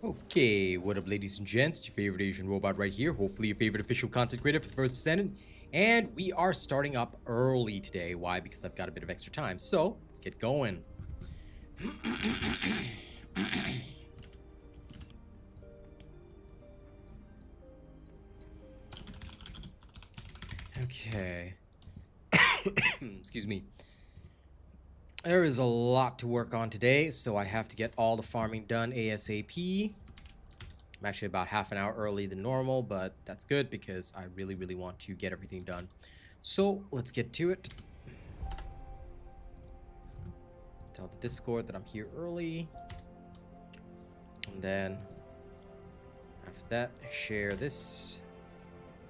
Okay, what up, ladies and gents? Your favorite Asian robot right here. Hopefully, your favorite official content creator for the First Descendant. And we are starting up early today. Why? Because I've got a bit of extra time. So, let's get going. Okay. Excuse me. There is a lot to work on today, so I have to get all the farming done ASAP. I'm actually about half an hour early than normal, but that's good because I really want to get everything done. So let's get to it. Tell the Discord that I'm here early. And then after that, share this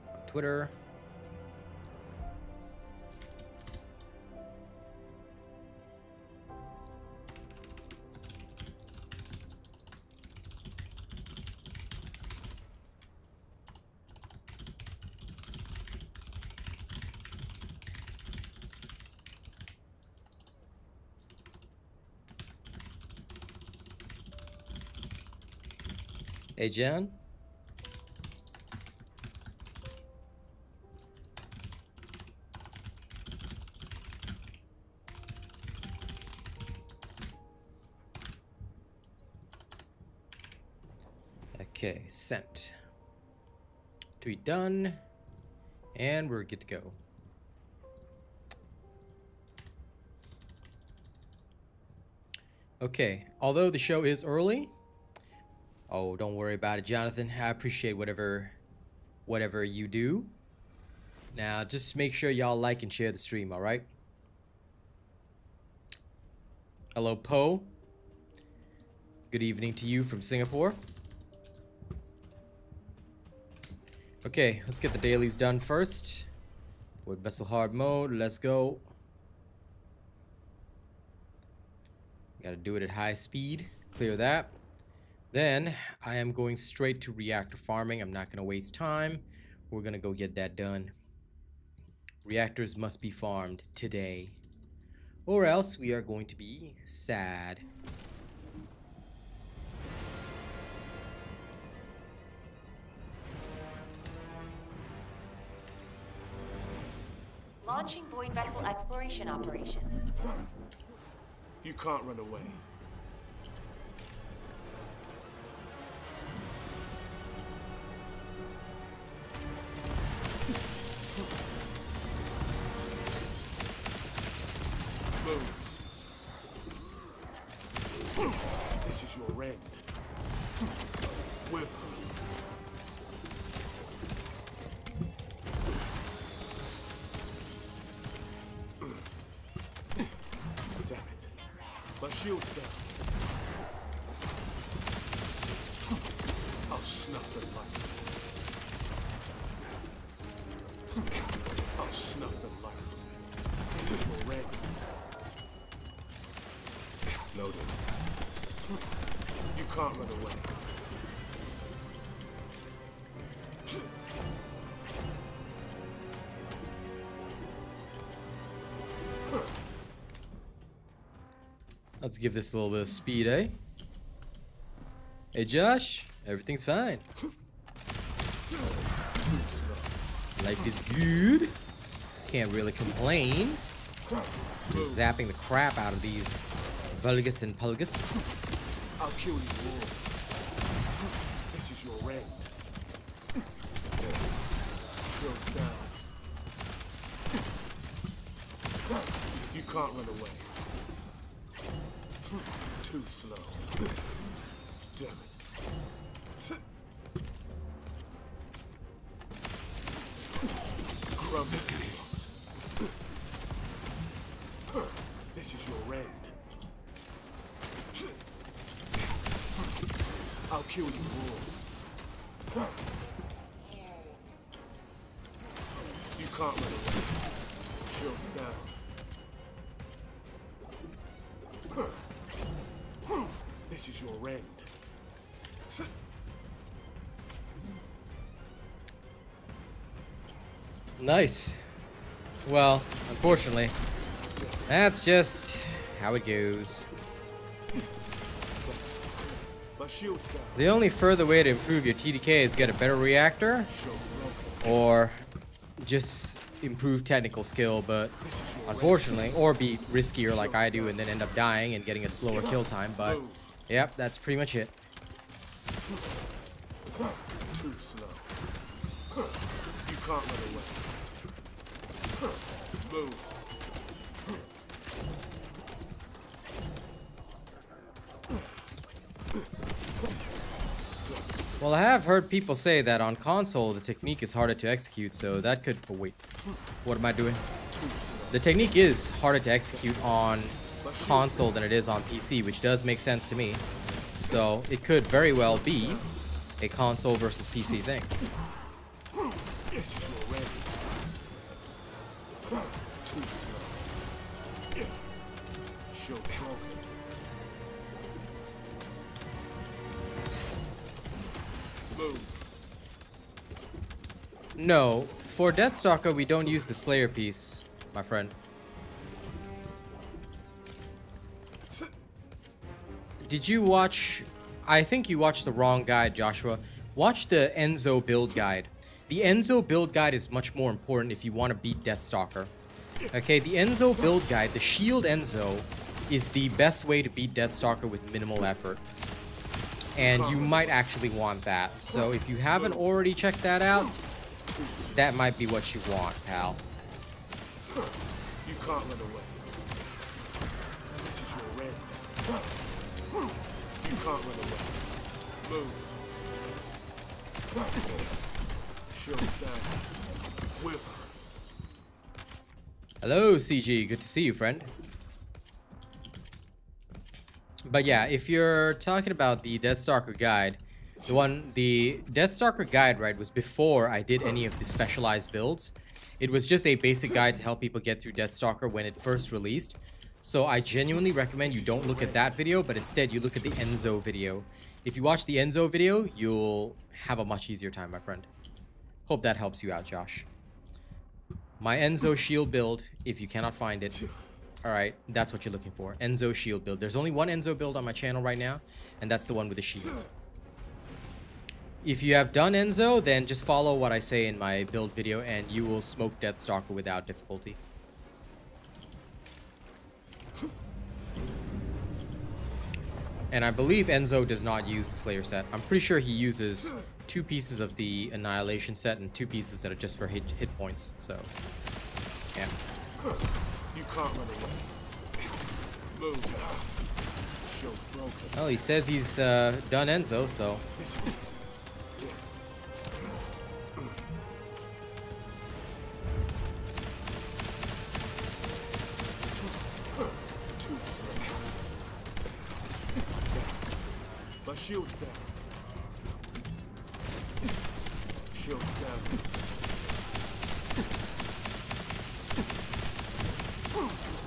on Twitter. Hey, Jen. Okay, sent. Tweet done. And we're good to go. Okay, although the show is early, oh, don't worry about it, Jonathan. I appreciate whatever you do. Now, just make sure y'all like and share the stream, all right? Hello, Poe. Good evening to you from Singapore. Okay, let's get the dailies done first. With vessel hard mode, let's go. Gotta do it at high speed. Clear that. Then I am going straight to reactor farming. I'm not gonna waste time. We're gonna go get that done. Reactors must be farmed today, or else we are going to be sad. Launching void vessel exploration operation. You can't run away. Move. This is your end. With her. My shield's down. I'll snuff the light. I'll snuff the light from it. This is your red. Loaded. You can't run away. Let's give this a little bit of speed, eh? Hey, Josh. Everything's fine. Life is good. Can't really complain. Just zapping the crap out of these Vulgus and Pulgus. I'll kill you all. This is your end. Shield's down. You can't run away. Too slow. Damn it. Grumble. This is your end. I'll kill you all. You can't run away. Shield's down. This is your end. Nice. Well, unfortunately, that's just how it goes. My shield's down. The only further way to improve your TDK is get a better reactor Shield's broken. or just improve technical skill, but unfortunately, or be riskier like I do and then end up dying and getting a slower kill time, but yep, that's pretty much it. Too slow. You can't run away. Move. Well, I have heard people say that on console the technique is harder to execute, so that could... Oh, wait. What am I doing? The technique is harder to execute on console than it is on PC, which does make sense to me. So, it could very well be a console versus PC thing. Yes, you're ready. Too slow. Shield's broken. Move. No, for Deathstalker we don't use the Slayer piece, my friend. Did you watch... I think you watched the wrong guide, Joshua. Watch the Enzo build guide. The Enzo build guide is much more important if you want to beat Deathstalker. Okay, the Enzo build guide, the Shield Enzo, is the best way to beat Deathstalker with minimal effort. And you might actually want that. So if you haven't already checked that out, that might be what you want, pal. You can't run away. This is your ready. You can't run away. Move. Shield's down. With her. Hello, CG. Good to see you, friend. But yeah, if you're talking about the Deathstalker guide, the Deathstalker guide, right, was before I did any of the specialized builds. It was just a basic guide to help people get through Deathstalker when it first released. So I genuinely recommend you don't look at that video, but instead you look at the Enzo video. If you watch the Enzo video, you'll have a much easier time, my friend. Hope that helps you out, Josh. My Enzo shield build, if you cannot find it, alright, that's what you're looking for. Enzo shield build. There's only one Enzo build on my channel right now, and that's the one with the shield. If you have done Enzo, then just follow what I say in my build video, and you will smoke Deathstalker without difficulty. And I believe Enzo does not use the Slayer set. I'm pretty sure he uses 2 pieces of the Annihilation set and 2 pieces that are just for hit points. So, yeah. You can't run away. Move. Shield's broken. Well, he says he's done Enzo, so... My shield's down. Shield's down.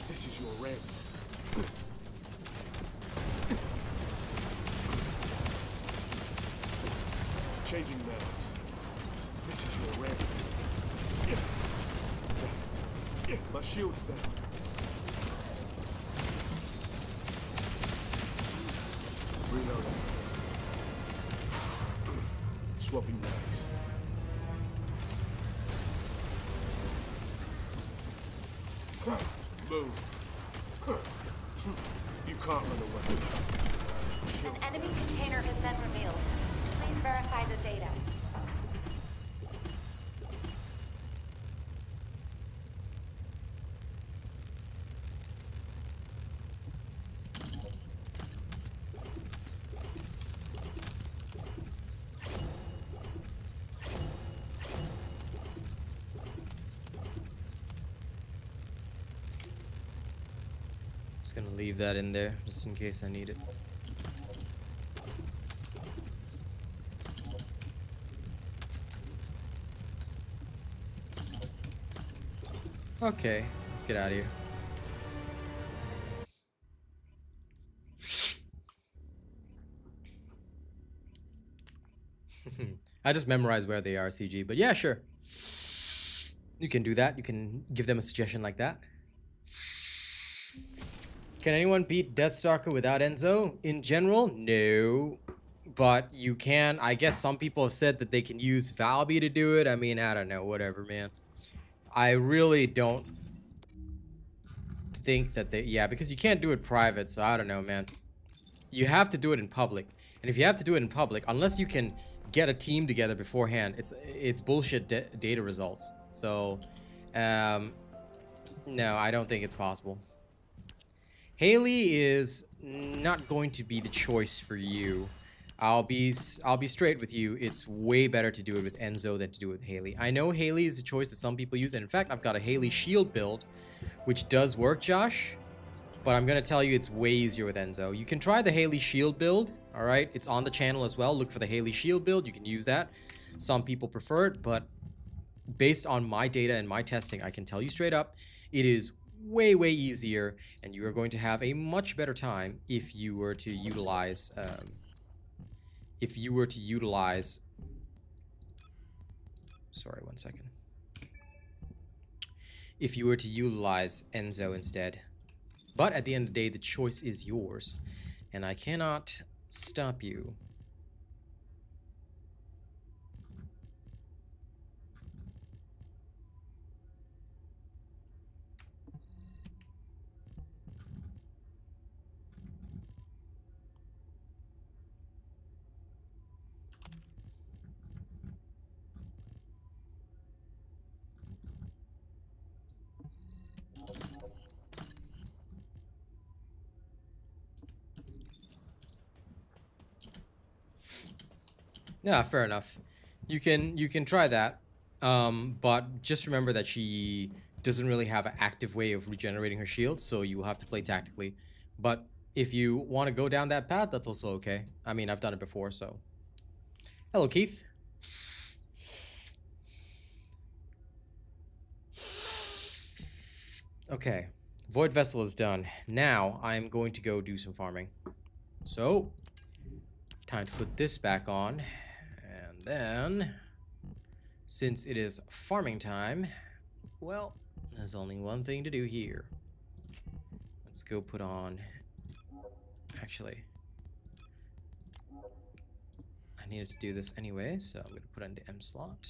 This is your rank. Changing mags. This is your rank. My shield's down. Reloading. Swapping mags. Move. You can't run away. An enemy container has been revealed. Please verify the data. Just gonna leave that in there, just in case I need it. Okay, let's get out of here. I just memorized where they are, CG, but yeah, sure. You can do that. You can give them a suggestion like that. Can anyone beat Deathstalker without Enzo? In general, no. But you can, I guess some people have said that they can use Valby to do it. I mean, I don't know, whatever, man. I really don't think that they, yeah, because you can't do it private, so I don't know, man. You have to do it in public. And if you have to do it in public, unless you can get a team together beforehand, it's bullshit data results. So, no, I don't think it's possible. Haley is not going to be the choice for you. I'll be straight with you. It's way better to do it with Enzo than to do it with Haley. I know Haley is a choice that some people use, and in fact, I've got a Haley shield build, which does work, Josh. But I'm gonna tell you, it's way easier with Enzo. You can try the Haley shield build. All right, it's on the channel as well. Look for the Haley shield build. You can use that. Some people prefer it, but based on my data and my testing, I can tell you straight up, it is way easier, and you are going to have a much better time if you were to utilize sorry, one second. If you were to utilize Enzo instead. But at the end of the day, the choice is yours, and I cannot stop you. Yeah, fair enough. You can try that, but just remember that she doesn't really have an active way of regenerating her shield, so you will have to play tactically. But if you want to go down that path, that's also okay. I mean, I've done it before, so. Hello, Keith. Okay, Void Vessel is done. Now I'm going to go do some farming. So, time to put this back on. And then, since it is farming time, well, there's only one thing to do here. Let's go put on... Actually, I needed to do this anyway, so I'm going to put on the M slot.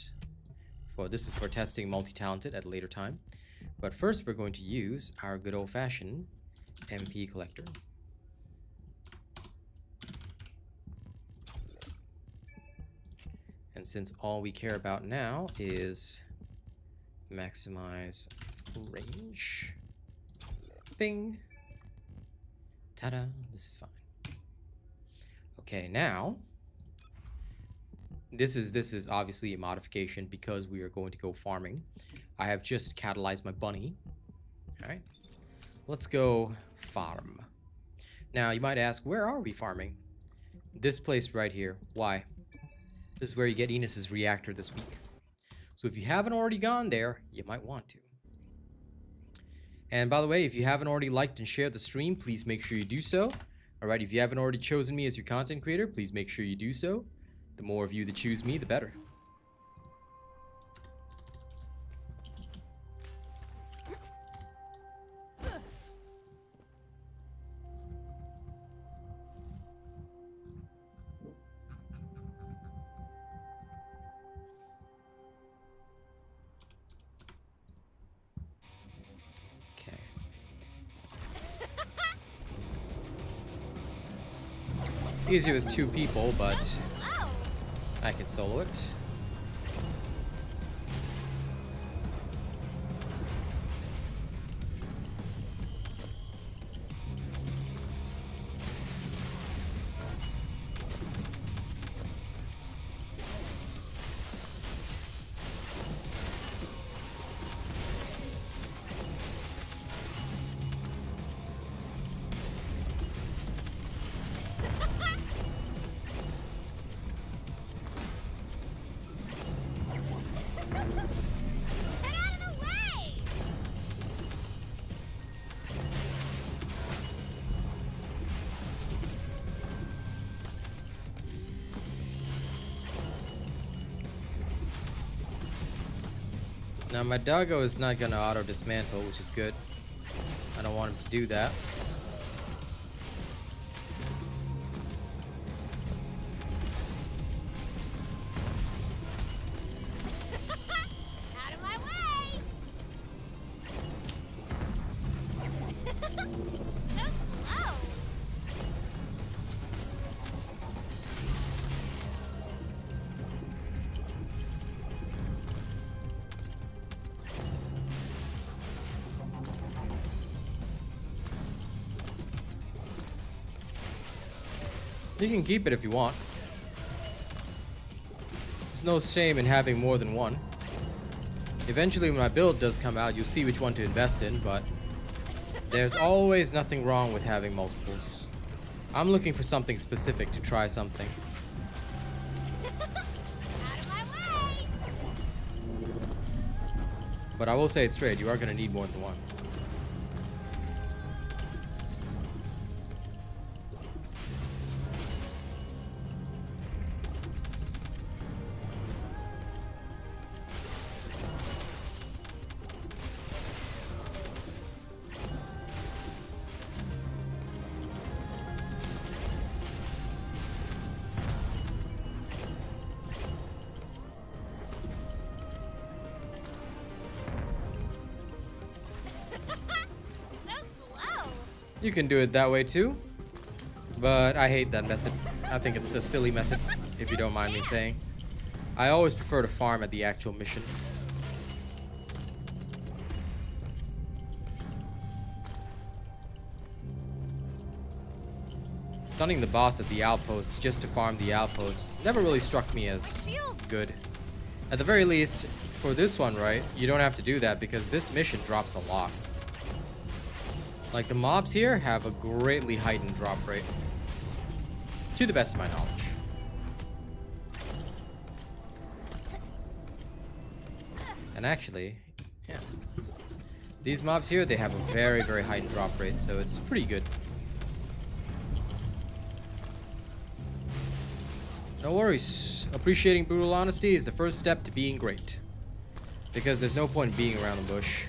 This is for testing multi-talented at a later time. But first, we're going to use our good old-fashioned MP collector. And since all we care about now is maximize range, bing, ta-da, this is fine. Okay, now, this is obviously a modification because we are going to go farming. I have just catalyzed my bunny. All right, let's go farm. Now, you might ask, where are we farming? This place right here. Why? This is where you get Ines's reactor this week. So if you haven't already gone there, you might want to. And by the way, if you haven't already liked and shared the stream, please make sure you do so. Alright, if you haven't already chosen me as your content creator, please make sure you do so. The more of you that choose me, the better. Easier with 2 people, but I can solo it. Now my doggo is not gonna auto dismantle, which is good. I don't want him to do that. You can keep it if you want. There's no shame in having more than one. Eventually, when my build does come out, you'll see which one to invest in, but there's always nothing wrong with having multiples. I'm looking for something specific to try something. But I will say it straight, you are going to need more than one. You can do it that way too, but I hate that method. I think it's a silly method, if you don't mind me saying. I always prefer to farm at the actual mission. Stunning the boss at the outposts just to farm the outposts never really struck me as good. At the very least, for this one, right, you don't have to do that because this mission drops a lot. Like, the mobs here have a greatly heightened drop rate. To the best of my knowledge. And actually, yeah. These mobs here, they have a very, very heightened drop rate, so it's pretty good. No worries. Appreciating brutal honesty is the first step to being great. Because there's no point in being around the bush.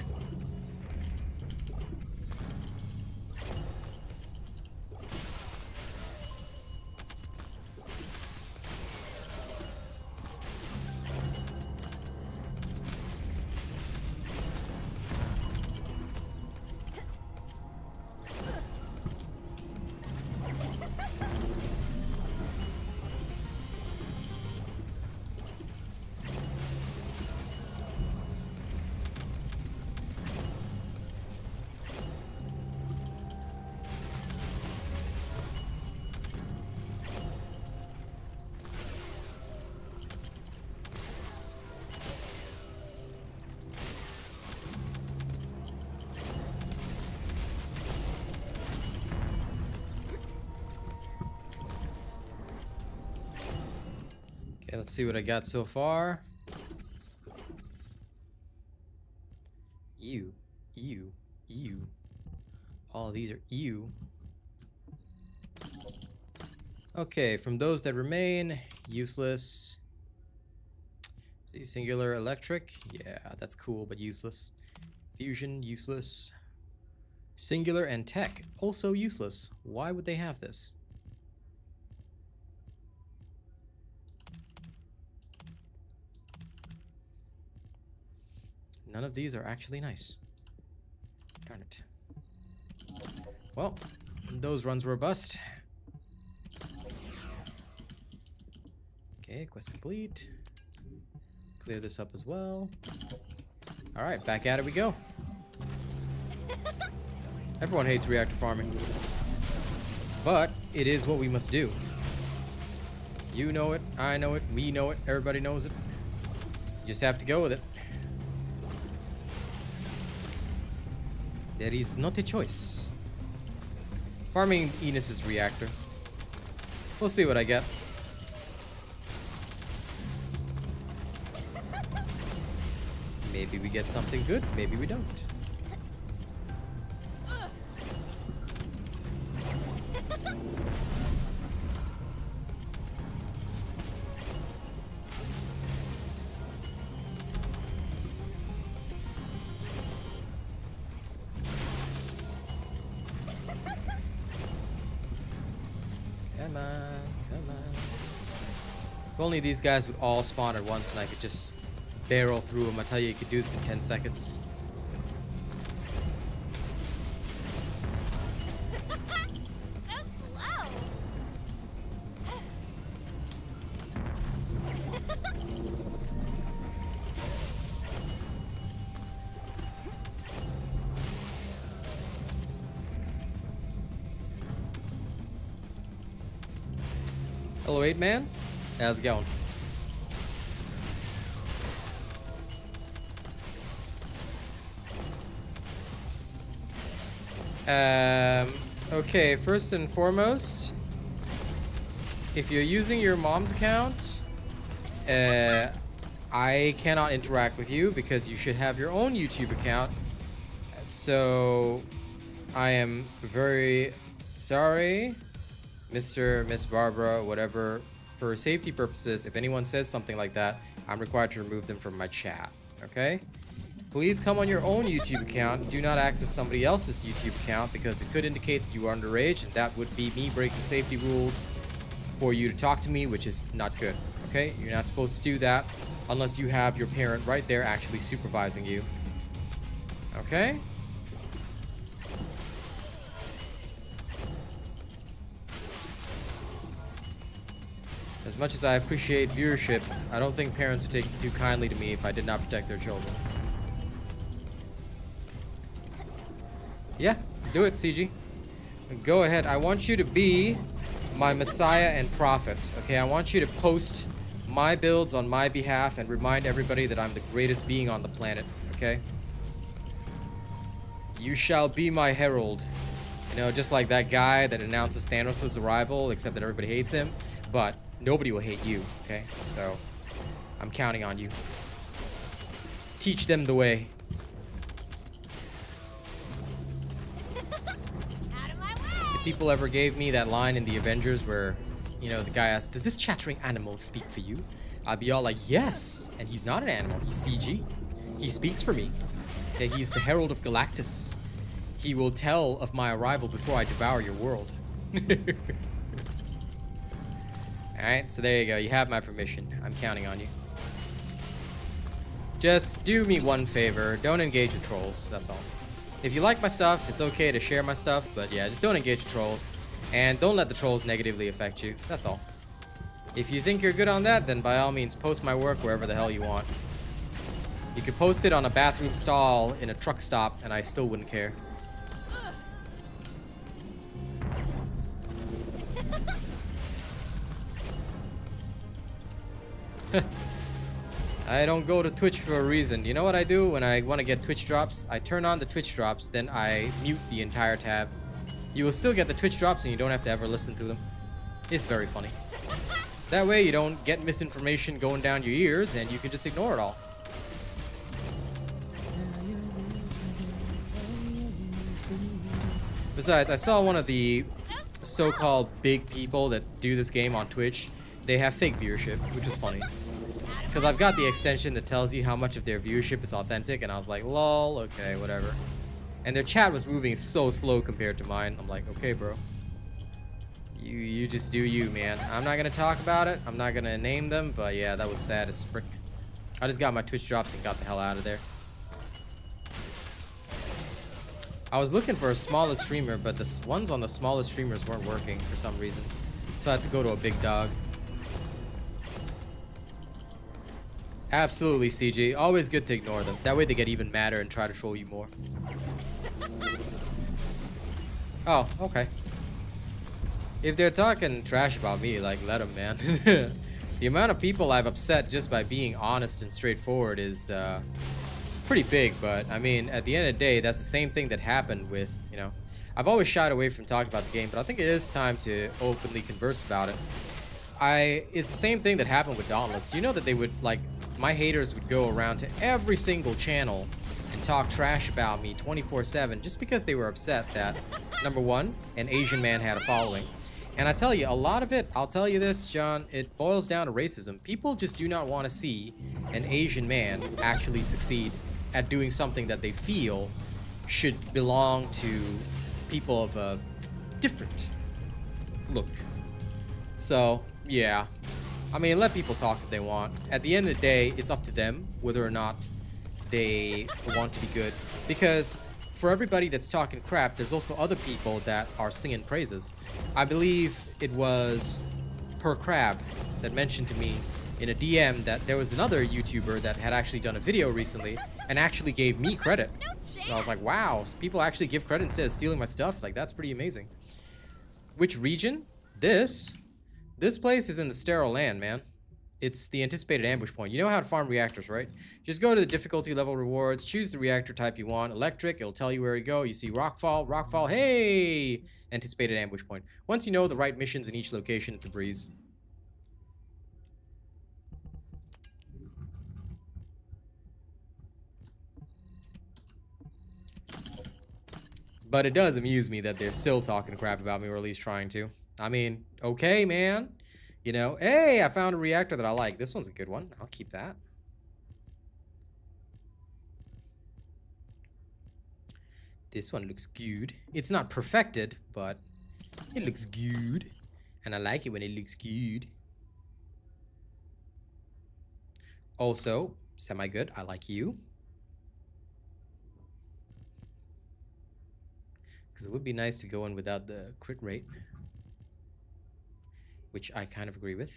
Okay, let's see what I got so far. Ew. All of these are ew. Okay, from those that remain, useless. See, singular electric. Yeah, that's cool, but useless. Fusion, useless. Singular and tech, also useless. Why would they have this? None of these are actually nice. Darn it. Well, those runs were a bust. Okay, quest complete. Clear this up as well. Alright, back at it we go. Everyone hates reactor farming. But it is what we must do. You know it, I know it, we know it, everybody knows it. You just have to go with it. There is not a choice. Farming Ines' reactor. We'll see what I get. Maybe we get something good, maybe we don't. Come on, come on. If only these guys would all spawn at once and I could just barrel through them. I tell you could do this in 10 seconds. So slow. Hello, 8-man. How's it going? Okay, first and foremost, if you're using your mom's account, I cannot interact with you because you should have your own YouTube account. So, I am very sorry, Mr. Miss Barbara, whatever. For safety purposes, if anyone says something like that, I'm required to remove them from my chat, okay? Please come on your own YouTube account. Do not access somebody else's YouTube account because it could indicate that you are underage, and that would be me breaking safety rules for you to talk to me, which is not good, okay? You're not supposed to do that unless you have your parent right there actually supervising you, okay? As much as I appreciate viewership, I don't think parents would take it too kindly to me if I did not protect their children. Yeah, do it, CG. Go ahead. I want you to be my messiah and prophet. Okay, I want you to post my builds on my behalf and remind everybody that I'm the greatest being on the planet. Okay? You shall be my herald. You know, just like that guy that announces Thanos' arrival, except that everybody hates him. But nobody will hate you. Okay? So, I'm counting on you. Teach them the way. People ever gave me that line in the Avengers where, you know, the guy asked, does this chattering animal speak for you? I'd be all like, yes. And he's not an animal. He's CG. He speaks for me. Okay, he's the Herald of Galactus. He will tell of my arrival before I devour your world. Alright, so there you go. You have my permission. I'm counting on you. Just do me one favor. Don't engage with trolls. That's all. If you like my stuff, it's okay to share my stuff, but yeah, just don't engage with trolls. And don't let the trolls negatively affect you. That's all. If you think you're good on that, then by all means, post my work wherever the hell you want. You could post it on a bathroom stall in a truck stop, and I still wouldn't care. I don't go to Twitch for a reason. You know what I do when I want to get Twitch drops? I turn on the Twitch drops, then I mute the entire tab. You will still get the Twitch drops and you don't have to ever listen to them. It's very funny. That way you don't get misinformation going down your ears and you can just ignore it all. Besides, I saw one of the so-called big people that do this game on Twitch. They have fake viewership, which is funny. Because I've got the extension that tells you how much of their viewership is authentic, and I was like, lol, okay, whatever. And their chat was moving so slow compared to mine. I'm like, okay, bro. You just do you, man. I'm not going to talk about it. I'm not going to name them, but yeah, that was sad as frick. I just got my Twitch drops and got the hell out of there. I was looking for a smaller streamer, but the ones on the smallest streamers weren't working for some reason. So I had to go to a big dog. Absolutely, CG. Always good to ignore them. That way they get even madder and try to troll you more. Oh, okay. If they're talking trash about me, like, let them, man. The amount of people I've upset just by being honest and straightforward is pretty big, but I mean, at the end of the day, that's the same thing that happened with, you know, I've always shied away from talking about the game, but I think it is time to openly converse about it. It's the same thing that happened with Dauntless. Do you know that they would, like, my haters would go around to every single channel and talk trash about me 24/7 just because they were upset that, number one, an Asian man had a following. And I tell you, a lot of it, I'll tell you this, John, it boils down to racism. People just do not want to see an Asian man actually succeed at doing something that they feel should belong to people of a different look. So, yeah. I mean, let people talk if they want. At the end of the day, it's up to them whether or not they want to be good. Because for everybody that's talking crap, there's also other people that are singing praises. I believe it was Per Crab that mentioned to me in a DM that there was another YouTuber that had actually done a video recently and actually gave me credit. And I was like, wow, so people actually give credit instead of stealing my stuff? Like, that's pretty amazing. Which region? This This place is in the sterile land, man. It's the anticipated ambush point. You know how to farm reactors, right? Just go to the difficulty level rewards, choose the reactor type you want. Electric, it'll tell you where to go. You see rockfall, hey! Anticipated ambush point. Once you know the right missions in each location, it's a breeze. But it does amuse me that they're still talking crap about me, or at least trying to. I mean, okay, man. You know, hey, I found a reactor that I like. This one's a good one. I'll keep that. This one looks good. It's not perfected, but it looks good. And I like it when it looks good. Also, semi-good. I like you. Because it would be nice to go in without the crit rate. Which I kind of agree with.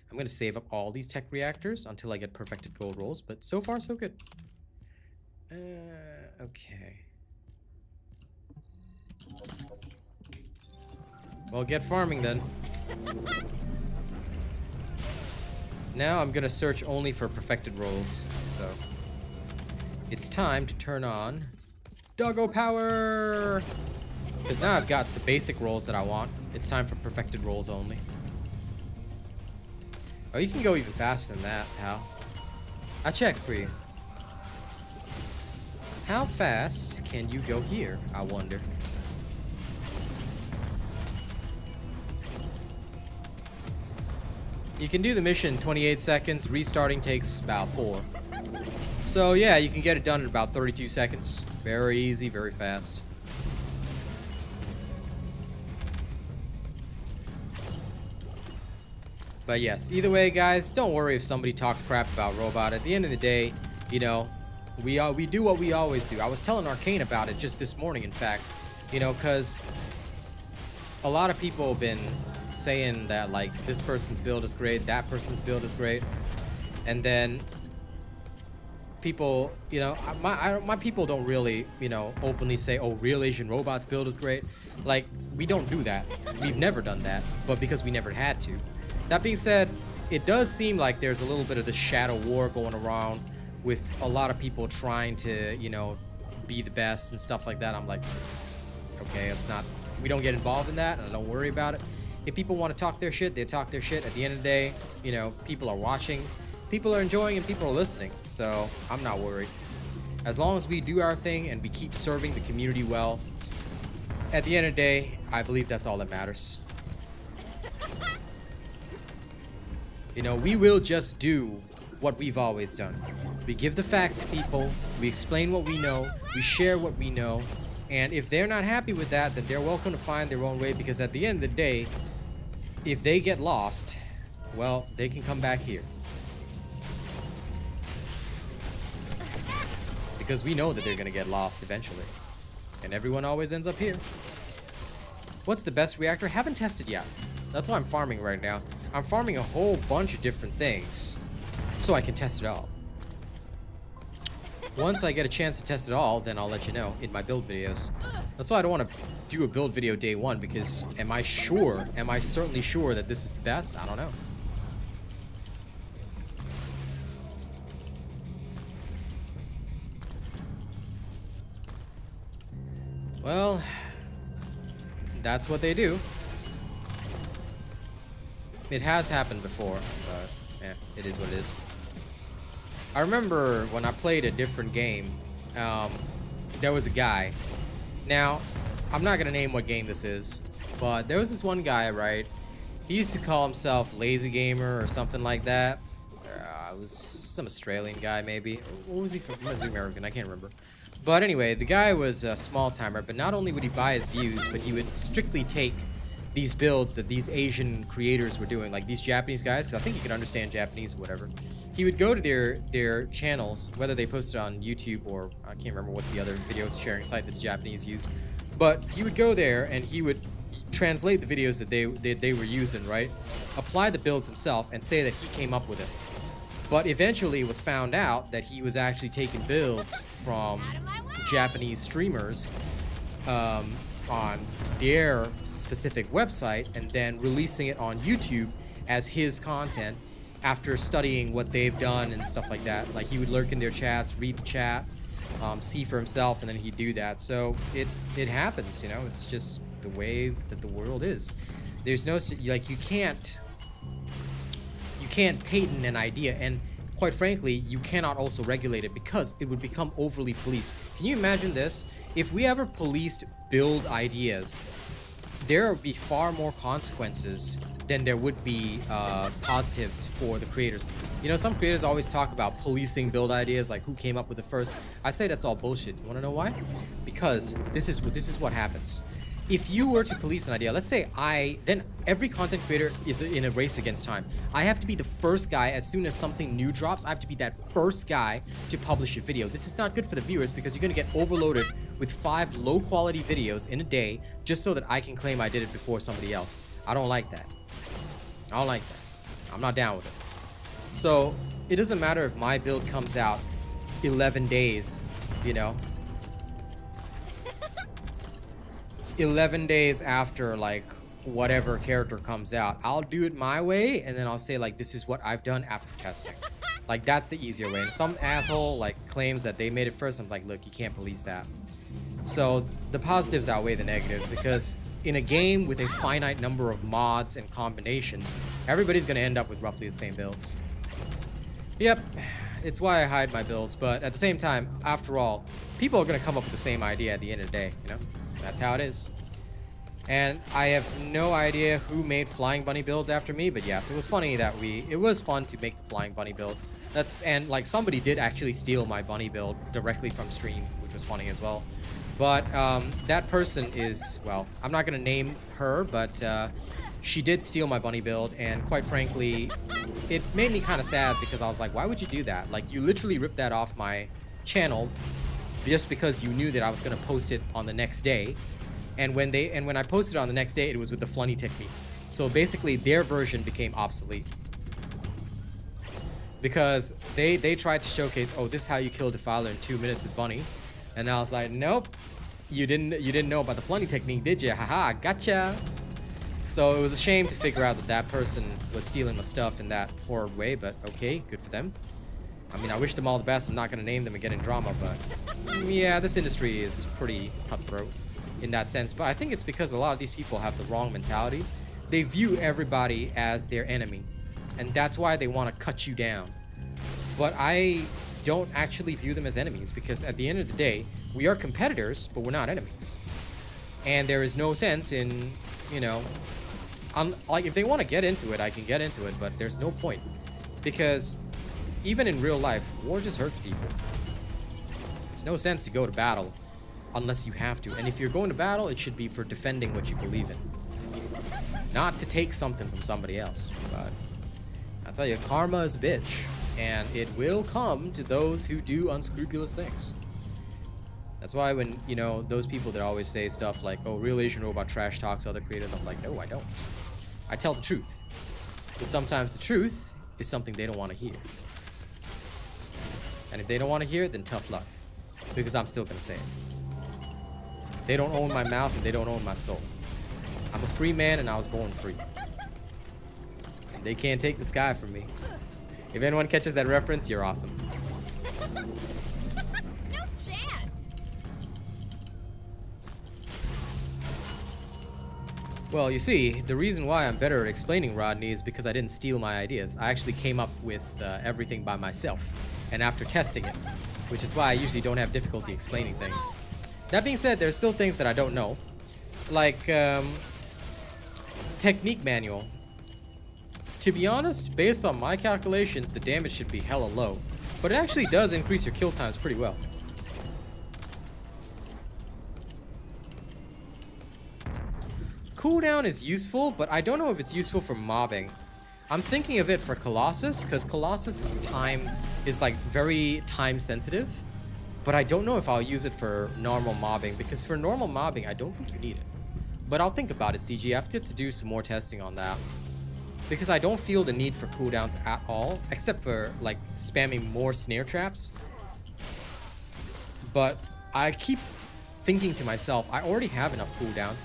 I'm going to save up all these tech reactors until I get perfected gold rolls, but so far so good. Okay. Well, get farming then. Now I'm going to search only for perfected rolls, so it's time to turn on Doggo Power! Because now I've got the basic rolls that I want. It's time for perfected rolls only. Oh, you can go even faster than that, Hal. I checked for you. How fast can you go here, I wonder? You can do the mission in 28 seconds. Restarting takes about 4. So yeah, you can get it done in about 32 seconds. Very easy, very fast. But yes, either way, guys, don't worry if somebody talks crap about Robot. At the end of the day, you know, we do what we always do. I was telling Arcane about it just this morning, in fact. You know, because a lot of people have been saying that, like, this person's build is great, that person's build is great. And then people, you know, my people don't really, you know, openly say, oh, RealAsianRobot's build is great. Like, we don't do that. We've never done that, but because we never had to. That being said, it does seem like there's a little bit of the shadow war going around with a lot of people trying to, you know, be the best and stuff like that. I'm like, okay, it's not, we don't get involved in that, and I don't worry about it. If people want to talk their shit, they talk their shit. At the end of the day, you know, people are watching, people are enjoying, and people are listening. So I'm not worried. As long as we do our thing and we keep serving the community well, at the end of the day, I believe that's all that matters. You know, we will just do what we've always done. We give the facts to people, we explain what we know, we share what we know, and if they're not happy with that, then they're welcome to find their own way, because at the end of the day, if they get lost, well, they can come back here. Because we know that they're gonna get lost eventually. And everyone always ends up here. What's the best reactor? Haven't tested yet. That's why I'm farming right now. I'm farming a whole bunch of different things so I can test it all. Once I get a chance to test it all, then I'll let you know in my build videos. That's why I don't want to do a build video day one, because am I certainly sure that this is the best? I don't know. Well, that's what they do. It has happened before, but yeah, it is what it is. I remember when I played a different game, there was a guy. Now, I'm not gonna name what game this is, but there was this one guy, right? He used to call himself Lazy Gamer or something like that. It was some Australian guy, maybe. What was he from? He was American, I can't remember. But anyway, the guy was a small timer, but not only would he buy his views, but he would strictly take these builds that these Asian creators were doing, like these Japanese guys, because I think you can understand Japanese, whatever. He would go to their channels, whether they posted on YouTube or I can't remember what's the other video sharing site that the Japanese use, but he would go there and he would translate the videos that they were using, right? Apply the builds himself and say that he came up with it. But eventually it was found out that he was actually taking builds from Japanese streamers, on their specific website and then releasing it on YouTube as his content after studying what they've done and stuff like that. Like he would lurk in their chats, read the chat, see for himself, and then he'd do that. So it happens, you know. It's just the way that the world is. There's no, like, you can't patent an idea, and quite frankly, you cannot also regulate it because it would become overly policed. Can you imagine this? If we ever policed build ideas, there would be far more consequences than there would be positives for the creators. You know, some creators always talk about policing build ideas, like who came up with it first. I say that's all bullshit. You want to know why? Because this is what happens. If you were to police an idea, let's say then every content creator is in a race against time. I have to be the first guy as soon as something new drops. I have to be that first guy to publish a video. This is not good for the viewers because you're going to get overloaded with 5 low quality videos in a day just so that I can claim I did it before somebody else. I don't like that. I don't like that. I'm not down with it. So it doesn't matter if my build comes out 11 days, you know, 11 days after like whatever character comes out. I'll do it my way, and then I'll say like, this is what I've done after testing. Like, that's the easier way. And some asshole like claims that they made it first. I'm like, look, you can't police that. So the positives outweigh the negative, because in a game with a finite number of mods and combinations, everybody's gonna end up with roughly the same builds. Yep, it's why I hide my builds, but at the same time, after all, people are gonna come up with the same idea at the end of the day, you know? That's how it is. And I have no idea who made Flying Bunny builds after me, but yes, it was funny that it was fun to make the Flying Bunny build. And like somebody did actually steal my bunny build directly from stream, which was funny as well. But that person is, well, I'm not gonna name her, but she did steal my bunny build, and quite frankly, it made me kind of sad because I was like, why would you do that? Like, you literally ripped that off my channel just because you knew that I was gonna post it on the next day. And when I posted it on the next day, it was with the Flunny technique. So basically, their version became obsolete because they tried to showcase, oh, this is how you kill Defiler in 2 minutes with Bunny, and I was like, nope, you didn't know about the Flunny technique, did you? Haha, gotcha. So it was a shame to figure out that that person was stealing my stuff in that horrid way, but okay, good for them. I mean, I wish them all the best. I'm not gonna name them and get in drama, but yeah, this industry is pretty cutthroat in that sense. But I think it's because a lot of these people have the wrong mentality. They view everybody as their enemy, and that's why they want to cut you down. But I don't actually view them as enemies, because at the end of the day, we are competitors, but we're not enemies. And there is no sense in, you know, like, if they want to get into it, I can get into it, but there's no point, because even in real life, war just hurts people. There's no sense to go to battle unless you have to. And if you're going to battle, it should be for defending what you believe in, not to take something from somebody else. But I tell you, karma is a bitch, and it will come to those who do unscrupulous things. That's why when, you know, those people that always say stuff like, oh, RealAsianRobot trash talks other creators, I'm like, no, I don't. I tell the truth. But sometimes the truth is something they don't want to hear. And if they don't want to hear it, then tough luck, because I'm still gonna say it. They don't own my mouth, and they don't own my soul. I'm a free man, and I was born free. And they can't take the sky from me. If anyone catches that reference, you're awesome. No chance. Well, you see, the reason why I'm better at explaining Rodney is because I didn't steal my ideas. I actually came up with everything by myself, and after testing it, which is why I usually don't have difficulty explaining things. That being said, there's still things that I don't know, like technique manual. To be honest, based on my calculations, the damage should be hella low, but it actually does increase your kill times pretty well. Cooldown is useful, but I don't know if it's useful for mobbing. I'm thinking of it for Colossus, because Colossus is like very time sensitive, but I don't know if I'll use it for normal mobbing, because for normal mobbing, I don't think you need it. But I'll think about it, CG. I have to do some more testing on that, because I don't feel the need for cooldowns at all, except for like spamming more snare traps. But I keep thinking to myself, I already have enough cooldown.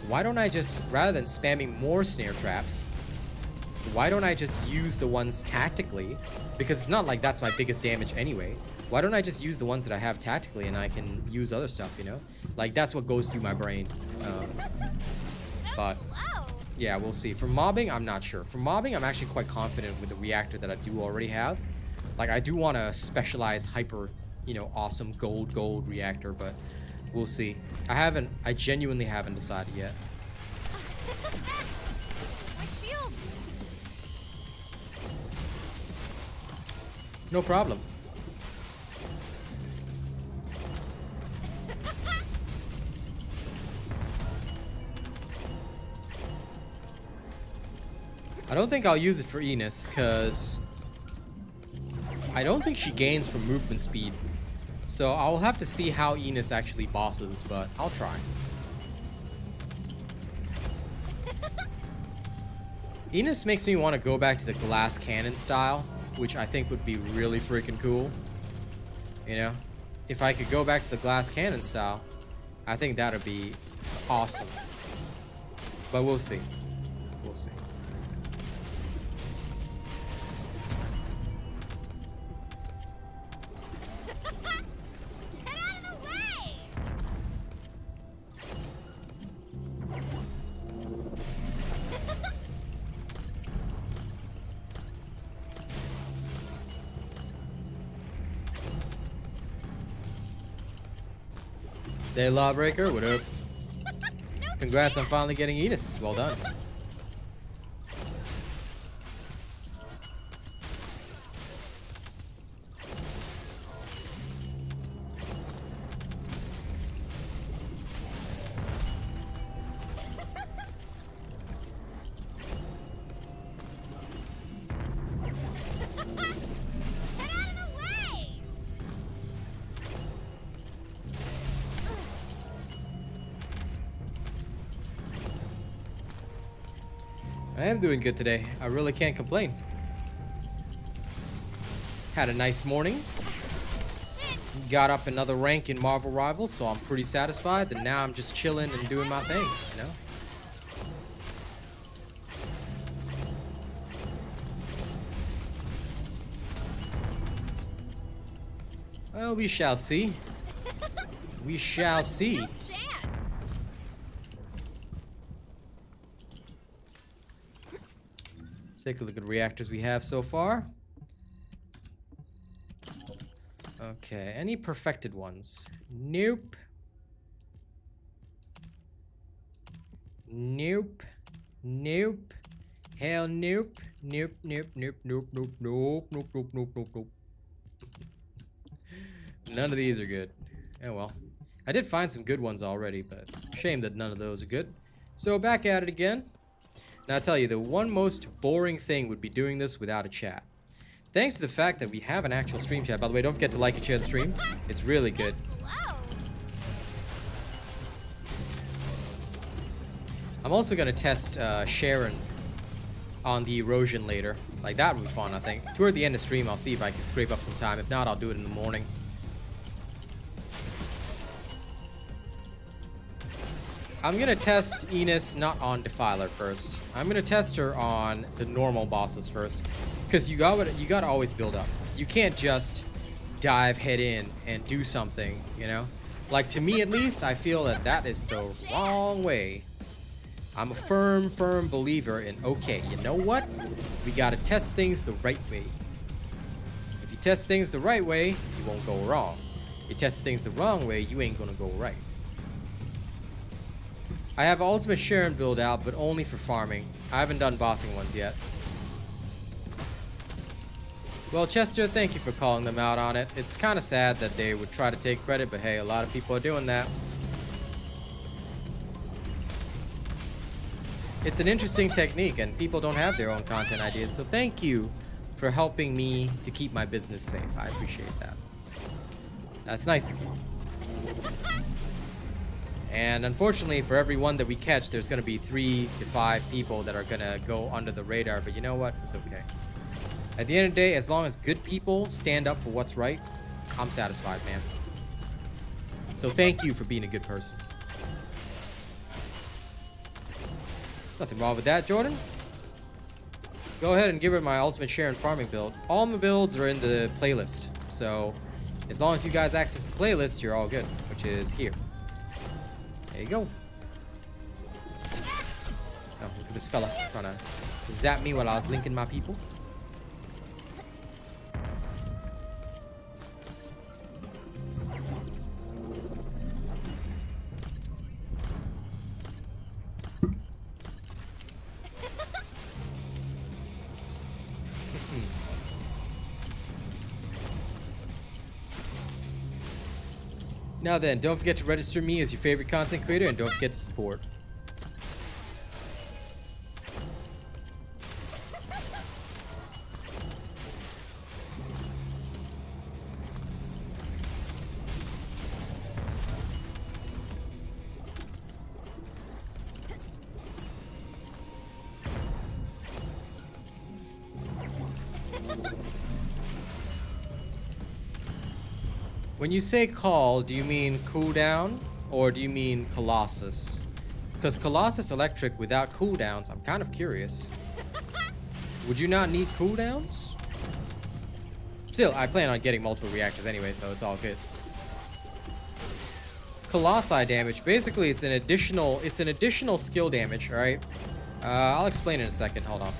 Why don't I just, rather than spamming more snare traps, why don't I just use the ones tactically? Because it's not like that's my biggest damage anyway. Why don't I just use the ones that I have tactically and I can use other stuff, you know? Like, that's what goes through my brain. But, yeah, we'll see. For mobbing, I'm not sure. For mobbing, I'm actually quite confident with the reactor that I do already have. Like, I do want a specialized hyper, you know, awesome gold reactor, but we'll see. I genuinely haven't decided yet. My shield. No problem. I don't think I'll use it for Ines, because I don't think she gains from movement speed. So I'll have to see how Ines actually bosses, but I'll try. Ines makes me want to go back to the glass cannon style, which I think would be really freaking cool. You know? If I could go back to the glass cannon style, I think that would be awesome. But we'll see. We'll see. Day Lawbreaker, what up? Congrats on finally getting Ines. Well done. I am doing good today. I really can't complain. Had a nice morning. Got up another rank in Marvel Rivals, so I'm pretty satisfied. And now I'm just chilling and doing my thing, you know? Well, we shall see. We shall see. Take a look at the reactors we have so far. Okay, any perfected ones? Nope. Nope. Nope. Hell nope. Nope, nope, nope, nope, nope, nope, nope, nope, nope, nope, nope. None of these are good. Oh well. I did find some good ones already, but shame that none of those are good. So back at it again. Now, I'll tell you, the one most boring thing would be doing this without a chat. Thanks to the fact that we have an actual stream chat. By the way, don't forget to like and share the stream. It's really good. I'm also going to test Sharon on the erosion later. Like, that would be fun, I think. Toward the end of the stream, I'll see if I can scrape up some time. If not, I'll do it in the morning. I'm going to test Ines not on Defiler first. I'm going to test her on the normal bosses first. Because you got to always build up. You can't just dive head in and do something, you know? Like, to me at least, I feel that that is the wrong way. I'm a firm believer in, okay, you know what? We got to test things the right way. If you test things the right way, you won't go wrong. You test things the wrong way, you ain't going to go right. I have Ultimate Sharon build out, but only for farming. I haven't done bossing ones yet. Well, Chester, thank you for calling them out on it. It's kind of sad that they would try to take credit, but hey, a lot of people are doing that. It's an interesting technique, and people don't have their own content ideas, so thank you for helping me to keep my business safe. I appreciate that. That's nice of you. And unfortunately, for every one that we catch, there's going to be 3 to 5 people that are going to go under the radar. But you know what? It's okay. At the end of the day, as long as good people stand up for what's right, I'm satisfied, man. So thank you for being a good person. Nothing wrong with that, Jordan. Go ahead and give her my ultimate share and farming build. All my builds are in the playlist. So as long as you guys access the playlist, you're all good, which is here. There you go. Oh, look at this fella trying to zap me while I was linking my people. Now then, don't forget to register me as your favorite content creator, and don't forget to support. When you say call, do you mean cooldown or do you mean Colossus? Because Colossus Electric without cooldowns, I'm kind of curious. Would you not need cooldowns? Still, I plan on getting multiple reactors anyway, so it's all good. Colossi damage, basically it's an additional skill damage, alright? I'll explain in a second, hold on.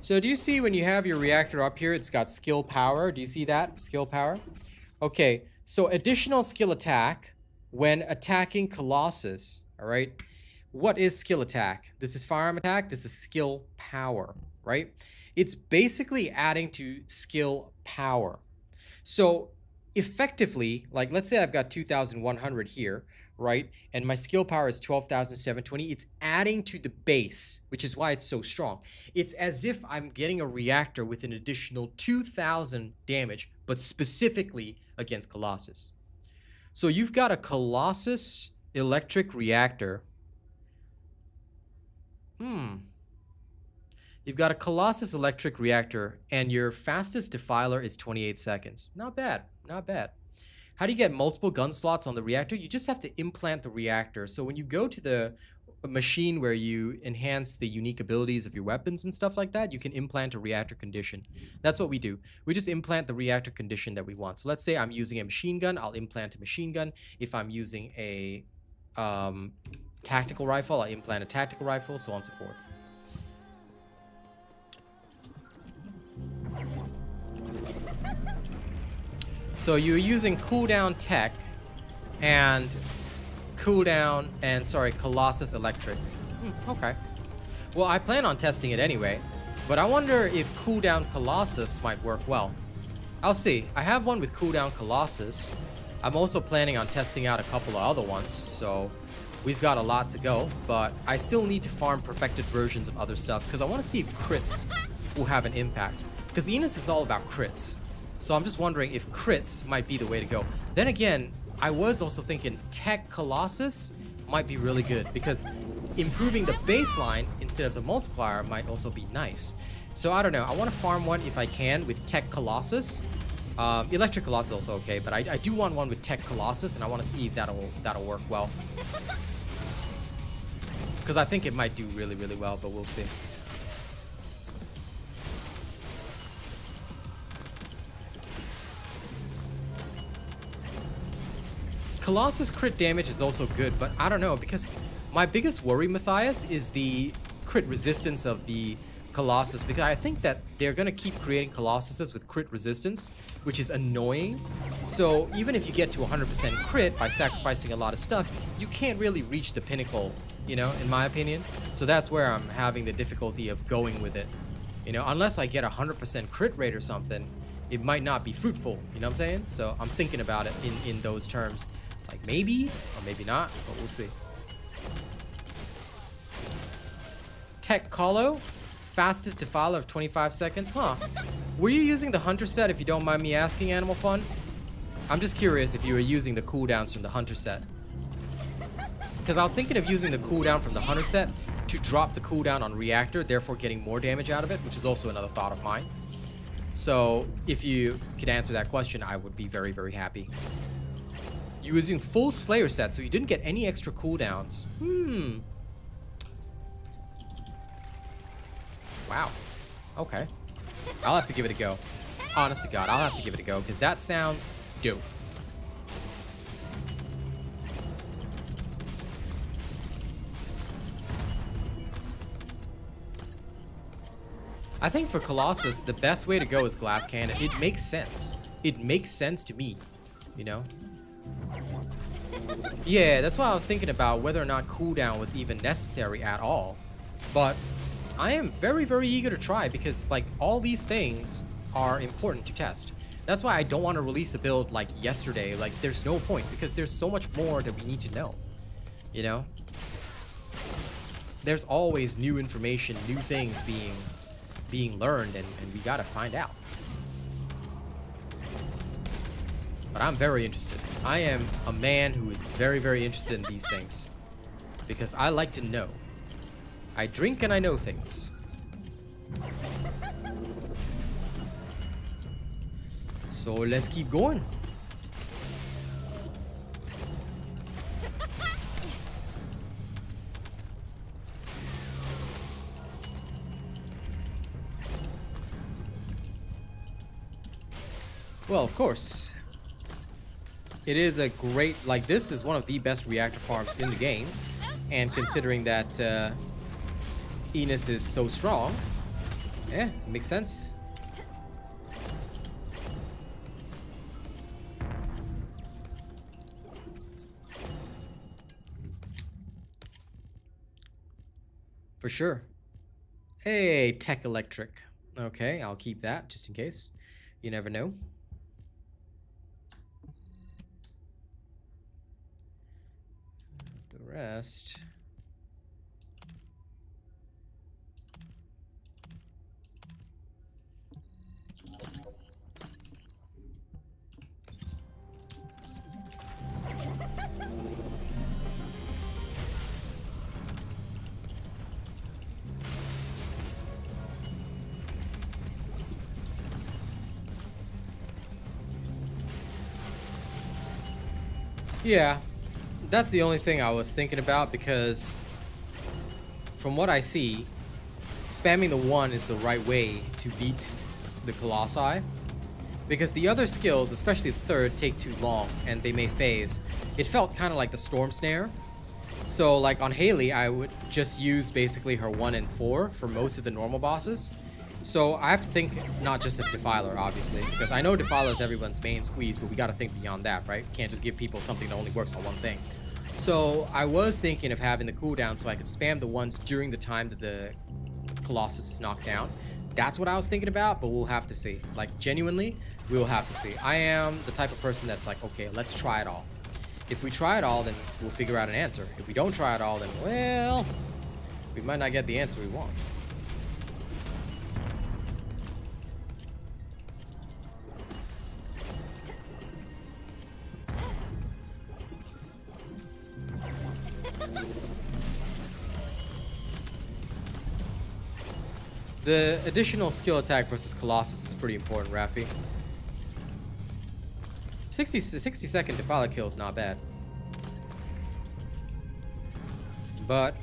So do you see when you have your reactor up here, it's got skill power. Do you see that? Skill power. Okay, so additional skill attack when attacking Colossus, all right? What is skill attack? This is firearm attack. This is skill power, right? It's basically adding to skill power. So effectively, like let's say I've got 2,100 here, right? And my skill power is 12,720. It's adding to the base, which is why it's so strong. It's as if I'm getting a reactor with an additional 2,000 damage, but specifically against Colossus. So you've got a Colossus electric reactor. You've got a Colossus electric reactor, and your fastest defiler is 28 seconds. Not bad, not bad. How do you get multiple gun slots on the reactor? You just have to implant the reactor. So when you go to the machine where you enhance the unique abilities of your weapons and stuff like that, you can implant a reactor condition. That's what we do. We just implant the reactor condition that we want. So let's say I'm using a machine gun, I'll implant a machine gun. If I'm using a tactical rifle, I'll implant a tactical rifle, so on and so forth. So you're using cooldown tech and Colossus electric. Okay. Well, I plan on testing it anyway, but I wonder if cooldown Colossus might work well. I'll see. I have one with cooldown Colossus. I'm also planning on testing out a couple of other ones, so we've got a lot to go, but I still need to farm perfected versions of other stuff because I want to see if crits will have an impact. Because Ines is all about crits. So I'm just wondering if crits might be the way to go. Then again, I was also thinking Tech Colossus might be really good because improving the baseline instead of the multiplier might also be nice. So I don't know. I want to farm one if I can with Tech Colossus. Electric Colossus is also okay, but I do want one with Tech Colossus, and I want to see if that'll work well. Because I think it might do really, really well, but we'll see. Colossus crit damage is also good, but I don't know, because my biggest worry, Matthias, is the crit resistance of the Colossus, because I think that they're going to keep creating Colossuses with crit resistance, which is annoying. So even if you get to 100% crit by sacrificing a lot of stuff, you can't really reach the pinnacle, you know, in my opinion. So that's where I'm having the difficulty of going with it. You know, unless I get 100% crit rate or something, it might not be fruitful, you know what I'm saying? So I'm thinking about it in those terms. Like maybe, or maybe not, but we'll see. Tech Colo, fastest defiler of 25 seconds, huh? Were you using the Hunter set, if you don't mind me asking, Animal Fun? I'm just curious if you were using the cooldowns from the Hunter set. Because I was thinking of using the cooldown from the Hunter set to drop the cooldown on Reactor, therefore getting more damage out of it, which is also another thought of mine. So if you could answer that question, I would be very, very happy. You're using full Slayer set, so you didn't get any extra cooldowns. Wow. Okay. I'll have to give it a go. Honest to God, I'll have to give it a go, because that sounds dope. I think for Colossus, the best way to go is Glass Cannon. It makes sense. It makes sense to me, you know? Yeah, that's why I was thinking about whether or not cooldown was even necessary at all. But I am very, very eager to try because, like, all these things are important to test. That's why I don't want to release a build like yesterday. Like, there's no point because there's so much more that we need to know, you know? There's always new information, new things being learned, and we gotta find out. But I'm very interested. I am a man who is very, very interested in these things because I like to know. I drink and I know things. So let's keep going. Well, of course. It is a great, like, this is one of the best reactor farms in the game. And considering that Ines is so strong, yeah, it makes sense. For sure. Hey, Tech Electric. Okay, I'll keep that just in case. You never know. The rest. Yeah, that's the only thing I was thinking about because from what I see, spamming the 1 is the right way to beat the Colossi. Because the other skills, especially the third, take too long and they may phase. It felt kind of like the Storm Snare. So like on Haley, I would just use basically her 1 and 4 for most of the normal bosses. So I have to think not just of Defiler, obviously, because I know Defiler is everyone's main squeeze, but we got to think beyond that, right? Can't just give people something that only works on one thing. So I was thinking of having the cooldown so I could spam the ones during the time that the Colossus is knocked down. That's what I was thinking about, but we'll have to see. Like, genuinely, we will have to see. I am the type of person that's like, okay, let's try it all. If we try it all, then we'll figure out an answer. If we don't try it all, then, well, we might not get the answer we want. The additional skill attack versus Colossus is pretty important, Raffi. 60-second Defiler kill is not bad. But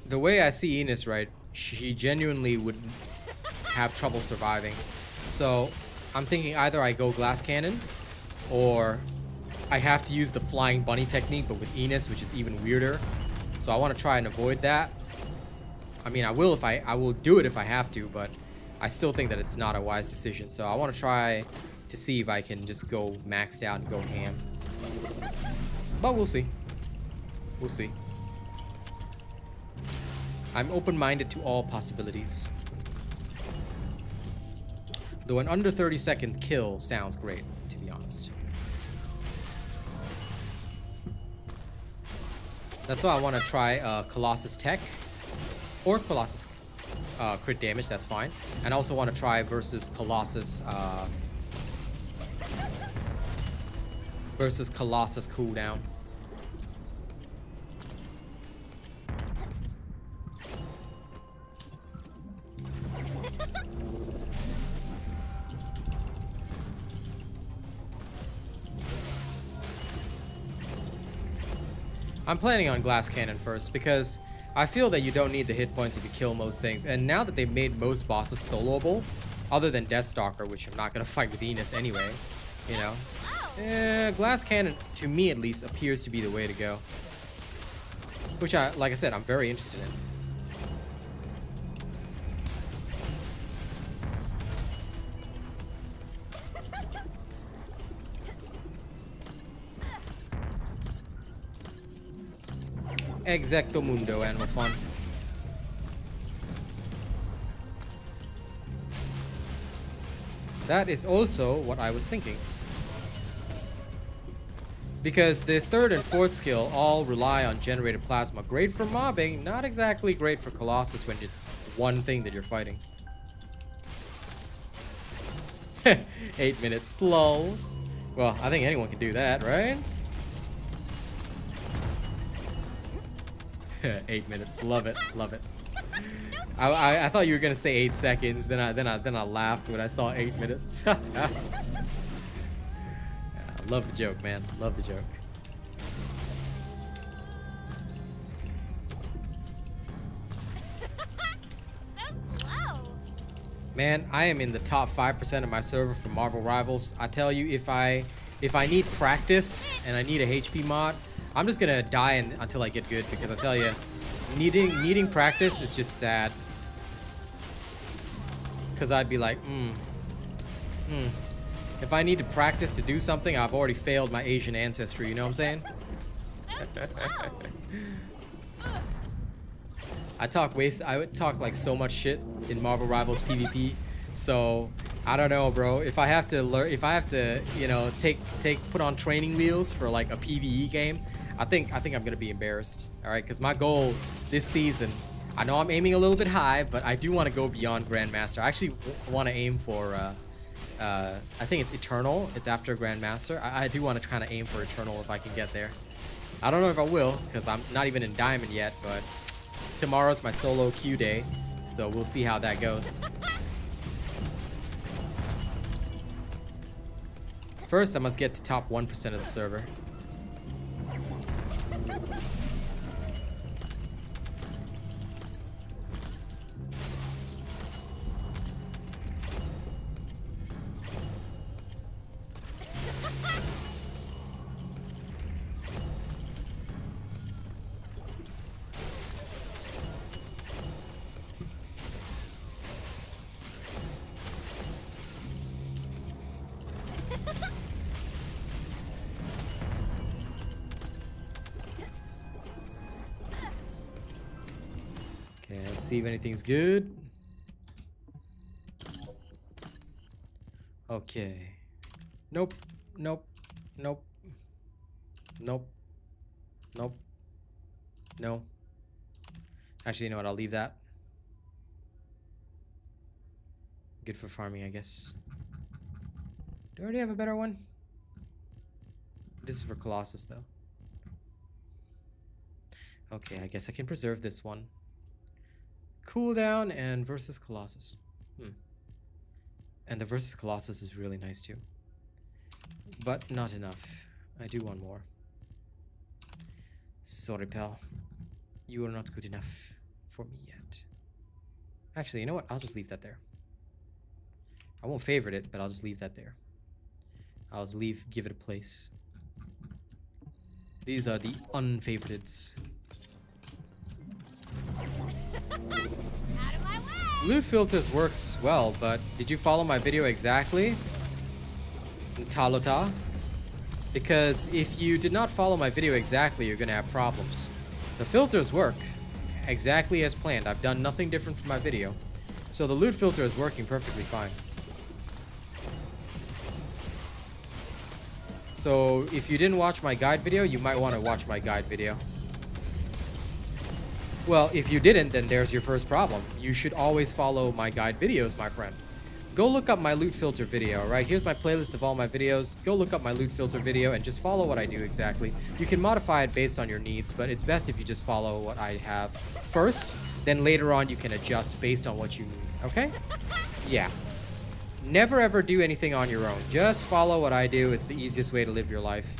the way I see Ines, right, she genuinely would have trouble surviving. So I'm thinking either I go Glass Cannon or I have to use the Flying Bunny technique, but with Ines, which is even weirder. So I want to try and avoid that. I mean, I will do it if I have to, but I still think that it's not a wise decision. So I want to try to see if I can just go maxed out and go ham. But we'll see. We'll see. I'm open-minded to all possibilities. Though an under 30 seconds kill sounds great, to be honest. That's why I want to try Colossus Tech. Or Colossus crit damage, that's fine. And I also want to try versus Colossus cooldown. I'm planning on glass cannon first because I feel that you don't need the hit points if you kill most things. And now that they've made most bosses soloable, other than Deathstalker, which I'm not gonna fight with Ines anyway, you know, glass cannon, to me at least, appears to be the way to go. Which, like I said, I'm very interested in. Exacto mundo, Animal Fun. That is also what I was thinking. Because the third and fourth skill all rely on generated plasma. Great for mobbing, not exactly great for Colossus when it's one thing that you're fighting. 8 minutes, lol. Well, I think anyone can do that, right? 8 minutes, love it, love it. I thought you were gonna say 8 seconds, then I laughed when I saw 8 minutes. Yeah, love the joke, man. Love the joke. So slow. Man, I am in the top 5% of my server for Marvel Rivals. I tell you, if I need practice and I need a HP mod, I'm just gonna die until I get good, because I tell you, needing practice is just sad. Because I'd be like, if I need to practice to do something, I've already failed my Asian ancestry, you know what I'm saying? I would talk like so much shit in Marvel Rivals PvP. So I don't know, bro. If I have to, you know, put on training wheels for like a PvE game, I think I'm gonna be embarrassed. All right, because my goal this season, I know I'm aiming a little bit high, but I do want to go beyond Grandmaster. I actually want to aim for, I think it's Eternal. It's after Grandmaster. I do want to kind of aim for Eternal if I can get there. I don't know if I will, because I'm not even in Diamond yet, but tomorrow's my solo queue day, so we'll see how that goes. First, I must get to top 1% of the server. Okay, let's see if anything's good. Okay. Nope. Nope. Nope. Nope. Nope. No. Actually, you know what? I'll leave that. Good for farming, I guess. Do I already have a better one? This is for Colossus, though. Okay, I guess I can preserve this one. Cooldown and versus Colossus. And the versus Colossus is really nice too. But not enough. I do want more. Sorry, pal. You are not good enough for me yet. Actually, you know what? I'll just leave that there. I won't favorite it, but I'll just leave that there. I'll just give it a place. These are the unfavoriteds. Out of my way! Loot filters works well, but did you follow my video exactly? Talota? Because if you did not follow my video exactly, you're gonna have problems. The filters work exactly as planned. I've done nothing different from my video. So the loot filter is working perfectly fine. So if you didn't watch my guide video, you might want to watch my guide video. Well, if you didn't, then there's your first problem. You should always follow my guide videos, my friend. Go look up my loot filter video, right? Here's my playlist of all my videos. Go look up my loot filter video and just follow what I do exactly. You can modify it based on your needs, but it's best if you just follow what I have first. Then later on, you can adjust based on what you need, okay? Yeah. Never ever do anything on your own. Just follow what I do. It's the easiest way to live your life.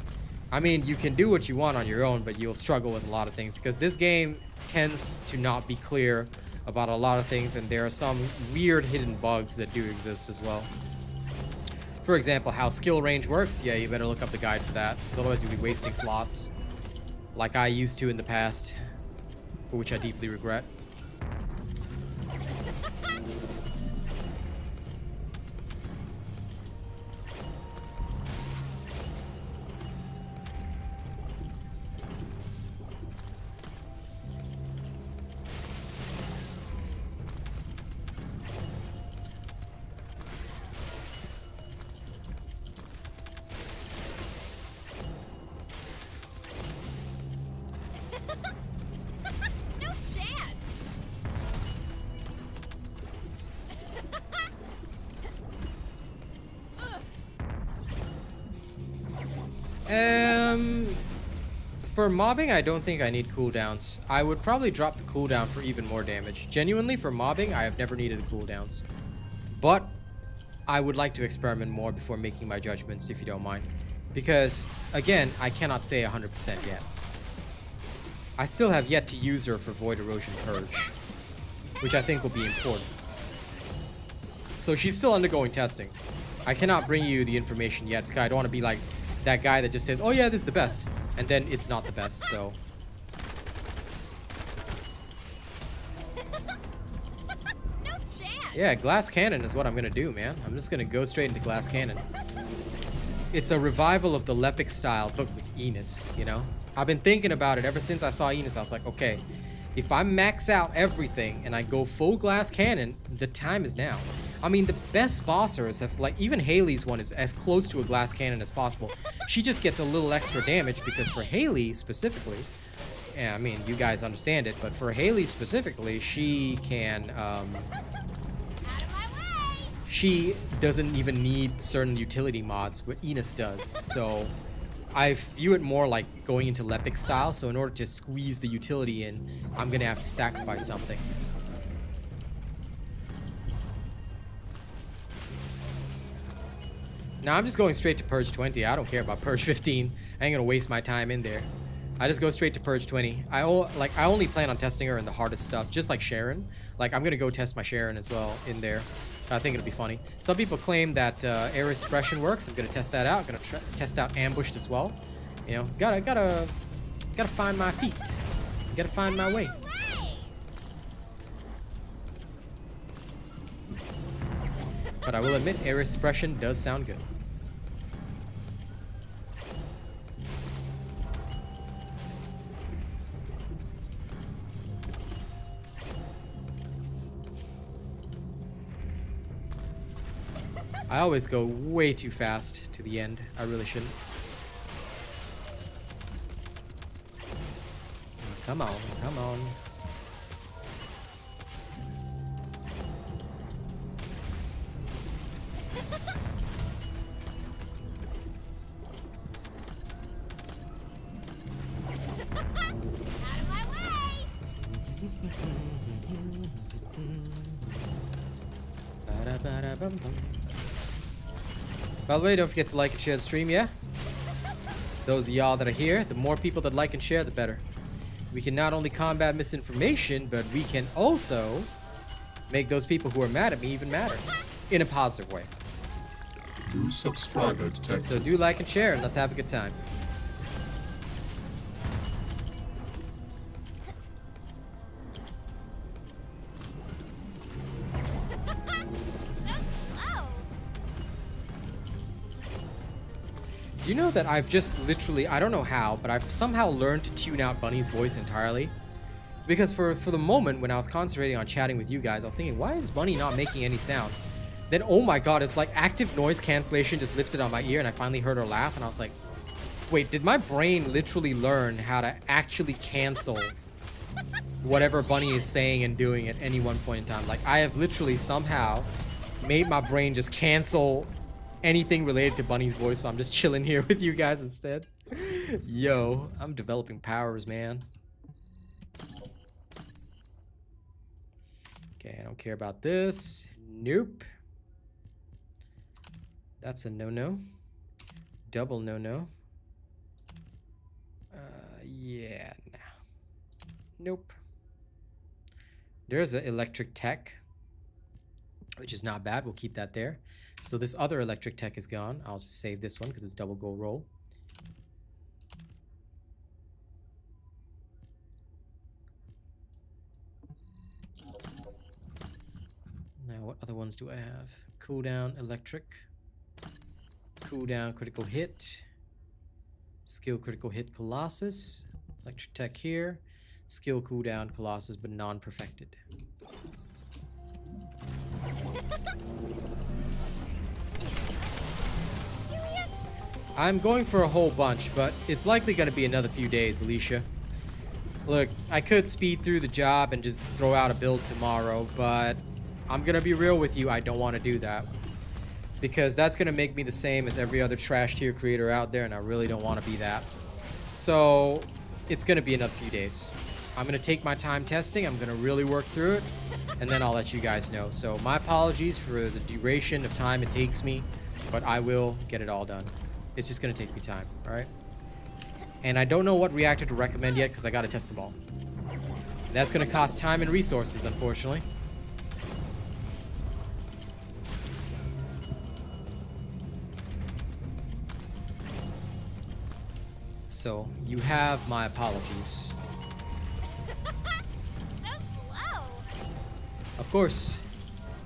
I mean, you can do what you want on your own, but you'll struggle with a lot of things because this game tends to not be clear about a lot of things, and there are some weird hidden bugs that do exist as well. For example, how skill range works. Yeah, you better look up the guide for that, because otherwise you'll be wasting slots like I used to in the past, for which I deeply regret. No chance. For mobbing, I don't think I need cooldowns. I would probably drop the cooldown for even more damage. Genuinely, for mobbing, I have never needed cooldowns. But I would like to experiment more before making my judgments, if you don't mind. Because, again, I cannot say 100% yet. I still have yet to use her for Void Erosion Purge, which I think will be important. So she's still undergoing testing. I cannot bring you the information yet because I don't want to be like that guy that just says, oh yeah, this is the best, and then it's not the best, so. No chance. Yeah, Glass Cannon is what I'm gonna do, man. I'm just gonna go straight into Glass Cannon. It's a revival of the Lepic style, but with Ines, you know? I've been thinking about it ever since I saw Ines. I was like, okay, if I max out everything and I go full Glass Cannon, the time is now. I mean, the best bossers have, like, even Haley's one is as close to a Glass Cannon as possible. She just gets a little extra damage because for Haley specifically, yeah, I mean, you guys understand it, but for Haley specifically, she can, Out of my way. she doesn't even need certain utility mods, but Ines does. So I view it more like going into Lepic style. So in order to squeeze the utility in, I'm gonna have to sacrifice something. Now I'm just going straight to Purge 20. I don't care about Purge 15. I ain't gonna waste my time in there. I just go straight to Purge 20. I only plan on testing her in the hardest stuff, just like Sharon. Like, I'm gonna go test my Sharon as well in there. I think it'll be funny. Some people claim that air suppression works. I'm gonna test that out. Gonna test out ambushed as well. You know, gotta find my feet. Gotta find my way. But I will admit, air suppression does sound good. I always go way too fast to the end. I really shouldn't. Come on, come on. Out of my way. Ba-da-ba-da-bum-bum. By the way, don't forget to like and share the stream, yeah? Those of y'all that are here, the more people that like and share, the better. We can not only combat misinformation, but we can also make those people who are mad at me even madder. In a positive way. New subscriber detected. So do like and share, and let's have a good time. Do you know that I've just literally, I don't know how, but I've somehow learned to tune out Bunny's voice entirely? Because for the moment when I was concentrating on chatting with you guys, I was thinking, why is Bunny not making any sound? Then, oh my god, it's like active noise cancellation just lifted on my ear, and I finally heard her laugh, and I was like, wait, did my brain literally learn how to actually cancel whatever Bunny is saying and doing at any one point in time? Like, I have literally somehow made my brain just cancel anything related to Bunny's voice, so I'm just chilling here with you guys instead. Yo, I'm developing powers, man. Okay, I don't care about this. Nope. That's a no-no. Double no-no. Nope. There's an electric tech, which is not bad. We'll keep that there. So this other electric tech is gone. I'll just save this one because it's double gold roll. Now, what other ones do I have? Cooldown, electric. Cooldown, critical hit. Skill, critical hit, Colossus. Electric tech here. Skill, cooldown, Colossus, but non-perfected. I'm going for a whole bunch, but it's likely going to be another few days, Alicia. Look, I could speed through the job and just throw out a build tomorrow, but I'm going to be real with you, I don't want to do that. Because that's going to make me the same as every other trash tier creator out there, and I really don't want to be that. So, it's going to be another few days. I'm going to take my time testing, I'm going to really work through it, and then I'll let you guys know. So, my apologies for the duration of time it takes me, but I will get it all done. It's just going to take me time, alright? And I don't know what reactor to recommend yet, because I got to test them all. And that's going to cost time and resources, unfortunately. So, you have my apologies. So slow. Of course.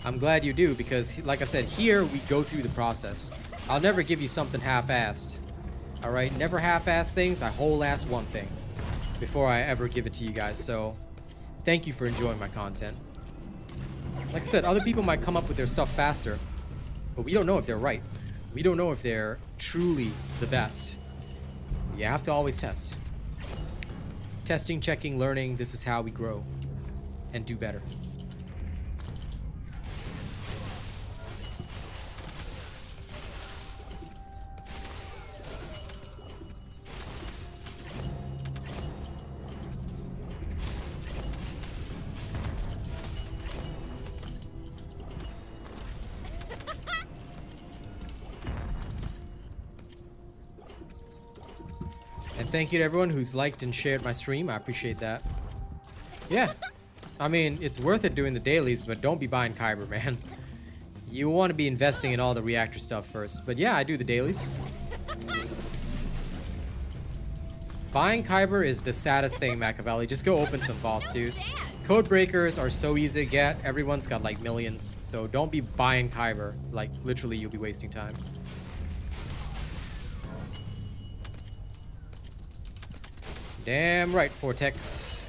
I'm glad you do, because like I said, here we go through the process. I'll never give you something half-assed. Alright? Never half-ass things, I whole-ass one thing. Before I ever give it to you guys, so thank you for enjoying my content. Like I said, other people might come up with their stuff faster, but we don't know if they're right. We don't know if they're truly the best. You have to always test. Testing, checking, learning, this is how we grow and do better. And thank you to everyone who's liked and shared my stream. I appreciate that. Yeah. I mean, it's worth it doing the dailies, but don't be buying Kyber, man. You want to be investing in all the reactor stuff first. But yeah, I do the dailies. Buying Kyber is the saddest thing, Machiavelli. Just go open some vaults, dude. Code breakers are so easy to get. Everyone's got like millions. So don't be buying Kyber. Like, literally, you'll be wasting time. Damn right, Vortex.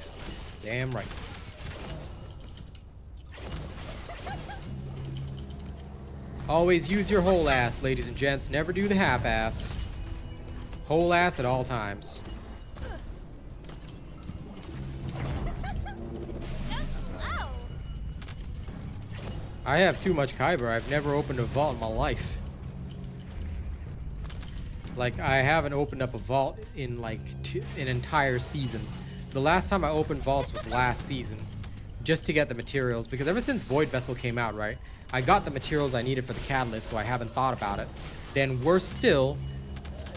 Damn right. Always use your whole ass, ladies and gents. Never do the half ass. Whole ass at all times. I have too much Kyber. I've never opened a vault in my life. Like, I haven't opened up a vault in like an entire season. The last time I opened vaults was last season, just to get the materials, because ever since Void Vessel came out, right, I got the materials I needed for the catalyst, so I haven't thought about it. Then worse still,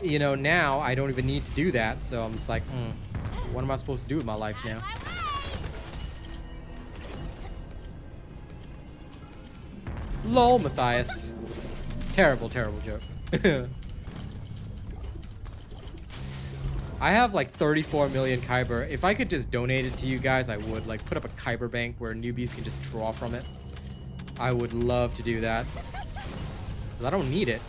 you know, now I don't even need to do that, so I'm just like, what am I supposed to do with my life now? Lol, Matthias. Terrible, terrible joke. I have like 34 million Kyber. If I could just donate it to you guys, I would. Like, put up a Kyber bank where newbies can just draw from it. I would love to do that. But I don't need it.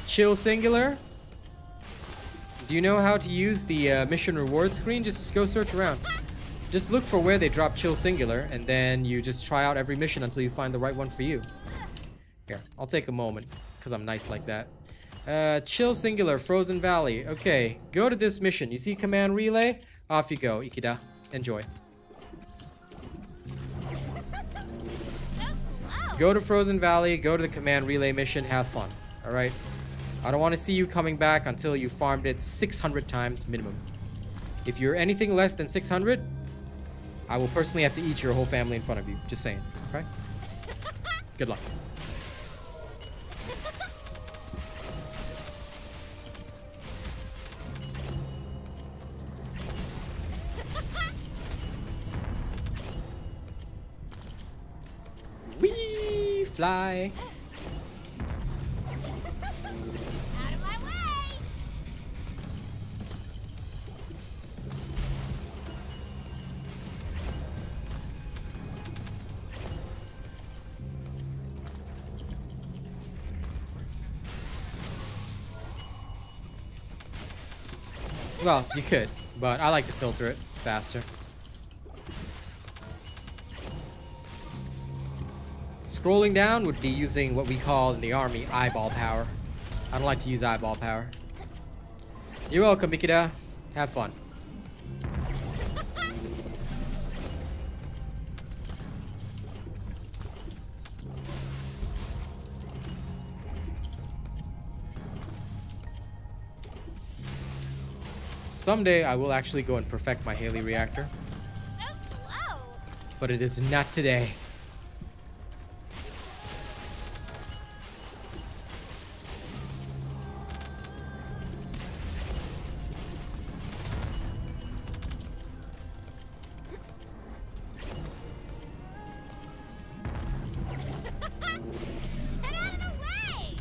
Chill Singular? Do you know how to use the mission reward screen? Just go search around. Just look for where they drop Chill Singular, and then you just try out every mission until you find the right one for you. Here, I'll take a moment, because I'm nice like that. Chill Singular, Frozen Valley. Okay, go to this mission. You see command relay? Off you go, Ikeda. Enjoy. Go to Frozen Valley, go to the command relay mission, have fun. Alright? I don't want to see you coming back until you farmed it 600 times minimum. If you're anything less than 600, I will personally have to eat your whole family in front of you. Just saying. Okay? Good luck. fly. Out of my way! Well, you could, but I like to filter it. It's faster. Scrolling down would be using what we call in the army eyeball power. I don't like to use eyeball power. You're welcome, Mikida. Have fun. Someday I will actually go and perfect my Haley reactor, So slow! but it is not today. Get out of the way!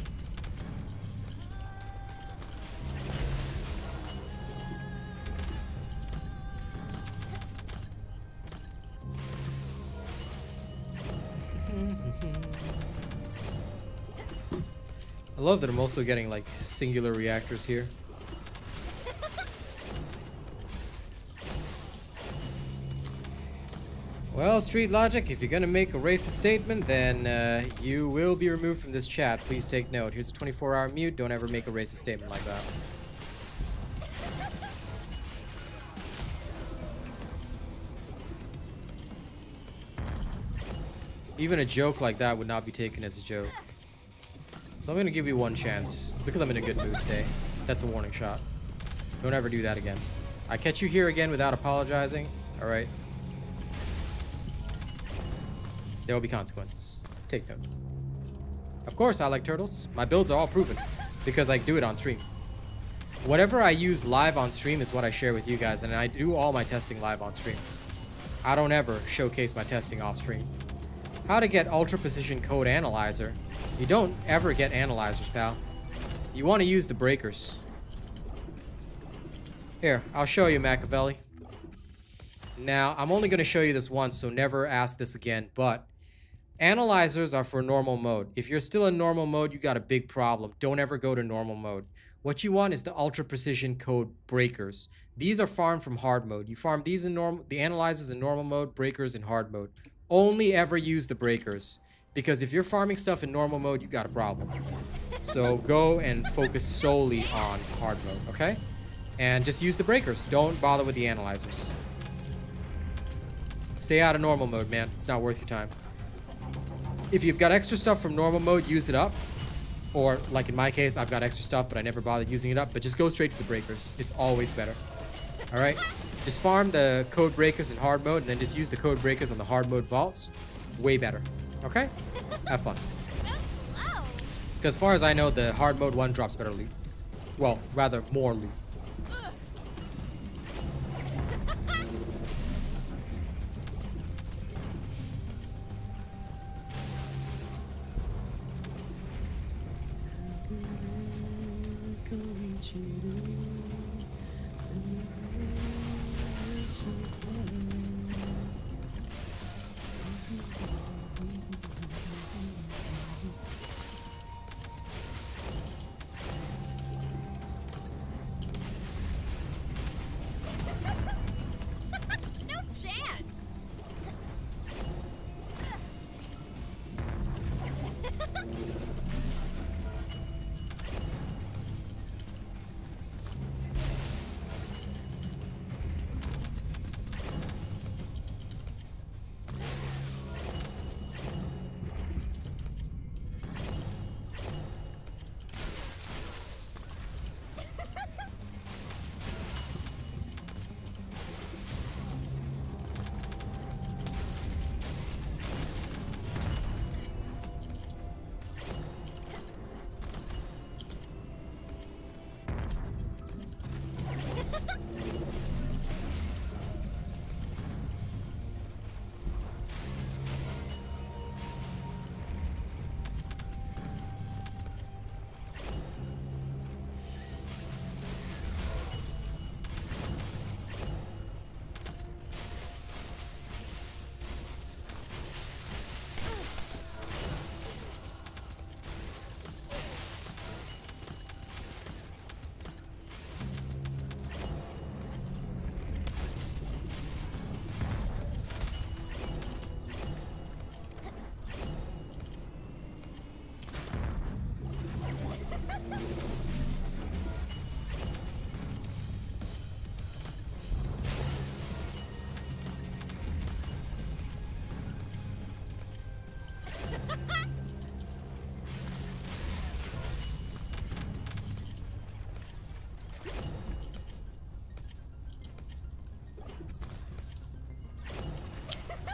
I love that I'm also getting like singular reactors here. Well, Street Logic, if you're gonna make a racist statement, then you will be removed from this chat. Please take note. Here's a 24-hour mute. Don't ever make a racist statement like that. Even a joke like that would not be taken as a joke. So I'm gonna give you one chance, because I'm in a good mood today. That's a warning shot. Don't ever do that again. I catch you here again without apologizing, alright? There will be consequences. Take note. Of course I like turtles. My builds are all proven, because I do it on stream. Whatever I use live on stream is what I share with you guys, and I do all my testing live on stream. I don't ever showcase my testing off stream. How to get ultra precision code analyzer. You don't ever get analyzers, pal. You want to use the breakers. Here, I'll show you, Machiavelli. Now, I'm only going to show you this once, so never ask this again, but analyzers are for normal mode. If you're still in normal mode, you got a big problem. Don't ever go to normal mode. What you want is the ultra precision code breakers. These are farmed from hard mode. You farm these in normal, the analyzers in normal mode, breakers in hard mode. Only ever use the breakers, because if you're farming stuff in normal mode, you got a problem. So go and focus solely on hard mode, okay? And just use the breakers. Don't bother with the analyzers. Stay out of normal mode, man. It's not worth your time. If you've got extra stuff from normal mode, use it up. Or, like in my case, I've got extra stuff, but I never bothered using it up. But just go straight to the breakers. It's always better. Alright? Just farm the code breakers in hard mode, and then just use the code breakers on the hard mode vaults. Way better. Okay? Have fun. So slow! Because as far as I know, the hard mode one drops better loot. Well, rather, more loot. No chance!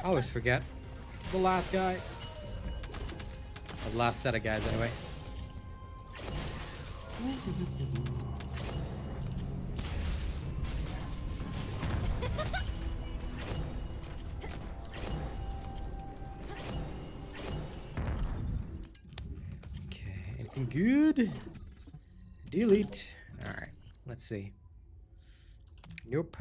I always forget. The last guy. Or the last set of guys, anyway. Okay, anything good? Delete. Alright, let's see. Nope.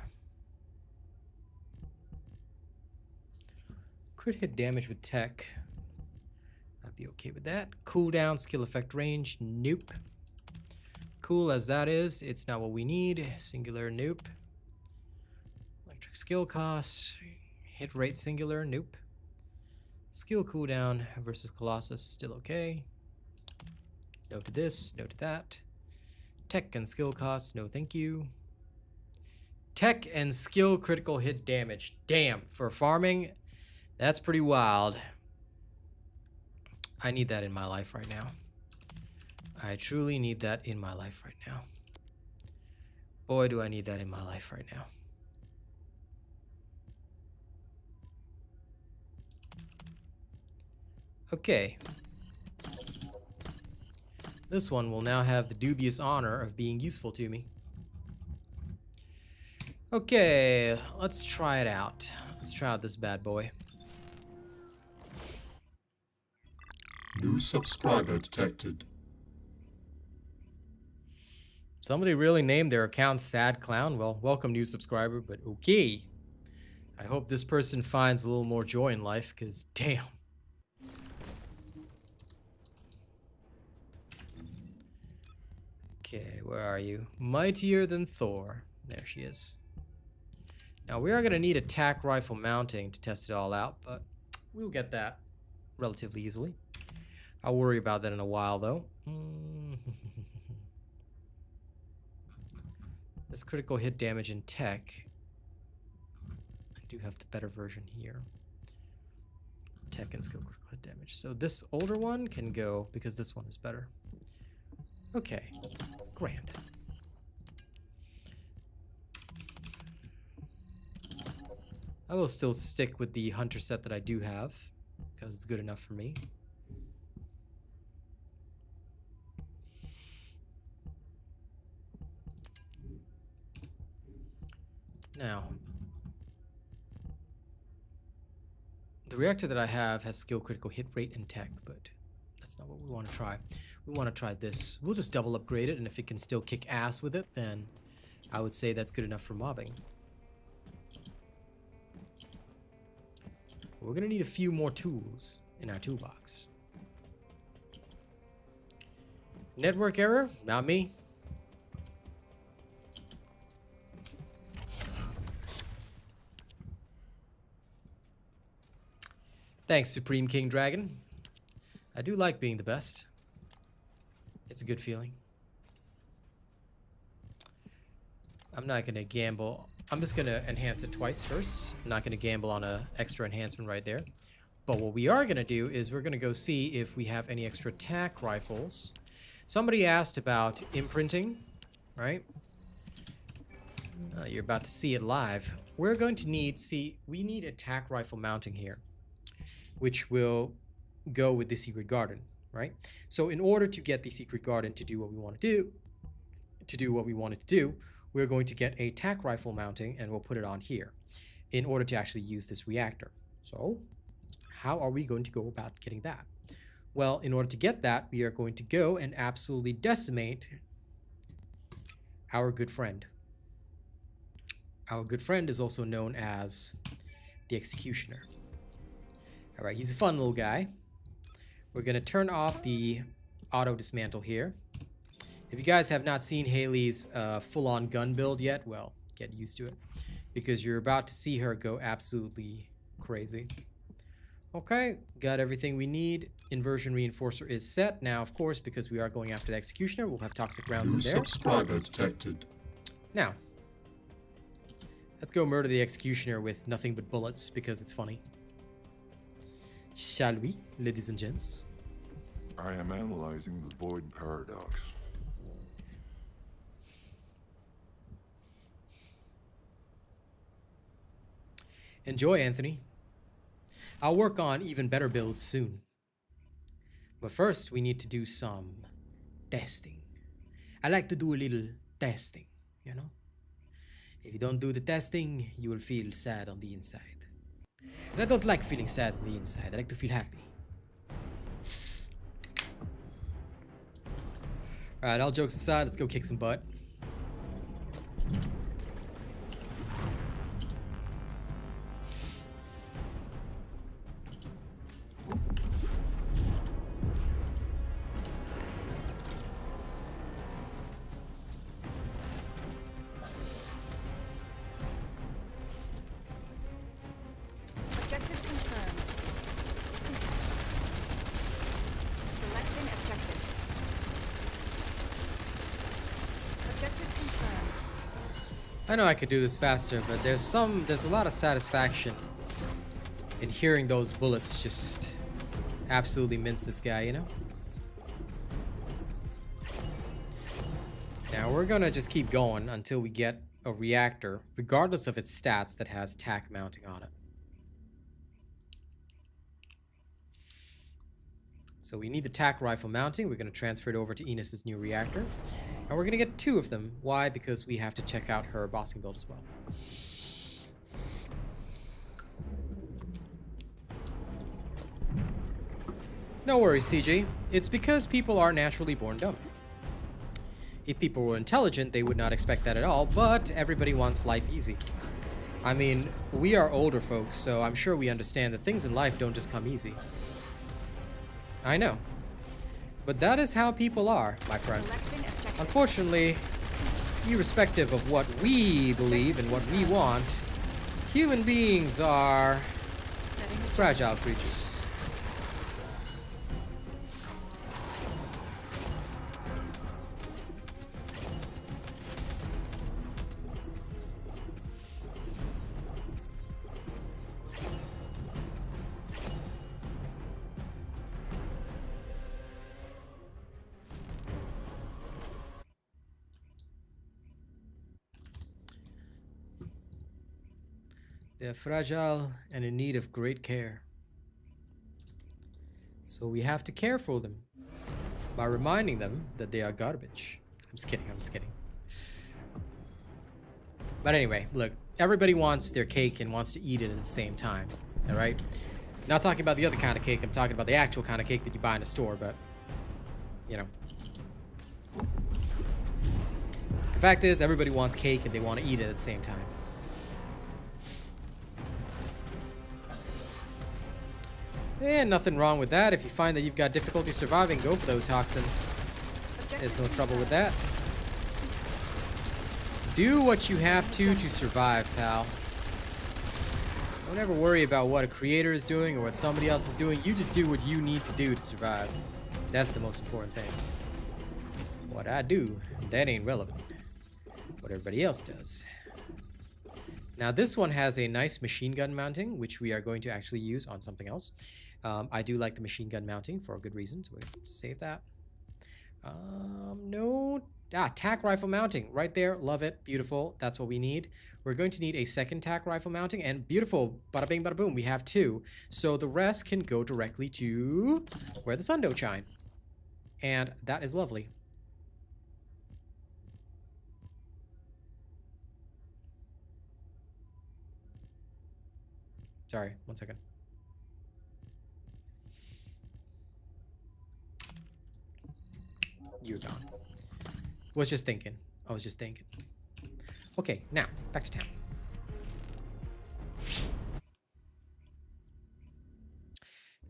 Could hit damage with tech. I'd be okay with that. Cooldown, skill effect range. Nope. Cool as that is, it's not what we need. Singular, nope. Electric skill cost. Hit rate singular, nope. Skill cooldown versus Colossus, still okay. No to this, no to that. Tech and skill cost, no thank you. Tech and skill critical hit damage. Damn, for farming, that's pretty wild. I need that in my life right now. I truly need that in my life right now. Boy, do I need that in my life right now. Okay. This one will now have the dubious honor of being useful to me. Okay, let's try it out. Let's try out this bad boy. New subscriber detected. Somebody really named their account Sad Clown. Well, welcome new subscriber, but okay. I hope this person finds a little more joy in life, because damn. Okay, where are you? Mightier than Thor. There she is. Now, we are going to need attack rifle mounting to test it all out, but we'll get that relatively easily. I'll worry about that in a while, though. This critical hit damage in tech. I do have the better version here. Tech and skill critical hit damage. So this older one can go because this one is better. Okay, grand. I will still stick with the hunter set that I do have because it's good enough for me. Now, the reactor that I have has skill critical hit rate and tech, but that's not what we want to try. We want to try this. We'll just double upgrade it, and if it can still kick ass with it, then I would say that's good enough for mobbing. We're going to need a few more tools in our toolbox. Network error? Not me. Thanks, Supreme King Dragon. I do like being the best. It's a good feeling. I'm not going to gamble. I'm just going to enhance it twice first. I'm not going to gamble on an extra enhancement right there. But what we are going to do is we're going to go see if we have any extra attack rifles. Somebody asked about imprinting, right? You're about to see it live. We're going to need, we need attack rifle mounting here, which will go with the secret garden, right? So in order to get the secret garden to do what we want to do, we're going to get a attack rifle mounting and we'll put it on here in order to actually use this reactor. So how are we going to go about getting that? Well, in order to get that, we are going to go and absolutely decimate our good friend. Our good friend is also known as the Executioner. All right, he's a fun little guy. We're going to turn off the auto dismantle here. If you guys have not seen Haley's full-on gun build yet, well, get used to it, because you're about to see her go absolutely crazy. Okay, got everything we need. Inversion reinforcer is set. Now, of course, because we are going after the Executioner, we'll have toxic rounds in there. Subscriber detected. Now, let's go murder the Executioner with nothing but bullets because it's funny. Shall we, ladies and gents? I am analyzing the void paradox. Enjoy, Anthony. I'll work on even better builds soon. But first, we need to do some testing. I like to do a little testing, you know? If you don't do the testing, you will feel sad on the inside. And I don't like feeling sad on the inside. I like to feel happy. Alright, all jokes aside, let's go kick some butt. Objective confirmed. Selecting objective. Objective confirmed. I know I could do this faster, but there's a lot of satisfaction in hearing those bullets just absolutely mince this guy, you know? Now we're gonna just keep going until we get a reactor, regardless of its stats, that has tack mounting on it. So we need the tack rifle mounting. We're gonna transfer it over to Ines' new reactor. And we're gonna get 2 of them. Why? Because we have to check out her bossing build as well. No worries, CJ. It's because people are naturally born dumb. If people were intelligent, they would not expect that at all, but everybody wants life easy. I mean, we are older folks, so I'm sure we understand that things in life don't just come easy. I know. But that is how people are, my friend. Unfortunately, irrespective of what we believe and what we want, human beings are fragile creatures. They're fragile and in need of great care. So we have to care for them by reminding them that they are garbage. I'm just kidding, I'm just kidding. But anyway, look, everybody wants their cake and wants to eat it at the same time, all right? Not talking about the other kind of cake, I'm talking about the actual kind of cake that you buy in a store, but, you know. The fact is, everybody wants cake and they want to eat it at the same time. And nothing wrong with that. If you find that you've got difficulty surviving, go for those toxins. There's no trouble with that. Do what you have to survive, pal. Don't ever worry about what a creator is doing or what somebody else is doing. You just do what you need to do to survive. That's the most important thing. What I do, that ain't relevant. What everybody else does. Now this one has a nice machine gun mounting, which we are going to actually use on something else. I do like the machine gun mounting for a good reason, so we're going to save that. No, tack rifle mounting right there. Love it. Beautiful. That's what we need. We're going to need a second tack rifle mounting, and beautiful. Bada bing, bada boom. We have 2. So the rest can go directly to where the sun don't shine. And that is lovely. Sorry, 1 second. You're gone. Was just thinking. I was just thinking. Okay, now, back to town.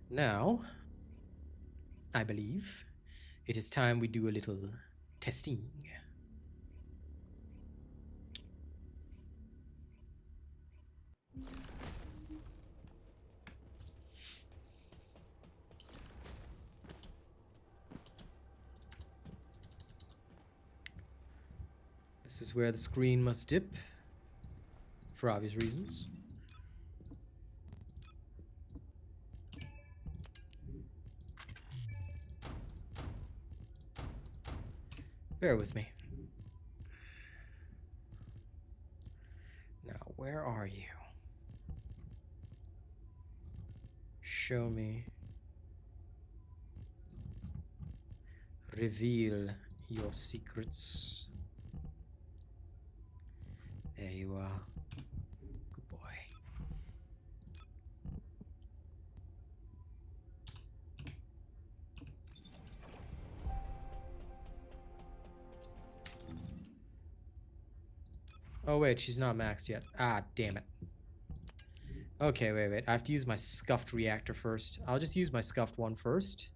Now, I believe it is time we do a little testing. This is where the screen must dip, for obvious reasons. Bear with me. Now, where are you? Show me. Reveal your secrets. There you are. Good boy. Oh wait, she's not maxed yet. Ah, damn it. Okay, wait. I have to use my scuffed reactor first. I'll just use my scuffed one first.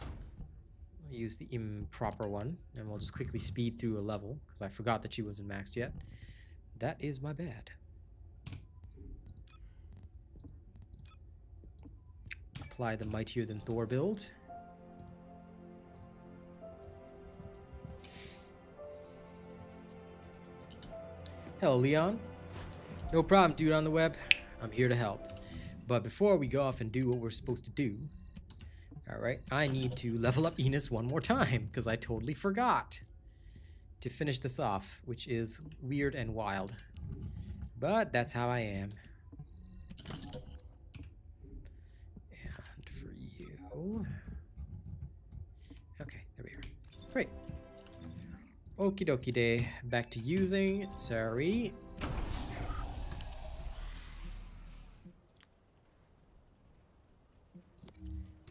I'll use the improper one, and we'll just quickly speed through a level, because I forgot that she wasn't maxed yet. That is my bad. Apply the Mightier Than Thor build. Hello, Leon. No problem, dude on the web. I'm here to help. But before we go off and do what we're supposed to do, alright, I need to level up Ines one more time, because I totally forgot to finish this off, which is weird and wild. But that's how I am. And for you... Okay, there we are. Great. Okie dokie day. Back to using. Sorry.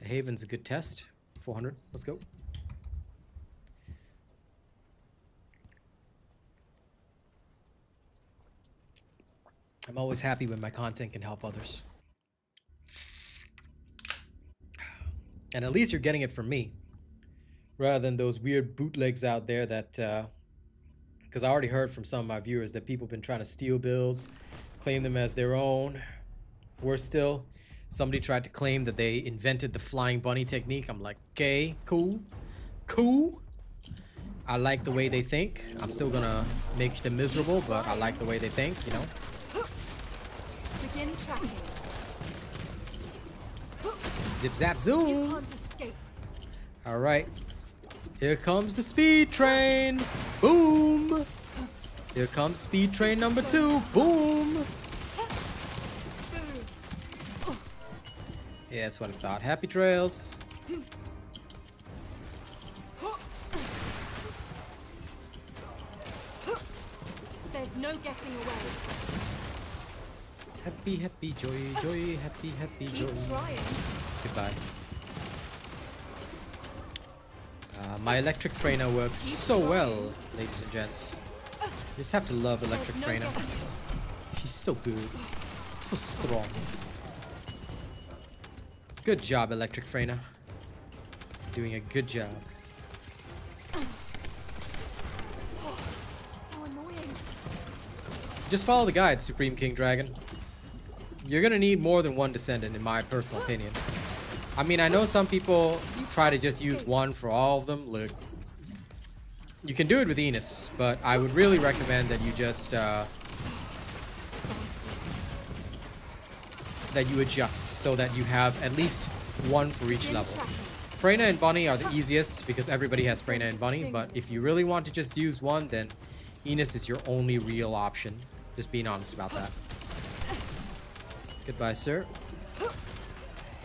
The Haven's a good test. 400. Let's go. I'm always happy when my content can help others. And at least you're getting it from me, rather than those weird bootlegs out there that, because I already heard from some of my viewers that people have been trying to steal builds, claim them as their own. Worse still, somebody tried to claim that they invented the flying bunny technique. I'm like, okay, cool. I like the way they think. I'm still gonna make them miserable, but I like the way they think, you know? Begin tracking. Zip zap zoom. All right, here comes the speed train. Boom. Here comes speed train number 2. Boom. Yeah, that's what I thought. Happy trails. There's no getting away. Happy, happy, joy, happy, happy, joy. Keep trying. Goodbye. My electric Freyna works so well, ladies and gents. You just have to love electric Freyna. She's so good. So strong. Good job, electric Freyna. Doing a good job. So annoying. Just follow the guide, Supreme King Dragon. You're gonna need more than one Descendant, in my personal opinion. I mean, I know some people try to just use one for all of them. Look, you can do it with Ines, but I would really recommend that you just that you adjust so that you have at least one for each level. Freyna and Bunny are the easiest because everybody has Freyna and Bunny, but if you really want to just use one, then Ines is your only real option. Just being honest about that. Goodbye, sir.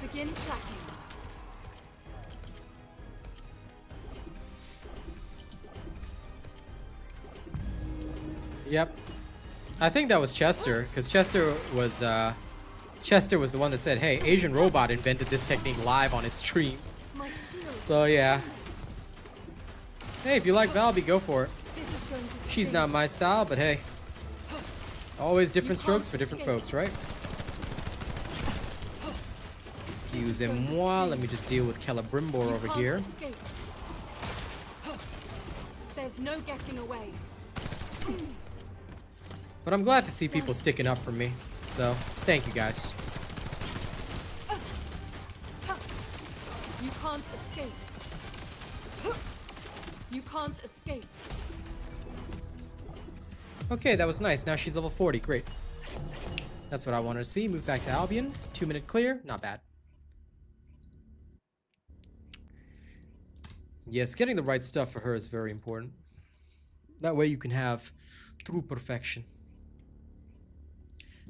Begin tracking. Yep. I think that was Chester, because Chester was the one that said, hey, AsianRobot invented this technique live on his stream. My shield. So yeah. Hey, if you like Valby, go for it. This is going to She's sting. not my style, but hey. Always different strokes for different folks, right? Excusez-moi, let me just deal with Celebrimbor over Can't here. escape. There's no getting away. But I'm glad to see people sticking up for me. So, thank you guys. You can't escape. You can't escape. Okay, that was nice. Now she's level 40. Great. That's what I wanted to see. Move back to Albion. 2-minute clear. Not bad. Yes, getting the right stuff for her is very important. That way you can have true perfection.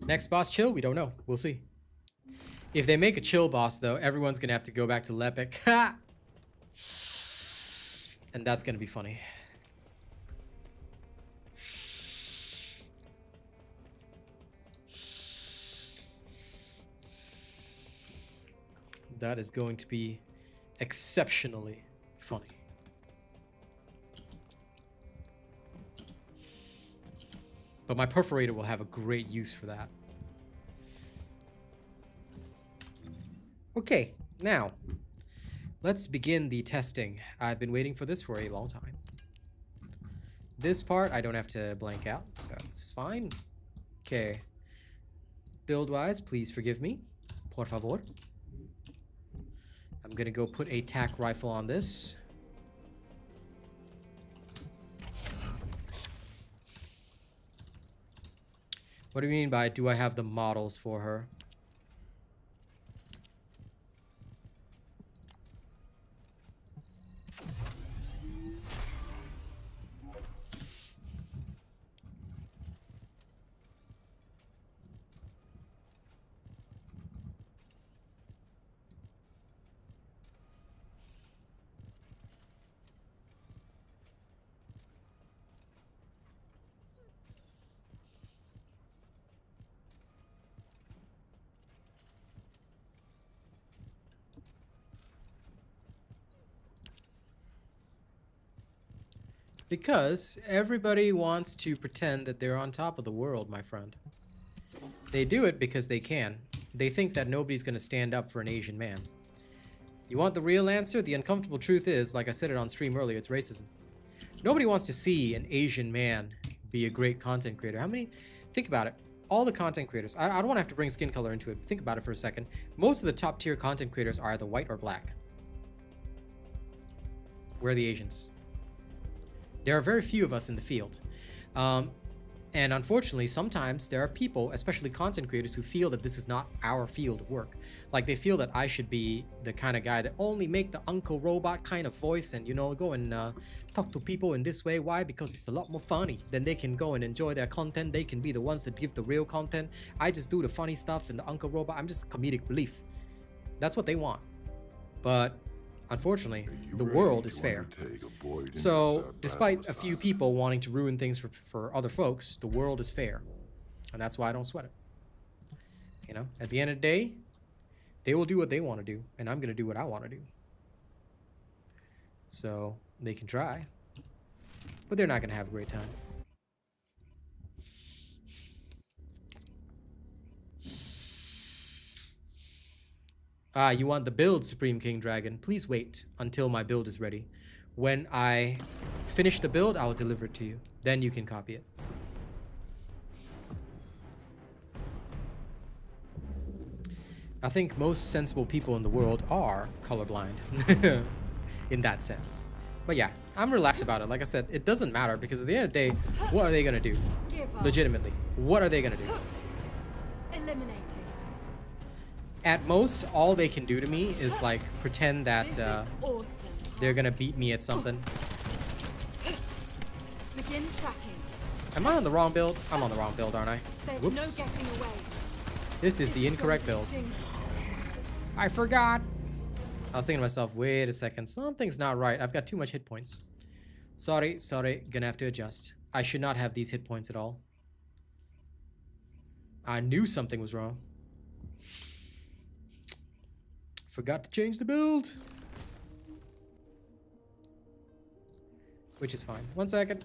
Next boss chill? We don't know. We'll see. If they make a chill boss, though, everyone's gonna have to go back to Lepic. Ha! And that's gonna be funny. That is going to be exceptionally funny. But my perforator will have a great use for that. Okay, now let's begin the testing. I've been waiting for this for a long time. This part I don't have to blank out, so this is fine. Okay. Build-wise, please forgive me. Por favor. I'm gonna go put a tac rifle on this. What do you mean by do I have the models for her? Because everybody wants to pretend that they're on top of the world, my friend. They do it because they can. They think that nobody's going to stand up for an Asian man. You want the real answer? The uncomfortable truth is, like I said it on stream earlier, it's racism. Nobody wants to see an Asian man be a great content creator. How many? Think about it. All the content creators. I don't want to have to bring skin color into it. Think about it for a second. Most of the top tier content creators are either white or black. Where are the Asians? There are very few of us in the field. And unfortunately, sometimes there are people, especially content creators, who feel that this is not our field of work. Like they feel that I should be the kind of guy that only make the Uncle Robot kind of voice and, you know, go and talk to people in this way. Why? Because it's a lot more funny. Then they can go and enjoy their content. They can be the ones that give the real content. I just do the funny stuff and the Uncle Robot. I'm just comedic relief. That's what they want. But unfortunately, the world is fair. So, despite a few people wanting to ruin things for other folks, the world is fair. And that's why I don't sweat it. You know, at the end of the day, they will do what they want to do, and I'm going to do what I want to do. So, they can try. But they're not going to have a great time. Ah, you want the build, Supreme King Dragon? Please wait until my build is ready. When I finish the build, I'll deliver it to you. Then you can copy it. I think most sensible people in the world are colorblind. In that sense. But yeah, I'm relaxed about it. Like I said, it doesn't matter because at the end of the day, what are they gonna do? Legitimately, what are they gonna do? Eliminating. At most, all they can do to me is like pretend that Awesome. they're gonna beat me at something. Begin tracking. Am I on the wrong build? I'm on the wrong build, aren't I? There's Whoops. no getting away. This is the incorrect build. I forgot. I was thinking to myself, wait a second, something's not right. I've got too much hit points. Sorry, gonna have to adjust. I should not have these hit points at all. I knew something was wrong. Forgot to change the build. Which is fine. 1 second.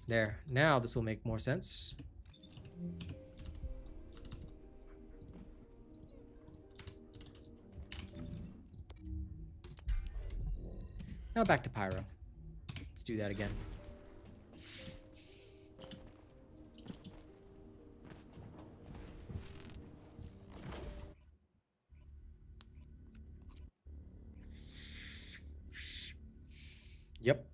There. Now this will make more sense. Now back to Pyro. Let's do that again. Yep.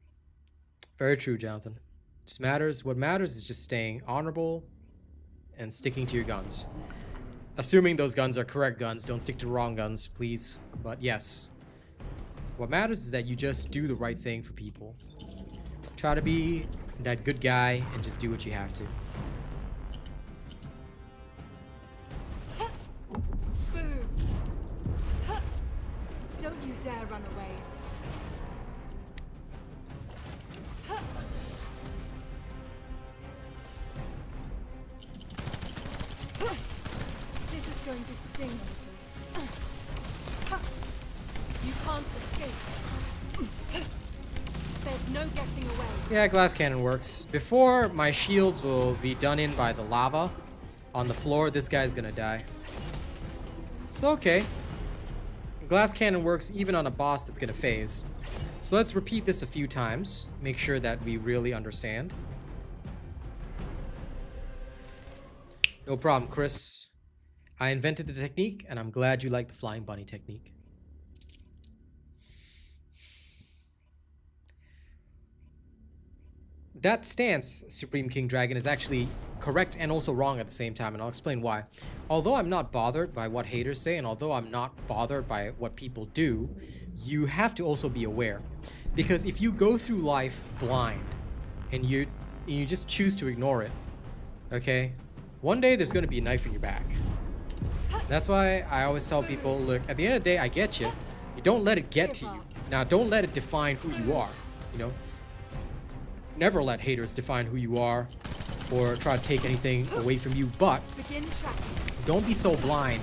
Very true, Jonathan. Just matters. What matters is just staying honorable and sticking to your guns. Assuming those guns are correct guns. Don't stick to wrong guns, please. But yes. What matters is that you just do the right thing for people. Try to be that good guy and just do what you have to. Boom. Don't you dare run away. This is going to sting a little. You can't escape. There's no getting away. Yeah, glass cannon works. Before my shields will be done in by the lava on the floor, this guy's gonna die. So okay. Glass cannon works even on a boss that's gonna phase. So let's repeat this a few times. Make sure that we really understand. No problem, Chris. I invented the technique, and I'm glad you like the flying bunny technique. That stance, Supreme King Dragon, is actually correct and also wrong at the same time, and I'll explain why. Although I'm not bothered by what haters say, and although I'm not bothered by what people do, you have to also be aware. Because if you go through life blind, and you just choose to ignore it, okay? One day there's going to be a knife in your back. That's why I always tell people, look, at the end of the day, I get you. You don't let it get to you. Now, don't let it define who you are, you know? Never let haters define who you are or try to take anything away from you, but don't be so blind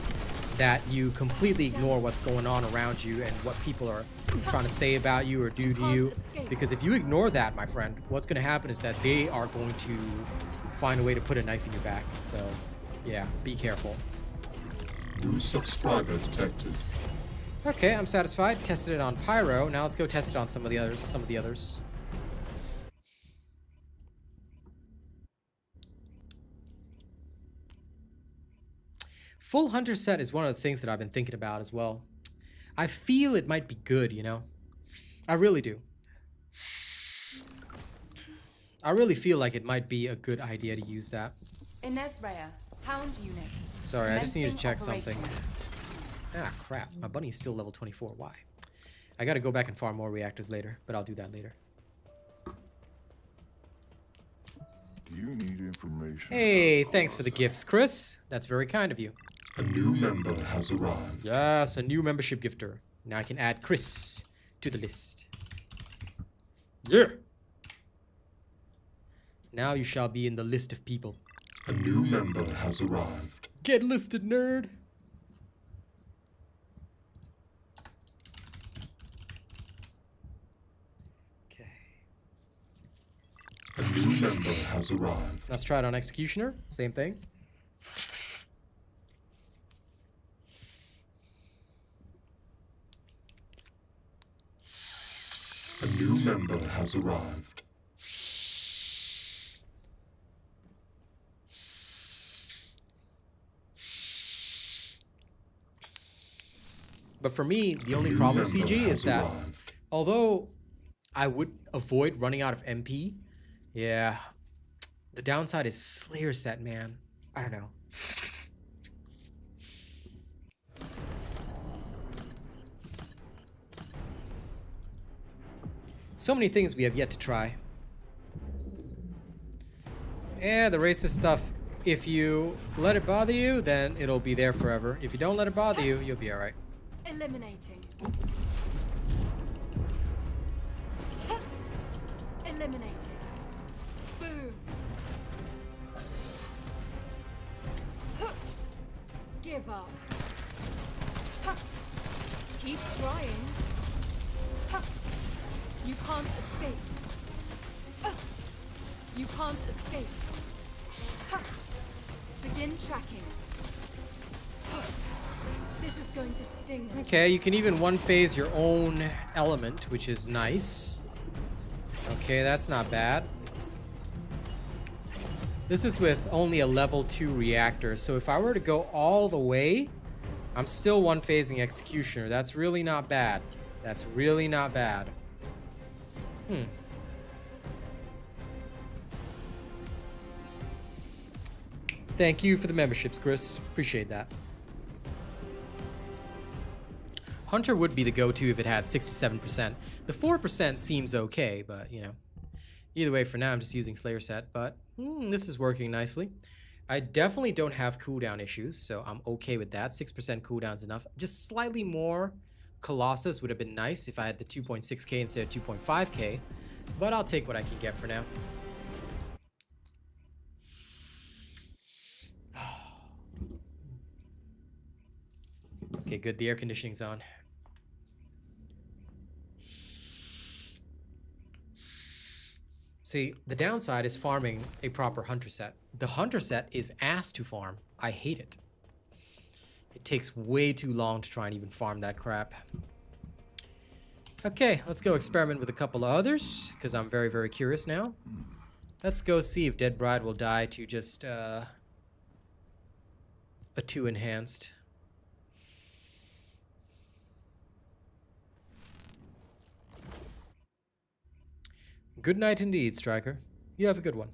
that you completely ignore what's going on around you and what people are trying to say about you or do to you. Because if you ignore that, my friend, what's going to happen is that they are going to find a way to put a knife in your back. So, yeah, be careful. New subscriber detected. Okay, I'm satisfied. Tested it on Pyro. Now let's go test it on some of the others. Full Hunter set is one of the things that I've been thinking about as well. I feel it might be good, you know? I really do. I really feel like it might be a good idea to use that. Ines, Hound Unit. Sorry, I just need to check something. Ah, crap. My bunny's still level 24. Why? I gotta go back and farm more reactors later, but I'll do that later. Do you need information? Hey, thanks for the gifts, Chris. That's very kind of you. A new member has arrived. Yes, a new membership gifter. Now I can add Chris to the list. Yeah. Now you shall be in the list of people. A new member has arrived. Get listed, nerd. Okay. A new member has arrived. Let's try it on Executioner. Same thing. A new member has arrived. But for me, the only problem, CG, is that although I would avoid running out of MP, yeah, the downside is Slayer set, man. I don't know. So many things we have yet to try. Yeah, the racist stuff. If you let it bother you, then it'll be there forever. If you don't let it bother you, you'll be alright. Eliminating. Eliminating. Boom. Give up. Keep trying. You can't escape. You can't escape. Begin tracking. This is going to sting. Okay, you can even one-phase your own element, which is nice. Okay, that's not bad. This is with only a level 2 reactor, so if I were to go all the way, I'm still one-phasing Executioner. That's really not bad. That's really not bad. Thank you for the memberships, Chris. Appreciate that. Hunter would be the go-to if it had 67%. The 4% seems okay, but, you know, Either way, for now, I'm just using Slayer set, but this is working nicely. I definitely don't have cooldown issues, so I'm okay with that. 6% cooldown is enough. Just slightly more Colossus would have been nice if I had the 2.6k instead of 2.5k, but I'll take what I can get for now. Okay, good. The air conditioning's on. See, the downside is farming a proper hunter set. The hunter set is ass to farm. I hate it. It takes way too long to try and even farm that crap. Okay, let's go experiment with a couple of others, because I'm very, very curious now. Let's go see if Dead Bride will die to just a 2 enhanced. Good night indeed, Striker. You have a good one.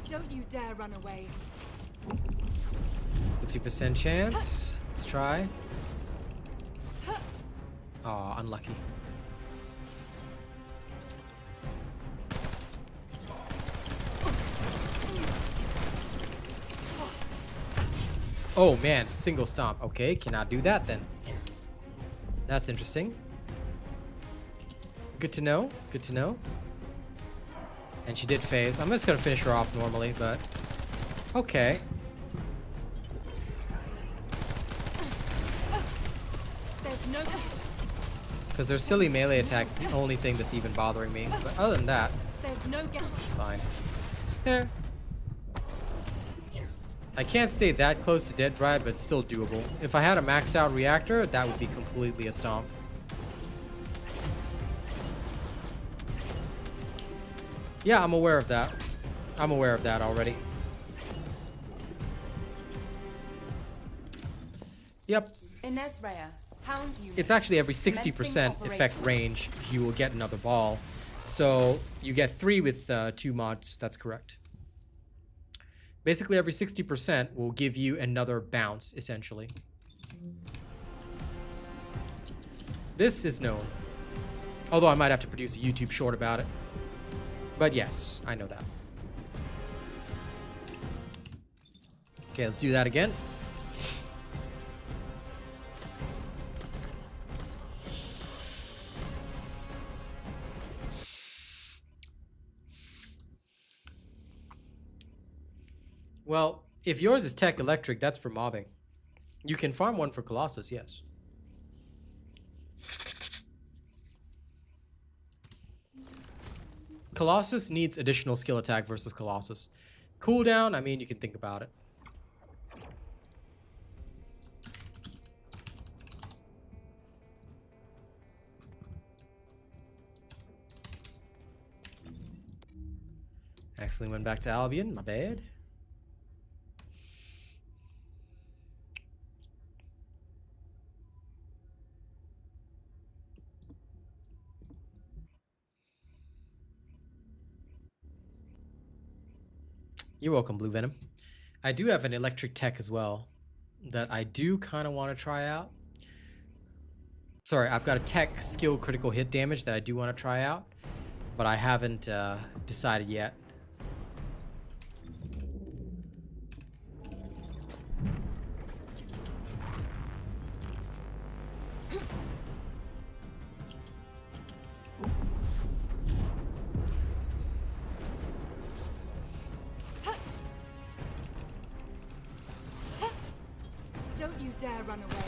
Don't you dare run away. 50% chance. Let's try. Aw, unlucky. Oh man, single stomp. Okay, cannot do that then. That's interesting. Good to know. Good to know. And she did phase. I'm just gonna finish her off normally, but okay. There's no. Because their silly melee attack is the only thing that's even bothering me. But other than that, There's no gap. it's fine. Yeah. I can't stay that close to Dead Bride, but it's still doable. If I had a maxed out reactor, that would be completely a stomp. Yeah, I'm aware of that. I'm aware of that already. Yep. Ines Rea, pound unit. It's actually every 60% effect range, you will get another ball. So you get 3 with 2 mods. That's correct. Basically, every 60% will give you another bounce, essentially. This is known. Although I might have to produce a YouTube short about it. But yes, I know that. Okay, let's do that again. Well, if yours is tech electric, that's for mobbing. You can farm one for Colossus, yes. Colossus needs additional skill attack versus Colossus. Cooldown, I mean, you can think about it. Accidentally went back to Albion, my bad. You're welcome, Blue Venom. I do have an electric tech as well that I do kind of want to try out. Sorry, I've got a tech skill critical hit damage that I do want to try out, but I haven't decided yet. Don't you dare run away.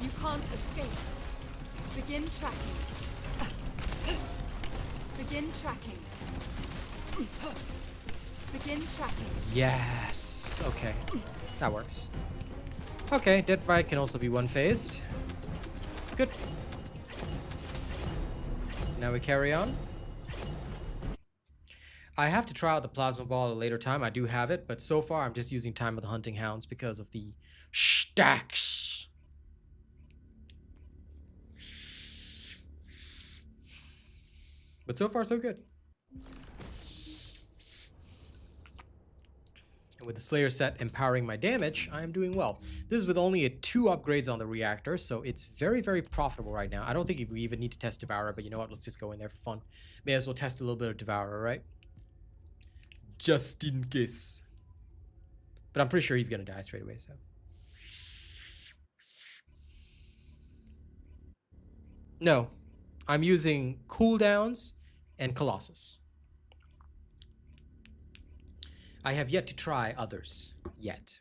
You can't escape. Begin tracking. Begin tracking. Begin tracking. Yes. Okay. That works. Okay, Dead Bride can also be one-phased. Good. Now we carry on. I have to try out the plasma ball at a later time. I do have it, but so far I'm just using Time of the Hunting Hounds because of the stacks. But so far, so good. And with the Slayer set empowering my damage, I am doing well. This is with only 2 upgrades on the Reactor, so it's very, very profitable right now. I don't think we even need to test Devourer, but you know what? Let's just go in there for fun. May as well test a little bit of Devourer, right? Just in case. But I'm pretty sure he's gonna die straight away, so. No. I'm using cooldowns and Colossus. I have yet to try others. Yet.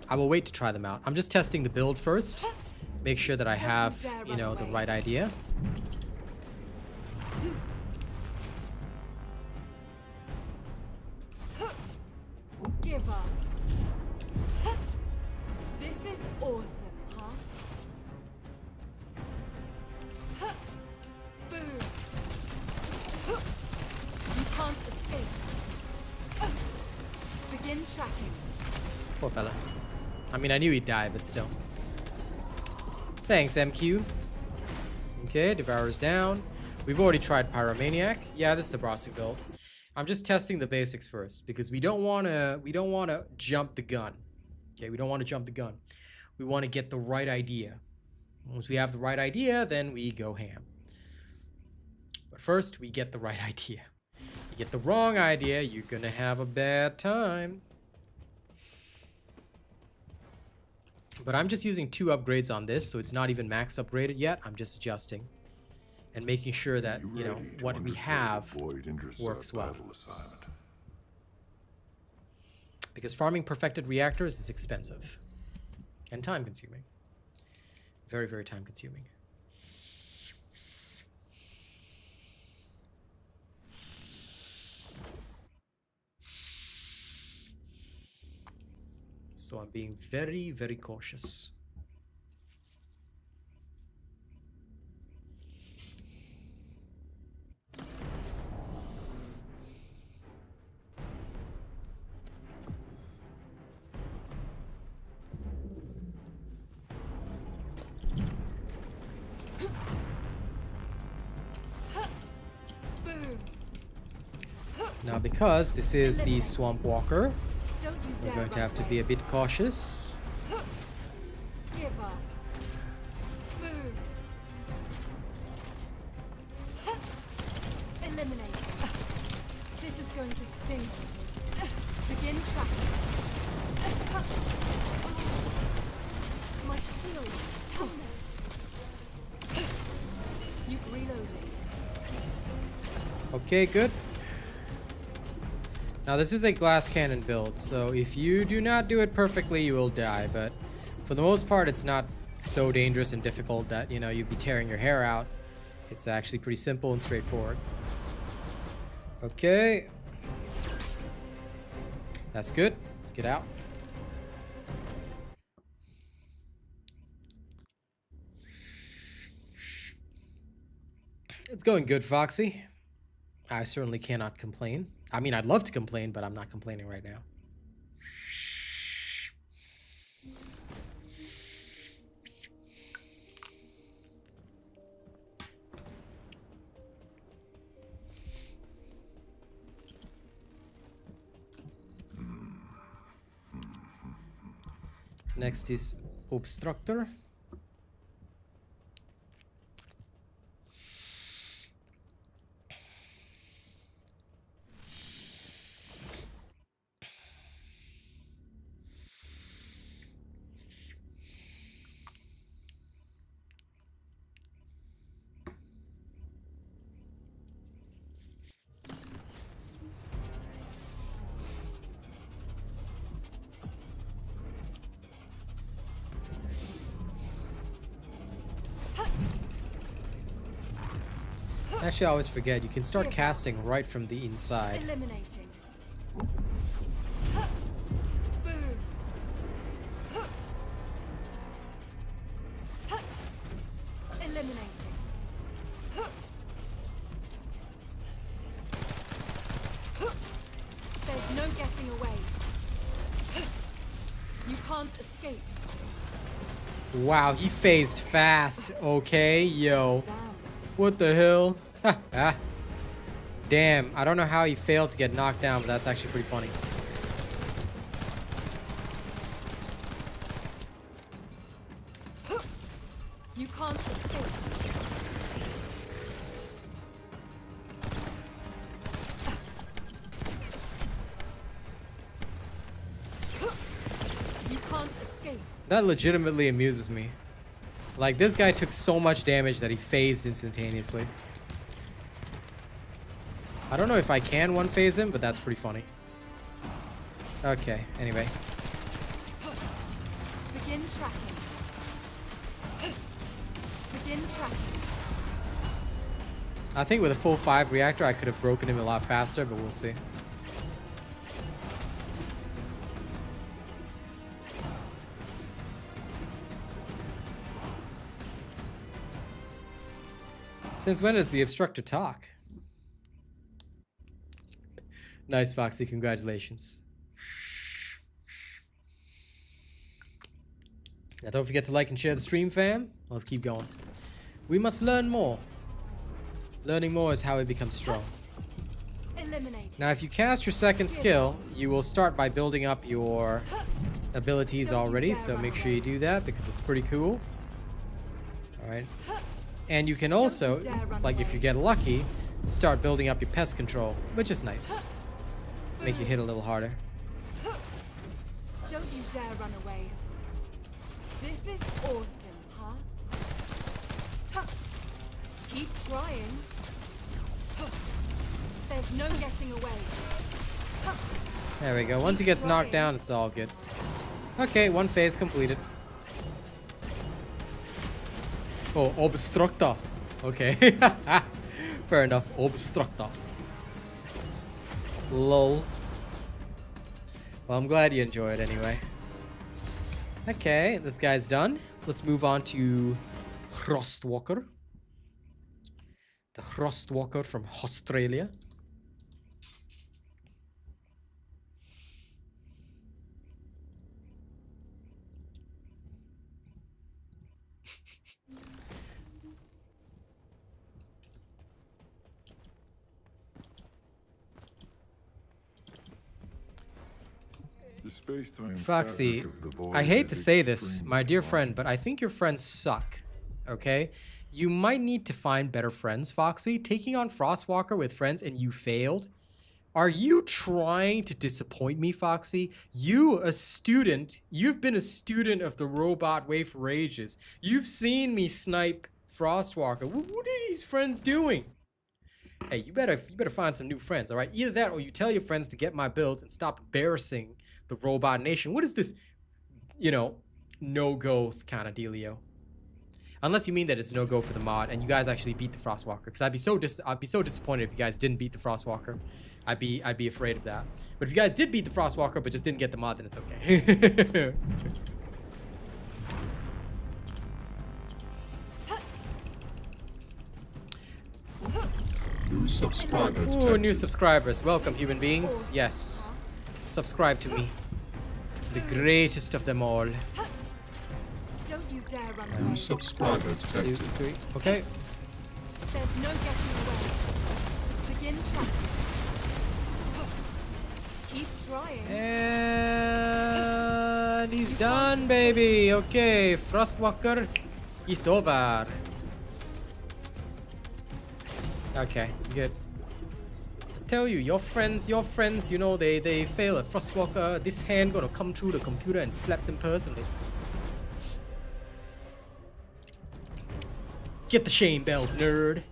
I will wait to try them out. I'm just testing the build first. Make sure that I have, you know, the right idea. Give up. This is awesome, huh? Boom. You can't escape. Begin tracking. Poor fella. I mean, I knew he'd die, but still. Thanks, MQ. Okay, Devourer's down. We've already tried Pyromaniac. Yeah, this is the Brostic build. I'm just testing the basics first because we don't want to jump the gun. Okay, we don't want to jump the gun. We want to get the right idea. Once we have the right idea, then we go ham. But first, we get the right idea. You get the wrong idea, you're gonna have a bad time. But I'm just using 2 upgrades on this, so it's not even max upgraded yet. I'm just adjusting and making sure that, you know, what we have works well. Because farming perfected reactors is expensive and time consuming. Very, very time consuming. So I'm being very, very cautious. Now, because this is the Swamp Walker, we're going to have to be a bit cautious. Give up. Boom. Eliminate. This is going to sting. Begin tracking. My shield. You reloading. Okay, good. Now this is a glass cannon build, so if you do not do it perfectly, you will die, but for the most part, it's not so dangerous and difficult that, you know, you'd be tearing your hair out. It's actually pretty simple and straightforward. Okay. That's good. Let's get out. It's going good, Foxy. I certainly cannot complain. I mean, I'd love to complain, but I'm not complaining right now. Next is Obstructor. Actually, I always forget, you can start casting right from the inside. Eliminating. Boom. Eliminating. getting away. You can't escape. Wow, he phased fast. Okay, yo. Damn. What the hell? Ah. Damn, I don't know how he failed to get knocked down, but that's actually pretty funny. You can't escape. You can't escape. That legitimately amuses me. Like, this guy took so much damage that he phased instantaneously. I don't know if I can one phase him, but that's pretty funny. Okay, anyway. Begin tracking. Begin tracking. I think with a full 5 reactor, I could have broken him a lot faster, but we'll see. Since when does the obstructor talk? Nice, Foxy. Congratulations. Now, don't forget to like and share the stream, fam. Let's keep going. We must learn more. Learning more is how we become strong. Eliminate. Now, if you cast your second skill, you will start by building up your abilities already. So make sure you do that because it's pretty cool. All right. And you can also, like if you get lucky, start building up your pest control, which is nice. Make you hit a little harder. Don't you dare run away. This is awesome, huh? Keep trying. There's no getting away. There we go. Once he gets knocked down, it's all good. Okay, 1 phase completed. Oh, obstructor. Okay. Fair enough. Obstructor. Lol. Well, I'm glad you enjoy it anyway. Okay, this guy's done. Let's move on to Frostwalker. The Frostwalker from Australia. Foxy, I hate to say this, my dear friend, but I think your friends suck. Okay? You might need to find better friends, Foxy. Taking on Frostwalker with friends and you failed? Are you trying to disappoint me, Foxy? You, a student, you've been a student of the robot way for ages. You've seen me snipe Frostwalker. What are these friends doing? Hey, you better find some new friends, all right? Either that or you tell your friends to get my builds and stop embarrassing the robot nation. What is this, you know, no-go kind of dealio? Unless you mean that it's no-go for the mod and you guys actually beat the Frostwalker, because I'd be so disappointed if you guys didn't beat the Frostwalker. I'd be afraid of that. But if you guys did beat the Frostwalker but just didn't get the mod, then it's okay. New subscriber. Ooh, new subscribers. Welcome, human beings. Yes. Subscribe to me. The greatest of them all. Don't you dare run away. New subscriber 2, detected. 3. Okay. There's no getting away. Begin tracking. Keep trying. And he's done, baby. Okay, Frostwalker is over. Okay, good. Tell you, your friends, you know, they fail at Frostwalker. This hand gonna come through the computer and slap them personally. Get the shame bells, nerd.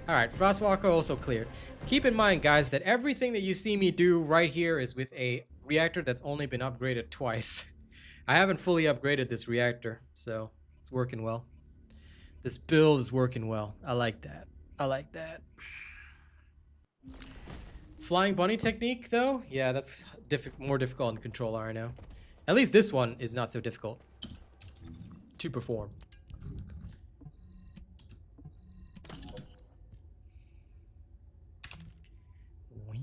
Alright, Frostwalker also cleared. Keep in mind, guys, that everything that you see me do right here is with a reactor that's only been upgraded twice. I haven't fully upgraded this reactor, so it's working well. This build is working well. I like that. I like that. Flying bunny technique, though? Yeah, that's more difficult in controller, I know. At least this one is not so difficult to perform.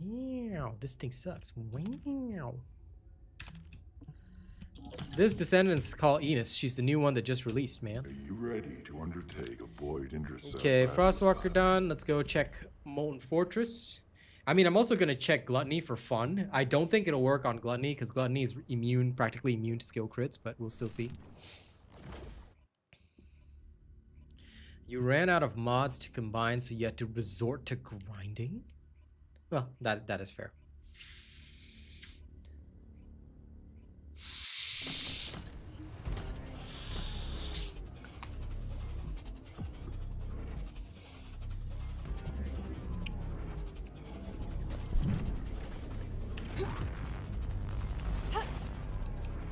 Wow, this thing sucks. Wow. This Descendant's called Ines. She's the new one that just released, man. Are you ready to undertake a void intercept? Okay, Frostwalker done. Let's go check Molten Fortress. I mean, I'm also going to check Gluttony for fun. I don't think it'll work on Gluttony because Gluttony is immune, practically immune to skill crits, but we'll still see. You ran out of mods to combine, so you had to resort to grinding? Well, that is fair.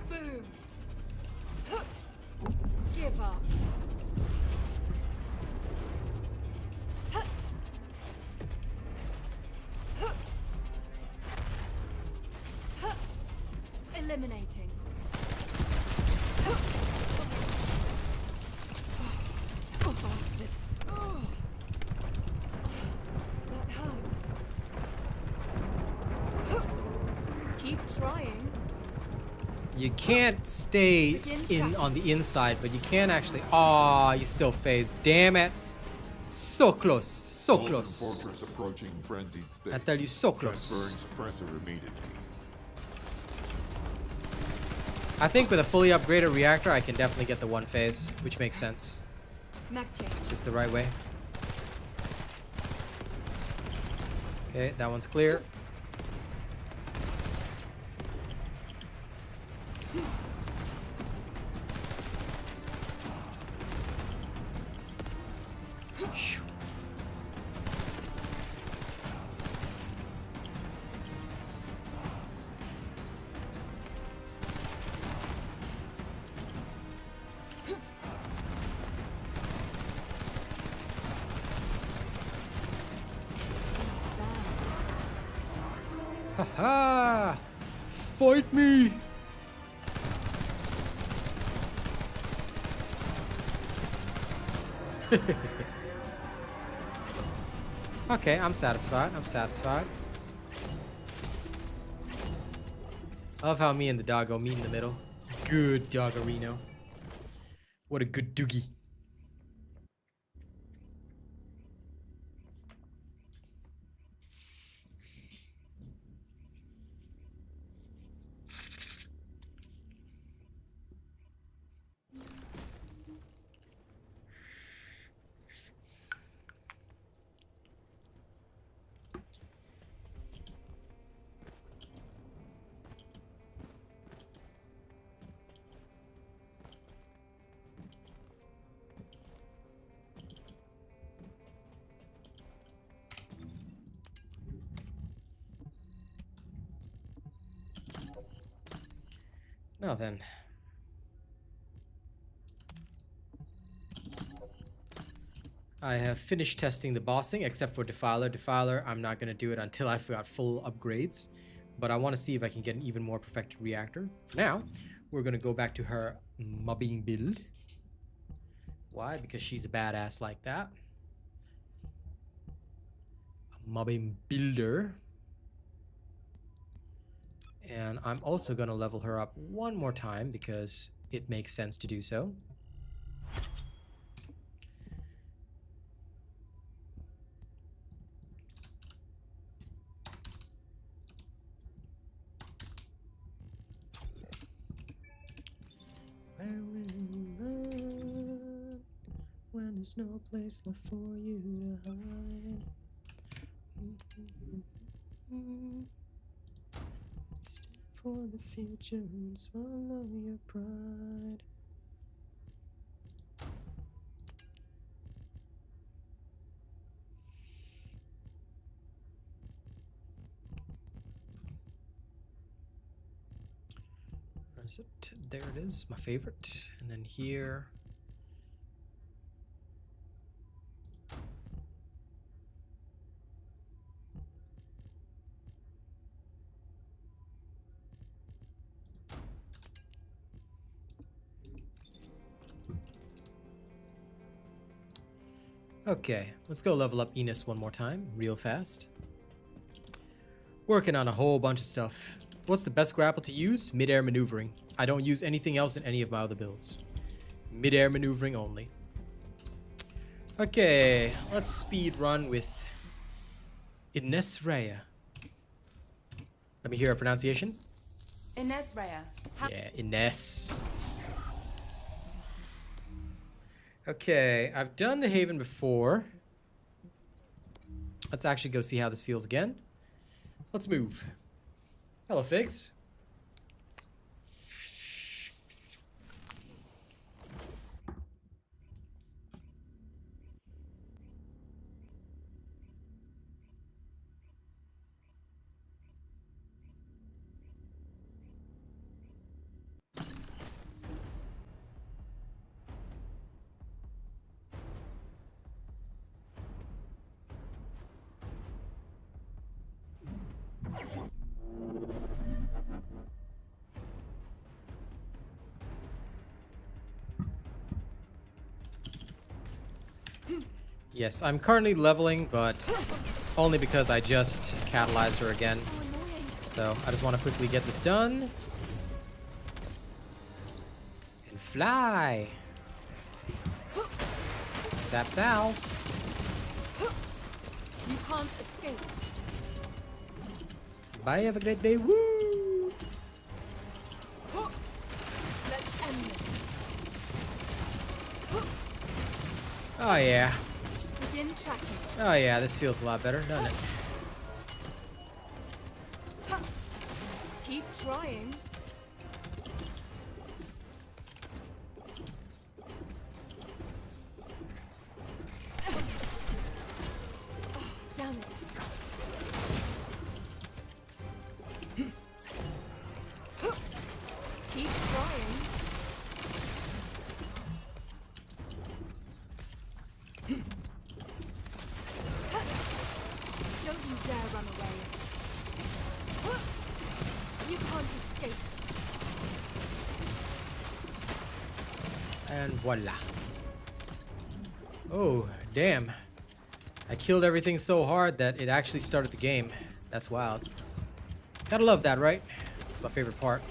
Boom. Give up. Eliminating. Oh, bastards. Oh. That hurts. Keep trying. You can't stay in on the inside, but you can actually. Aw, you still phase. Damn it. So close. So Molten close. Fortress approaching frenzied state. I tell you, so close. Transferring suppressor immediately. I think with a fully upgraded reactor, I can definitely get the one phase, which makes sense. Mag change. Just the right way. Okay, that one's clear. Shoo. Haha! Fight me! Okay, I'm satisfied. I'm satisfied. I love how me and the doggo meet in the middle. Good doggerino. What a good doogie. Now then. I have finished testing the bossing except for Defiler. Defiler, I'm not going to do it until I've got full upgrades. But I want to see if I can get an even more perfected reactor. For now, we're going to go back to her mobbing build. Why? Because she's a badass like that. A mobbing builder. And I'm also going to level her up one more time because it makes sense to do so. Where will you run when there's no place left for you to hide? Stand for the future and swallow your pride. Where is it? There it is, my favorite. And then here. Okay, let's go level up Ines one more time, real fast. Working on a whole bunch of stuff. What's the best grapple to use? Mid-air maneuvering. I don't use anything else in any of my other builds. Mid-air maneuvering only. Okay, let's speed run with Ines. Let me hear a pronunciation. Ines Rhea. Yeah, Ines. Okay, I've done the Haven before. Let's actually go see how this feels again. Let's move. Hello, Figs. Yes, I'm currently leveling, but only because I just catalyzed her again. So I just want to quickly get this done. And fly. Zap zow. You can't escape. Bye, have a great day. Woo! Let's end this. Oh yeah. Begin tracking. Oh yeah, this feels a lot better, doesn't it? Keep trying. Damn it. Keep trying. Don't you dare run away. You can't escape. And voila. Oh, damn. I killed everything so hard that it actually started the game. That's wild. Gotta love that, right? It's my favorite part.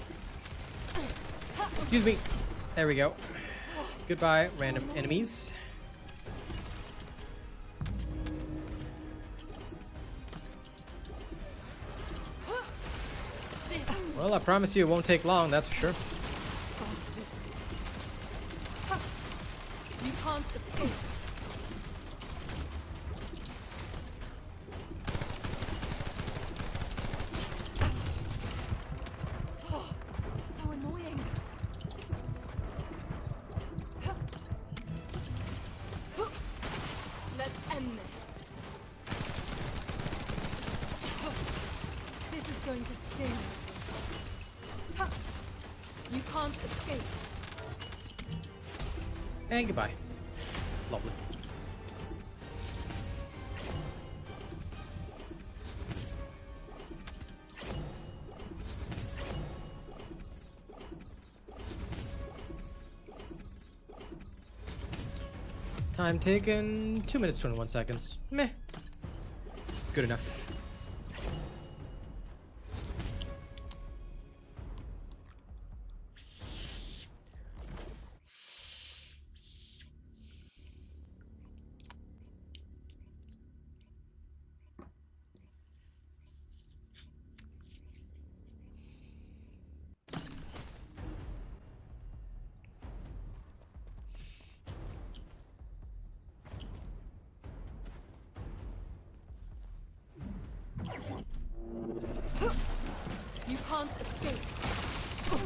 Excuse me. There we go. Goodbye, random enemies. Well, I promise you it won't take long, that's for sure. You can't escape. So annoying. Let's end this. This is going to sting. You can't escape. And goodbye. Lovely. Time taken 2 minutes 21 seconds. Meh. Good enough. You can't escape. Those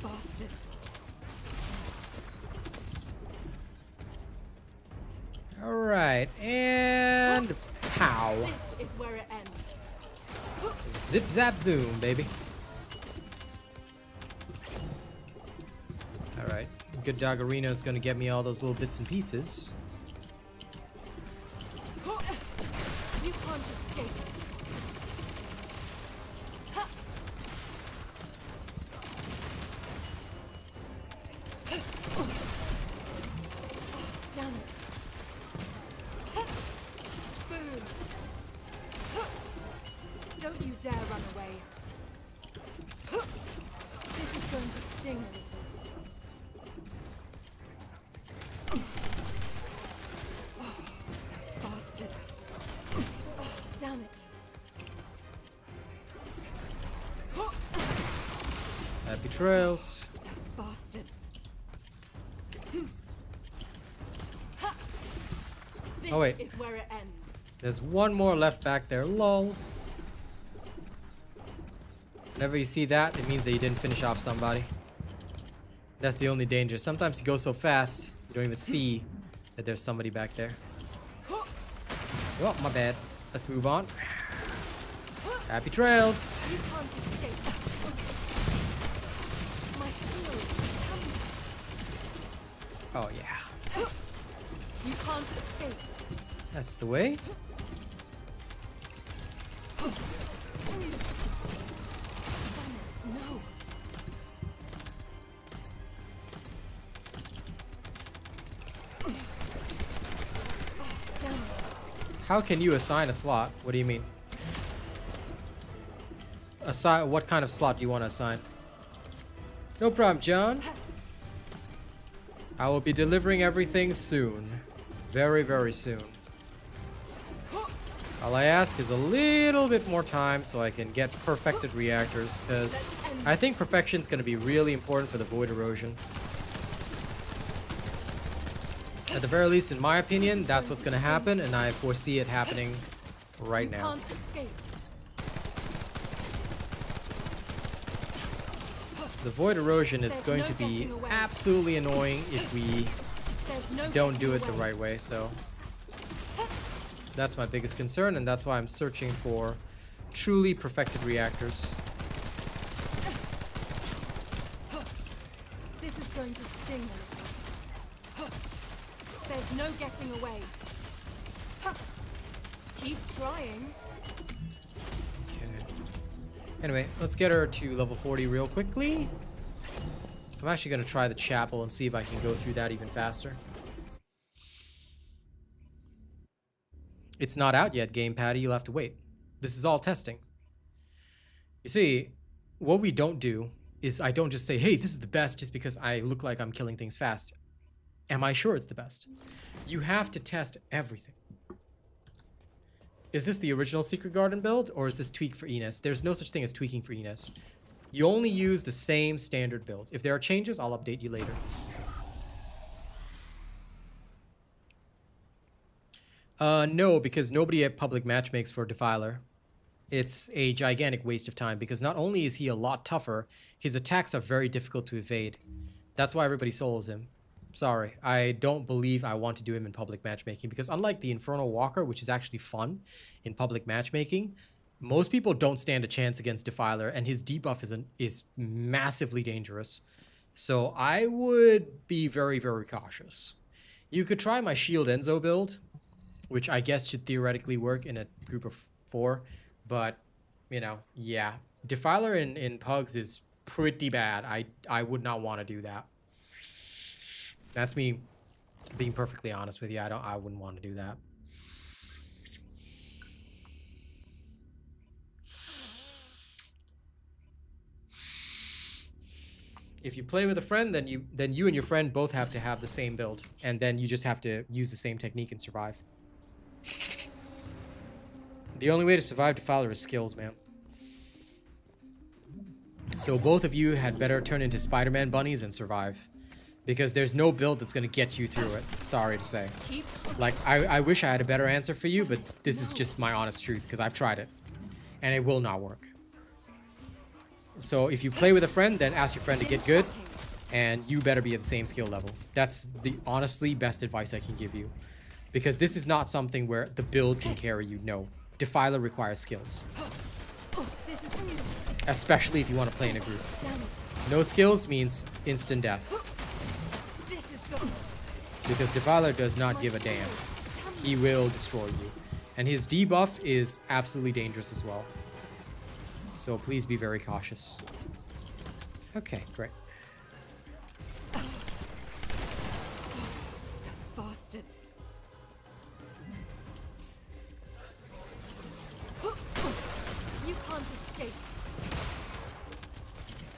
bastards. All right, and pow. This is where it ends. Zip zap zoom, baby. All right, good Doggerino is gonna get me all those little bits and pieces. You can't escape. Damn it. Boom. trails. Those bastards. This Oh, wait. is where it ends. There's one more left back there. Lol. Whenever you see that, it means that you didn't finish off somebody. That's the only danger. Sometimes you go so fast, you don't even see that there's somebody back there. Oh, my bad. Let's move on. Happy trails. You can't escape. My shield is coming. Oh, yeah. You can't escape. That's the way. No. How can you assign a slot? What do you mean? Assign what kind of slot do you want to assign? No problem, John. I will be delivering everything soon. Very, very soon. All I ask is a little bit more time so I can get perfected reactors, because I think perfection is going to be really important for the void erosion. At the very least, in my opinion, that's what's going to happen, and I foresee it happening right now. Can't escape. The void erosion is There's going no to be getting away. absolutely annoying if we There's no don't getting do it the away. right way, so that's my biggest concern, and that's why I'm searching for truly perfected reactors. This is going to sting a little. There's no getting away. Keep trying. Okay. Anyway, let's get her to level 40 real quickly. I'm actually going to try the chapel and see if I can go through that even faster. It's not out yet, Game Patty. You'll have to wait. This is all testing. You see, what we don't do is I don't just say, hey, this is the best just because I look like I'm killing things fast. Am I sure it's the best? You have to test everything. Is this the original Secret Garden build, or is this tweak for Ines? There's no such thing as tweaking for Ines. You only use the same standard builds. If there are changes, I'll update you later. No, because nobody at public match makes for Defiler. It's a gigantic waste of time, because not only is he a lot tougher, his attacks are very difficult to evade. That's why everybody solos him. Sorry, I don't believe I want to do him in public matchmaking, because unlike the Infernal Walker, which is actually fun in public matchmaking, most people don't stand a chance against Defiler, and his debuff is massively dangerous. So I would be very, very cautious. You could try my Shield Enzo build, which I guess should theoretically work in a group of 4, but, you know, yeah. Defiler in Pugs is pretty bad. I would not want to do that. That's me being perfectly honest with you. I wouldn't want to do that. If you play with a friend, then you and your friend both have to have the same build, and then you just have to use the same technique and survive. The only way to survive Defiler is skills, man. So both of you had better turn into Spider-Man bunnies and survive. Because there's no build that's going to get you through it. Sorry to say. Like, I wish I had a better answer for you, but this is just my honest truth, because I've tried it. And it will not work. So if you play with a friend, then ask your friend to get good. And you better be at the same skill level. That's the honestly best advice I can give you. Because this is not something where the build can carry you. No. Defiler requires skills. Especially if you want to play in a group. No skills means instant death. Because Defiler does not give a damn. He will destroy you. And his debuff is absolutely dangerous as well. So please be very cautious. Okay, great. Those bastards. You can't escape.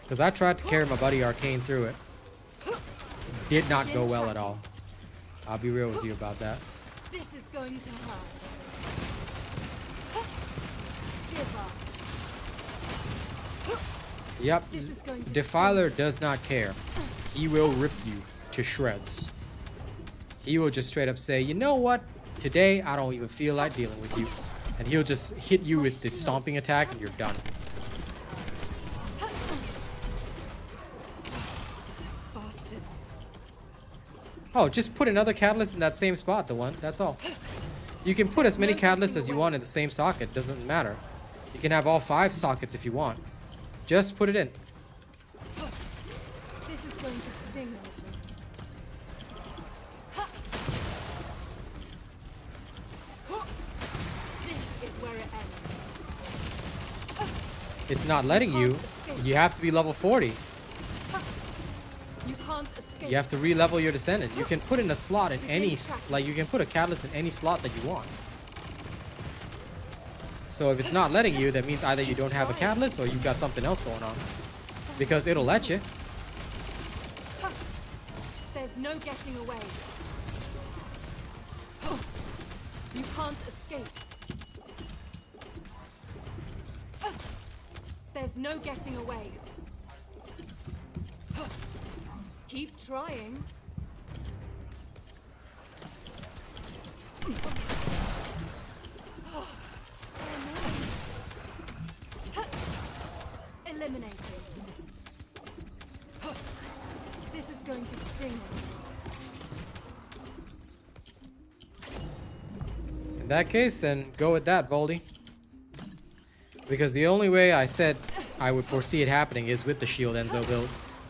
Because I tried to carry my buddy Arcane through it. Did not go well at all. I'll be real with you about that. This is going to hurt. Give up. Yep, This is going to Defiler does not care. He will rip you to shreds. He will just straight up say, you know what? Today, I don't even feel like dealing with you. And he'll just hit you with the stomping attack and you're done. Bastards. Oh, just put another catalyst in that same spot, the one. That's all. You can put as many catalysts as you want in the same socket. Doesn't matter. You can have all 5 sockets if you want. Just put it in. This is going to sting a little. This is where it ends. It's not letting you. You have to be level 40. You can't escape. You have to re-level your Descendant. You can put in a slot in any, like you can put a catalyst in any slot that you want. So if it's not letting you, that means either you don't have a catalyst or you've got something else going on. Because it'll let you. There's no getting away. You can't escape. There's no getting away. Keep trying. Eliminated. This is going to sting. In that case, then go with that, Voldy. Because the only way I said I would foresee it happening is with the Shield Enzo build.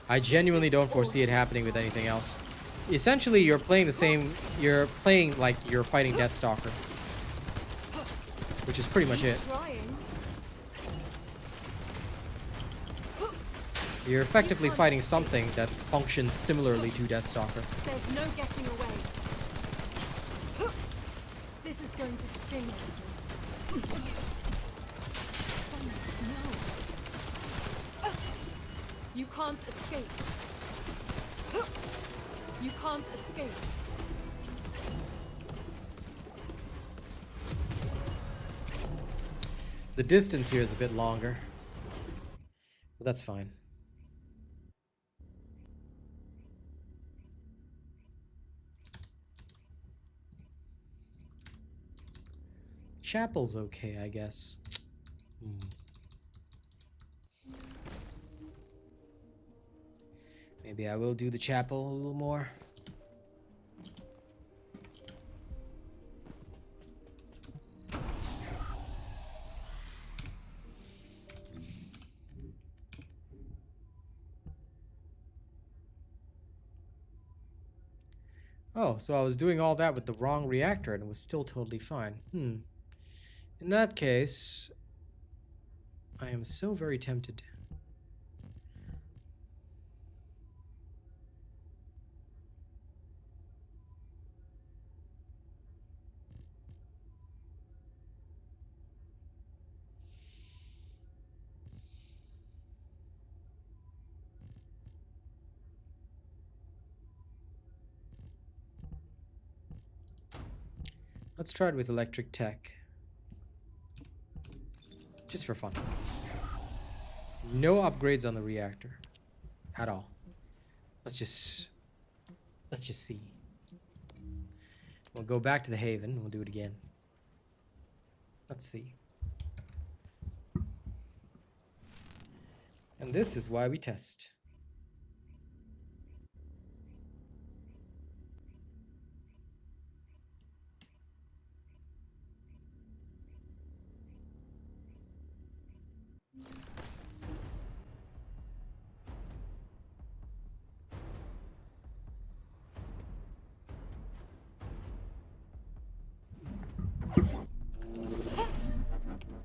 I genuinely don't foresee it happening with anything else. Essentially, you're playing the same... You're playing like you're fighting Deathstalker. Which is pretty much it. You're effectively fighting something that functions similarly to Deathstalker. There's no getting away. This is going to sting. No. You can't escape. You can't escape. The distance here is a bit longer. But that's fine. Chapel's okay, I guess. Maybe I will do the chapel a little more. Oh, so I was doing all that with the wrong reactor and it was still totally fine. In that case, I am so very tempted. Let's try it with electric tech. Just for fun. No upgrades on the reactor. At all. Let's just see. We'll go back to the Haven. We'll do it again. Let's see. And this is why we test.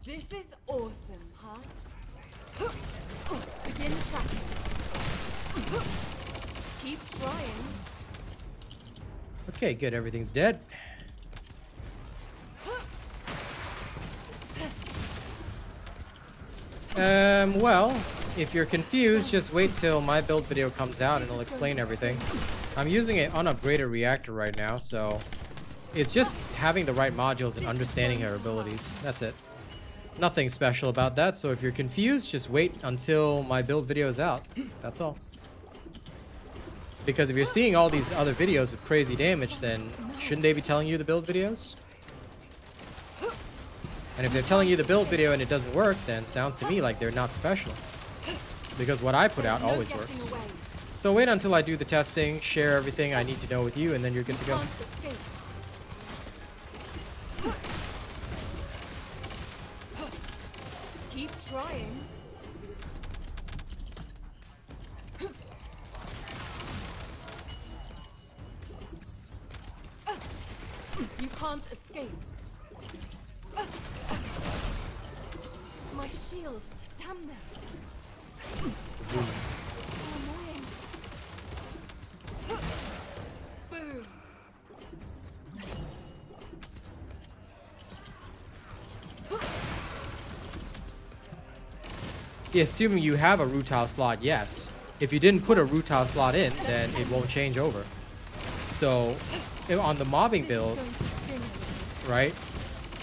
This is awesome, huh? Begin tracking. Keep trying. Okay, good. Everything's dead. Well, if you're confused, just wait till my build video comes out and it'll explain everything. I'm using an unupgraded reactor right now, so it's just having the right modules and understanding her abilities. That's it. Nothing special about that, so if you're confused, just wait until my build video is out. That's all. Because if you're seeing all these other videos with crazy damage, then shouldn't they be telling you the build videos? And if they're telling you the build video and it doesn't work, then sounds to me like they're not professional. Because what I put out always works. So wait until I do the testing, share everything I need to know with you, and then you're good to go. Keep trying. You can't escape. My shield. Damn them. Zoom. So annoying. Boom. Yeah, assuming you have a rutile slot, yes. If you didn't put a rutile slot in, then it won't change over. So, on the mobbing build, right,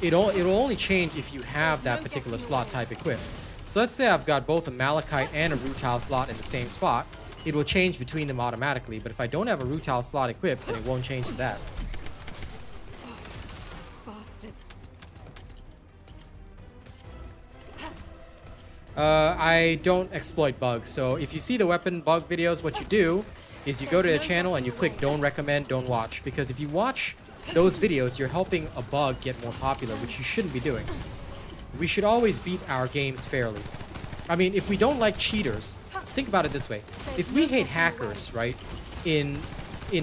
it'll only change if you have that particular slot type equipped. So let's say I've got both a malachite and a rutile slot in the same spot. It will change between them automatically, but if I don't have a rutile slot equipped, then it won't change to that. Bastards. I don't exploit bugs, so if you see the weapon bug videos, what you do is you go to the channel and you click don't recommend, don't watch. Because if you watch those videos, you're helping a bug get more popular, which you shouldn't be doing. We should always beat our games fairly. I mean, if we don't like cheaters, think about it this way. If we hate hackers, right, in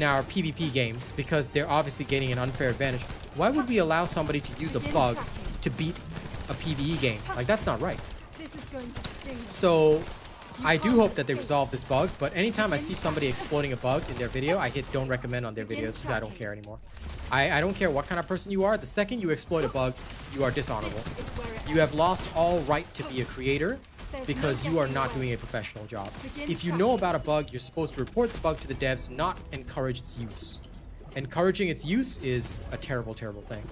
our PvP games, because they're obviously gaining an unfair advantage, why would we allow somebody to use a bug to beat a PvE game? Like, that's not right. This is going to sting. So, I do hope that they resolve this bug, but anytime I see somebody exploiting a bug in their video, I hit don't recommend on their videos because I don't care anymore. I don't care what kind of person you are. The second you exploit a bug, you are dishonorable. You have lost all right to be a creator because you are not doing a professional job. If you know about a bug, you're supposed to report the bug to the devs, not encourage its use. Encouraging its use is a terrible, terrible thing.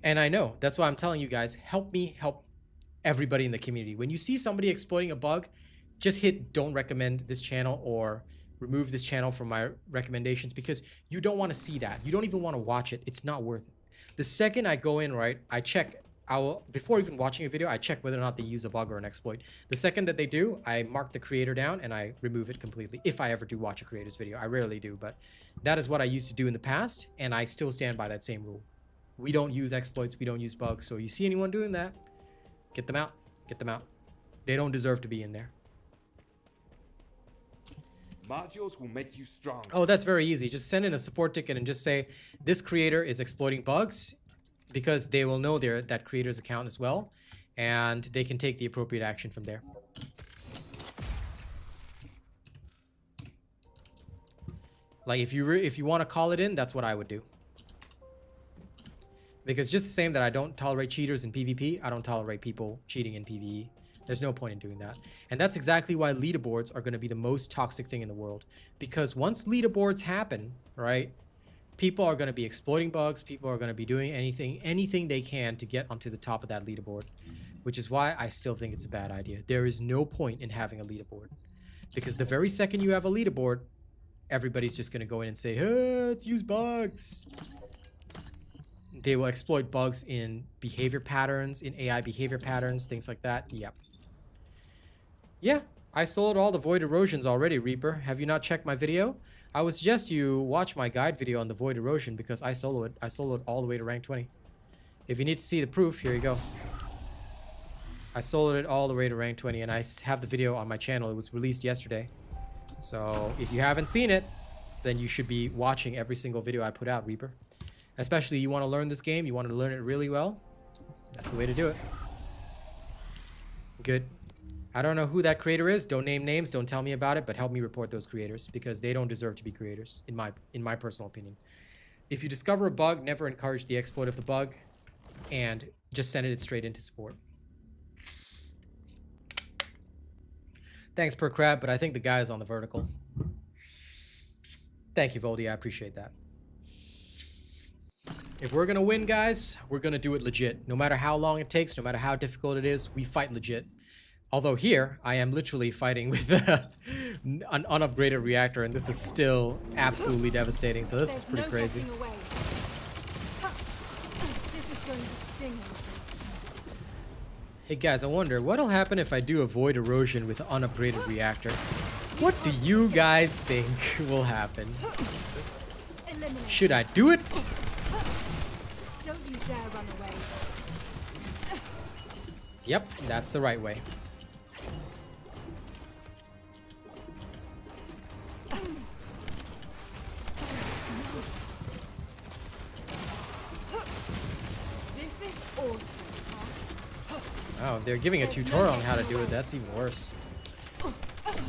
And I know, that's why I'm telling you guys, help me help everybody in the community. When you see somebody exploiting a bug, just hit don't recommend this channel or remove this channel from my recommendations because you don't want to see that. You don't even want to watch it. It's not worth it. The second I go in, right, I check, before even watching a video, I check whether or not they use a bug or an exploit. The second that they do, I mark the creator down and I remove it completely. If I ever do watch a creator's video, I rarely do, but that is what I used to do in the past, and I still stand by that same rule. We don't use exploits, we don't use bugs, so you see anyone doing that, get them out, get them out. They don't deserve to be in there. Modules will make you strong. Oh, that's very easy. Just send in a support ticket and just say, this creator is exploiting bugs, because they will know that creator's account as well, and they can take the appropriate action from there. Like, if you want to call it in, that's what I would do. Because just the same that I don't tolerate cheaters in PvP, I don't tolerate people cheating in PvE. There's no point in doing that. And that's exactly why leaderboards are going to be the most toxic thing in the world. Because once leaderboards happen, right, people are going to be exploiting bugs. People are going to be doing anything they can to get onto the top of that leaderboard. Which is why I still think it's a bad idea. There is no point in having a leaderboard. Because the very second you have a leaderboard, everybody's just going to go in and say, hey, let's use bugs. They will exploit bugs in behavior patterns, in AI behavior patterns, things like that. Yep. Yeah, I sold all the void erosions already, Reaper. Have you not checked my video? I would suggest you watch my guide video on the void erosion because I solo it. I soloed it all the way to rank 20. If you need to see the proof, here you go. I soloed it all the way to rank 20 and I have the video on my channel. It was released yesterday. So if you haven't seen it, then you should be watching every single video I put out, Reaper. Especially you want to learn this game, you want to learn it really well. That's the way to do it. Good. I don't know who that creator is. Don't name names, don't tell me about it, but help me report those creators because they don't deserve to be creators, in my personal opinion. If you discover a bug, never encourage the exploit of the bug and just send it straight into support. Thanks per crab, but I think the guy is on the vertical. Thank you, Voldy. I appreciate that. If we're gonna win, guys, we're gonna do it legit. No matter how long it takes, no matter how difficult it is, we fight legit. Although here, I am literally fighting with an unupgraded reactor, and this is still absolutely devastating. So this is There's pretty no crazy. getting away. This is going to sting. Hey guys, I wonder what'll happen if I do avoid erosion with an unupgraded reactor. What do you guys think will happen? Eliminate. Should I do it? Don't you dare run away. Yep, that's the right way. This is awesome. Oh, they're giving a tutorial on how to do it. That's even worse.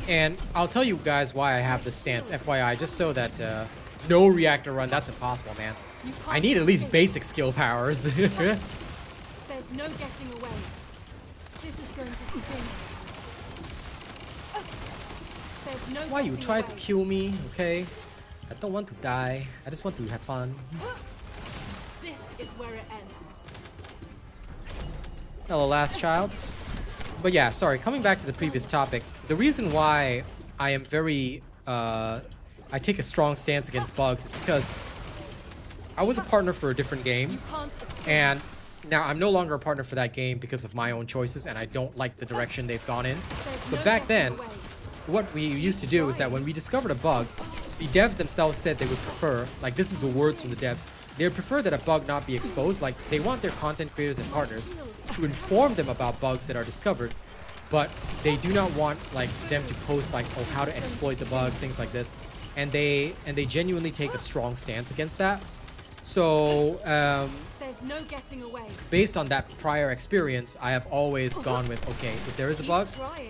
And I'll tell you guys why I have this stance, FYI, just so that no reactor run, that's impossible, man. You can't I need at least escape. basic skill powers. There's no getting away. This is going to sting. There's no Why you getting try to away. kill me, okay? I don't want to die. I just want to have fun. This is where it ends. Hello, last childs. But yeah, sorry, coming back to the previous topic, the reason why I am very, I take a strong stance against bugs is because I was a partner for a different game, You can't escape. and now I'm no longer a partner for that game because of my own choices, and I don't like the direction they've gone in. There's But no back getting then, away. what we used to do is that when we discovered a bug, the devs themselves said they would prefer, like this is the words from the devs, they would prefer that a bug not be exposed. Like they want their content creators and partners to inform them about bugs that are discovered, but they do not want like them to post like, oh, how to exploit the bug, things like this. And they genuinely take a strong stance against that. So There's no getting away. based on that prior experience, I have always gone with, okay, if there is a bug,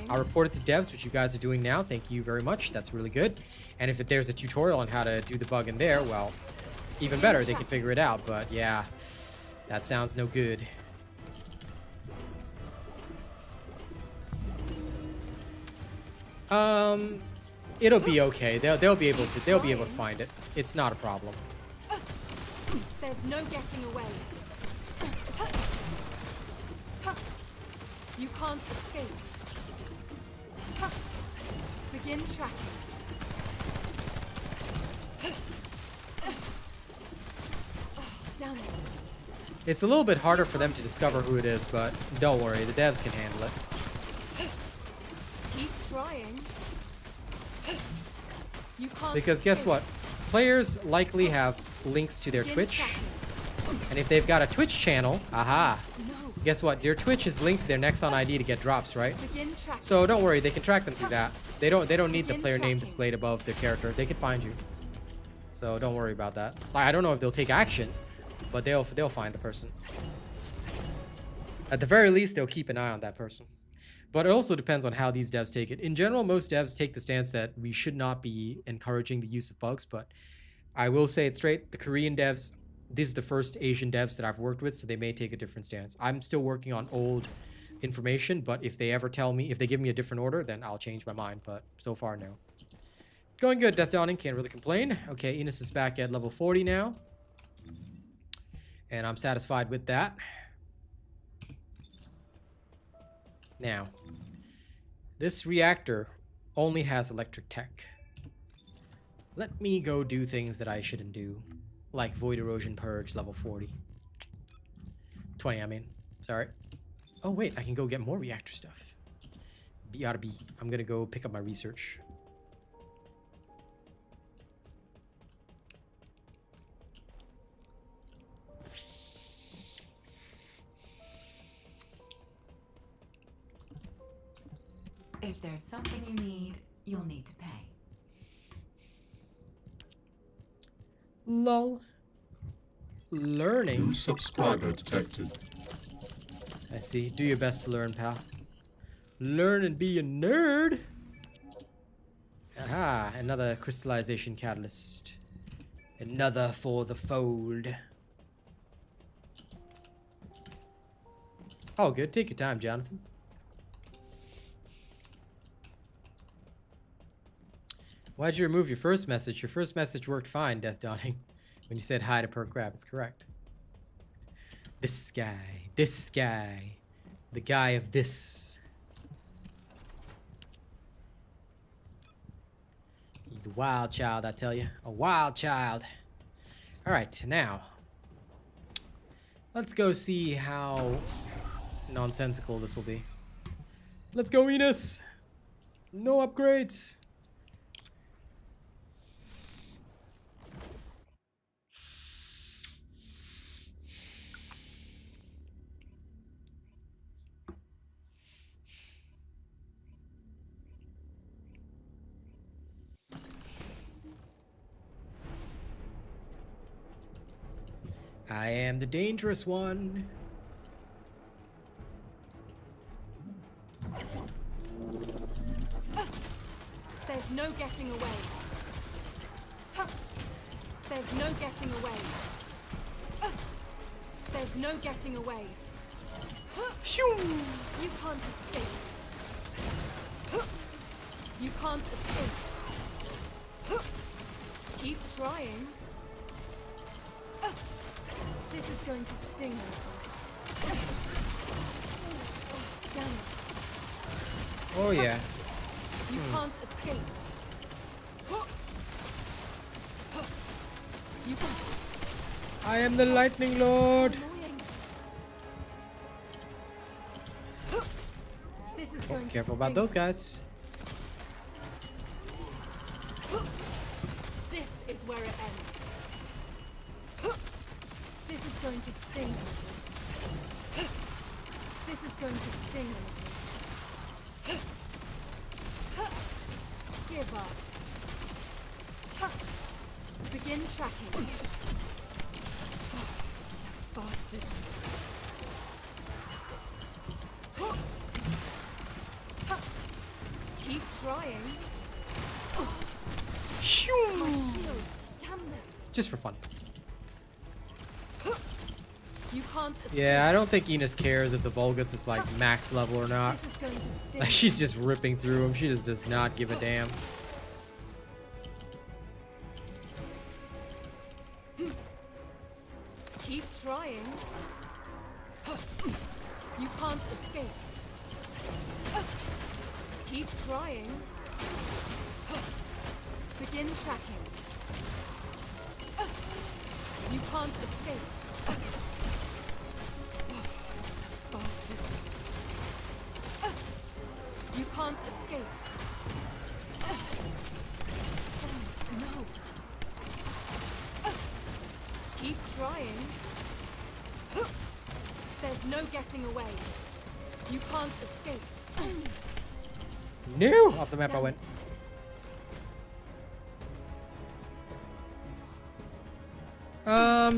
I'll report it to devs, which you guys are doing now. Thank you very much. That's really good. And if there's a tutorial on how to do the bug in there, well, even better, they can figure it out. But yeah, that sounds no good. It'll be okay. They'll be able to find it. It's not a problem. There's no getting away. You can't escape. Begin tracking. Damn it. It's a little bit harder for them to discover who it is, but don't worry, the devs can handle it. Keep trying. You can't Because guess escape. what? Players likely have links to their Begin Twitch, tracking. and if they've got a Twitch channel, aha, No. guess what? Their Twitch is linked to their Nexon ID to get drops, right? Begin tracking. So don't worry, they can track them through that. They don't need the Begin player name tracking. displayed above their character. They can find you. So don't worry about that. Like, I don't know if they'll take action, but they'll find the person. At the very least, they'll keep an eye on that person. But it also depends on how these devs take it. In general, most devs take the stance that we should not be encouraging the use of bugs, but I will say it straight, the Korean devs, this is the first Asian devs that I've worked with, so they may take a different stance. I'm still working on old information, but if they ever tell me, if they give me a different order, then I'll change my mind, but so far, no. Going good, Death Dawning, can't really complain. Okay, Ines is back at level 40 now. And I'm satisfied with that. Now, this reactor only has electric tech. Let me go do things that I shouldn't do. Like Void Erosion Purge, level 40. 20, I mean. Sorry. Oh, wait, I can go get more reactor stuff. B. I'm gonna go pick up my research. If there's something you need, you'll need to pay. Lol. Learning. New subscriber detected. I see. Do your best to learn, pal. Learn and be a nerd. Aha, another crystallization catalyst. Another for the fold. Oh, good. Take your time, Jonathan. Why'd you remove your first message? Your first message worked fine, Death Dawning. When you said hi to Perk Rabbit, it's correct. This guy. This guy. The guy of this. He's a wild child, I tell you. A wild child. Alright, now. Let's go see how nonsensical this will be. Let's go, Ines! No upgrades! I am the dangerous one. There's no getting away. There's no getting away. There's no getting away. You can't escape. You can't escape. Keep trying. This is going to sting a little. Damn it. Oh yeah. You can't escape. You can't. I am the lightning lord. Annoying. This is Oh, going careful to about sting. those guys. This is where it ends. This is going to sting a little. This is going to sting a little. Give up. Begin tracking. Those bastards. Keep trying. Shoo! My shield. Damn them. Just for fun. You can't escape. Yeah, I don't think Ines cares if the Vulgus is like max level or not. This is going to sting. Like, she's just ripping through him. She just does not give a damn. Keep trying. You can't escape. Keep trying. Begin tracking. You can't escape. Bastards. You can't escape. No. Keep trying. There's no getting away. You can't escape. No! Off the map I Damn went.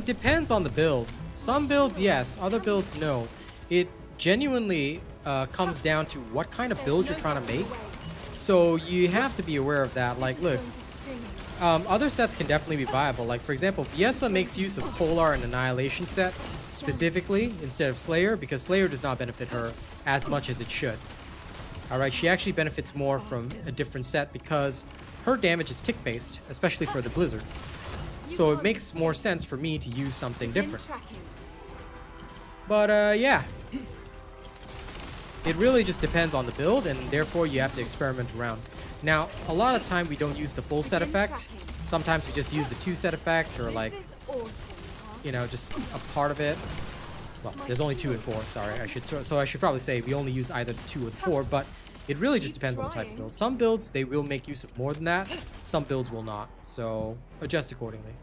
Depends on the build. Some builds, yes. Other builds, no. It genuinely comes down to what kind of build you're trying to make. So you have to be aware of that. Like, look, other sets can definitely be viable. Like, for example, Viessa makes use of Polar and Annihilation set specifically instead of Slayer because Slayer does not benefit her as much as it should. Alright, she actually benefits more from a different set because her damage is tick-based, especially for the Blizzard. So it makes more sense for me to use something different. But, yeah. It really just depends on the build, and therefore you have to experiment around. Now, a lot of time we don't use the full set effect. Sometimes we just use the 2 set effect, or like, you know, just a part of it. Well, there's only 2 and 4, sorry. So I should probably say we only use either the 2 or the 4, but it really just depends on the type of build. Some builds, they will make use of more than that. Some builds will not. So adjust accordingly.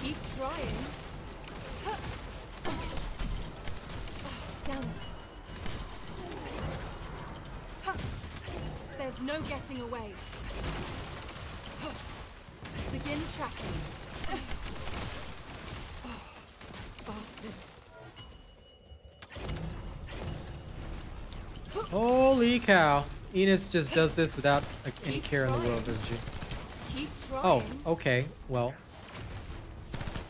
Keep trying. Damn it. There's no getting away. Begin tracking. Bastards. Holy cow. Ines just does this without like, any care in the world, doesn't she? Keep trying. Oh, okay. Well,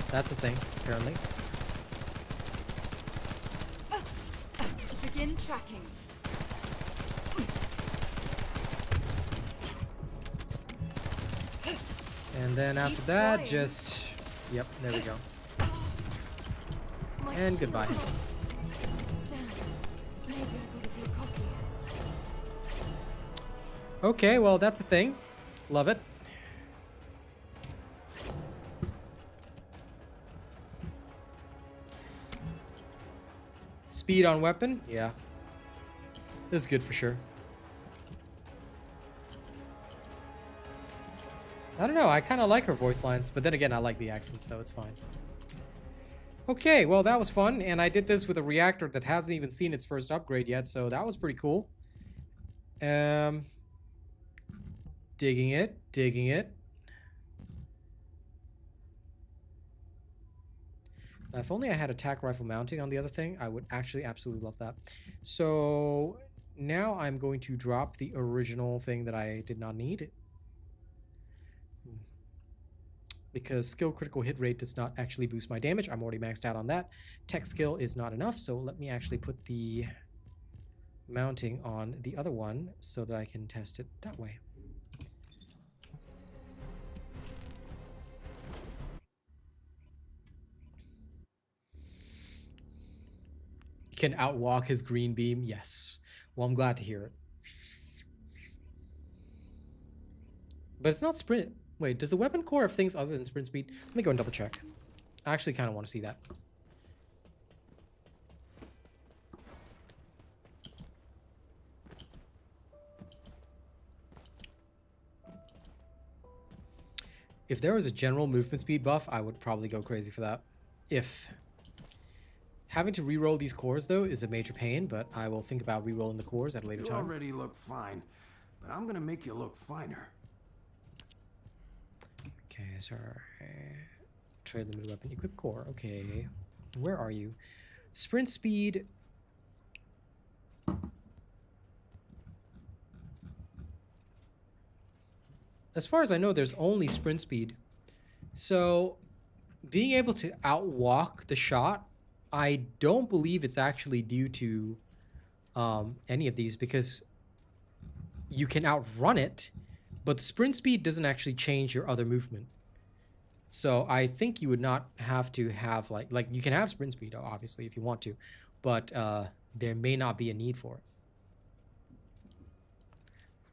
that's a thing, apparently. Begin tracking. And then after that, just... Yep, there we go. My And goodbye. shield. Damn. Maybe I got a bit cocky. Okay, well, that's a thing. Love it. Speed on weapon? Yeah. This is good for sure. I don't know, I kind of like her voice lines, but then again, I like the accent, so it's fine. Okay, well, that was fun, and I did this with a reactor that hasn't even seen its first upgrade yet, so that was pretty cool. Digging it, digging it. If only I had attack rifle mounting on the other thing, I would actually absolutely love that. So now I'm going to drop the original thing that I did not need. Because skill critical hit rate does not actually boost my damage. I'm already maxed out on that. Tech skill is not enough, so let me actually put the mounting on the other one so that I can test it that way. Can outwalk his green beam? Yes. Well, I'm glad to hear it. But it's not sprint. Wait, does the weapon core have things other than sprint speed? Let me go and double check. I actually kind of want to see that. If there was a general movement speed buff, I would probably go crazy for that. If... Having to re-roll these cores, though, is a major pain, but I will think about re-rolling the cores at a later You time. already look fine, but I'm gonna make you look finer. Okay, sorry. Trade limited weapon. Equip core. Okay. Where are you? Sprint speed. As far as I know, there's only sprint speed. So, being able to outwalk the shot, I don't believe it's actually due to any of these, because you can outrun it, but sprint speed doesn't actually change your other movement. So I think you would not have to have like you can have sprint speed obviously if you want to, but there may not be a need for it.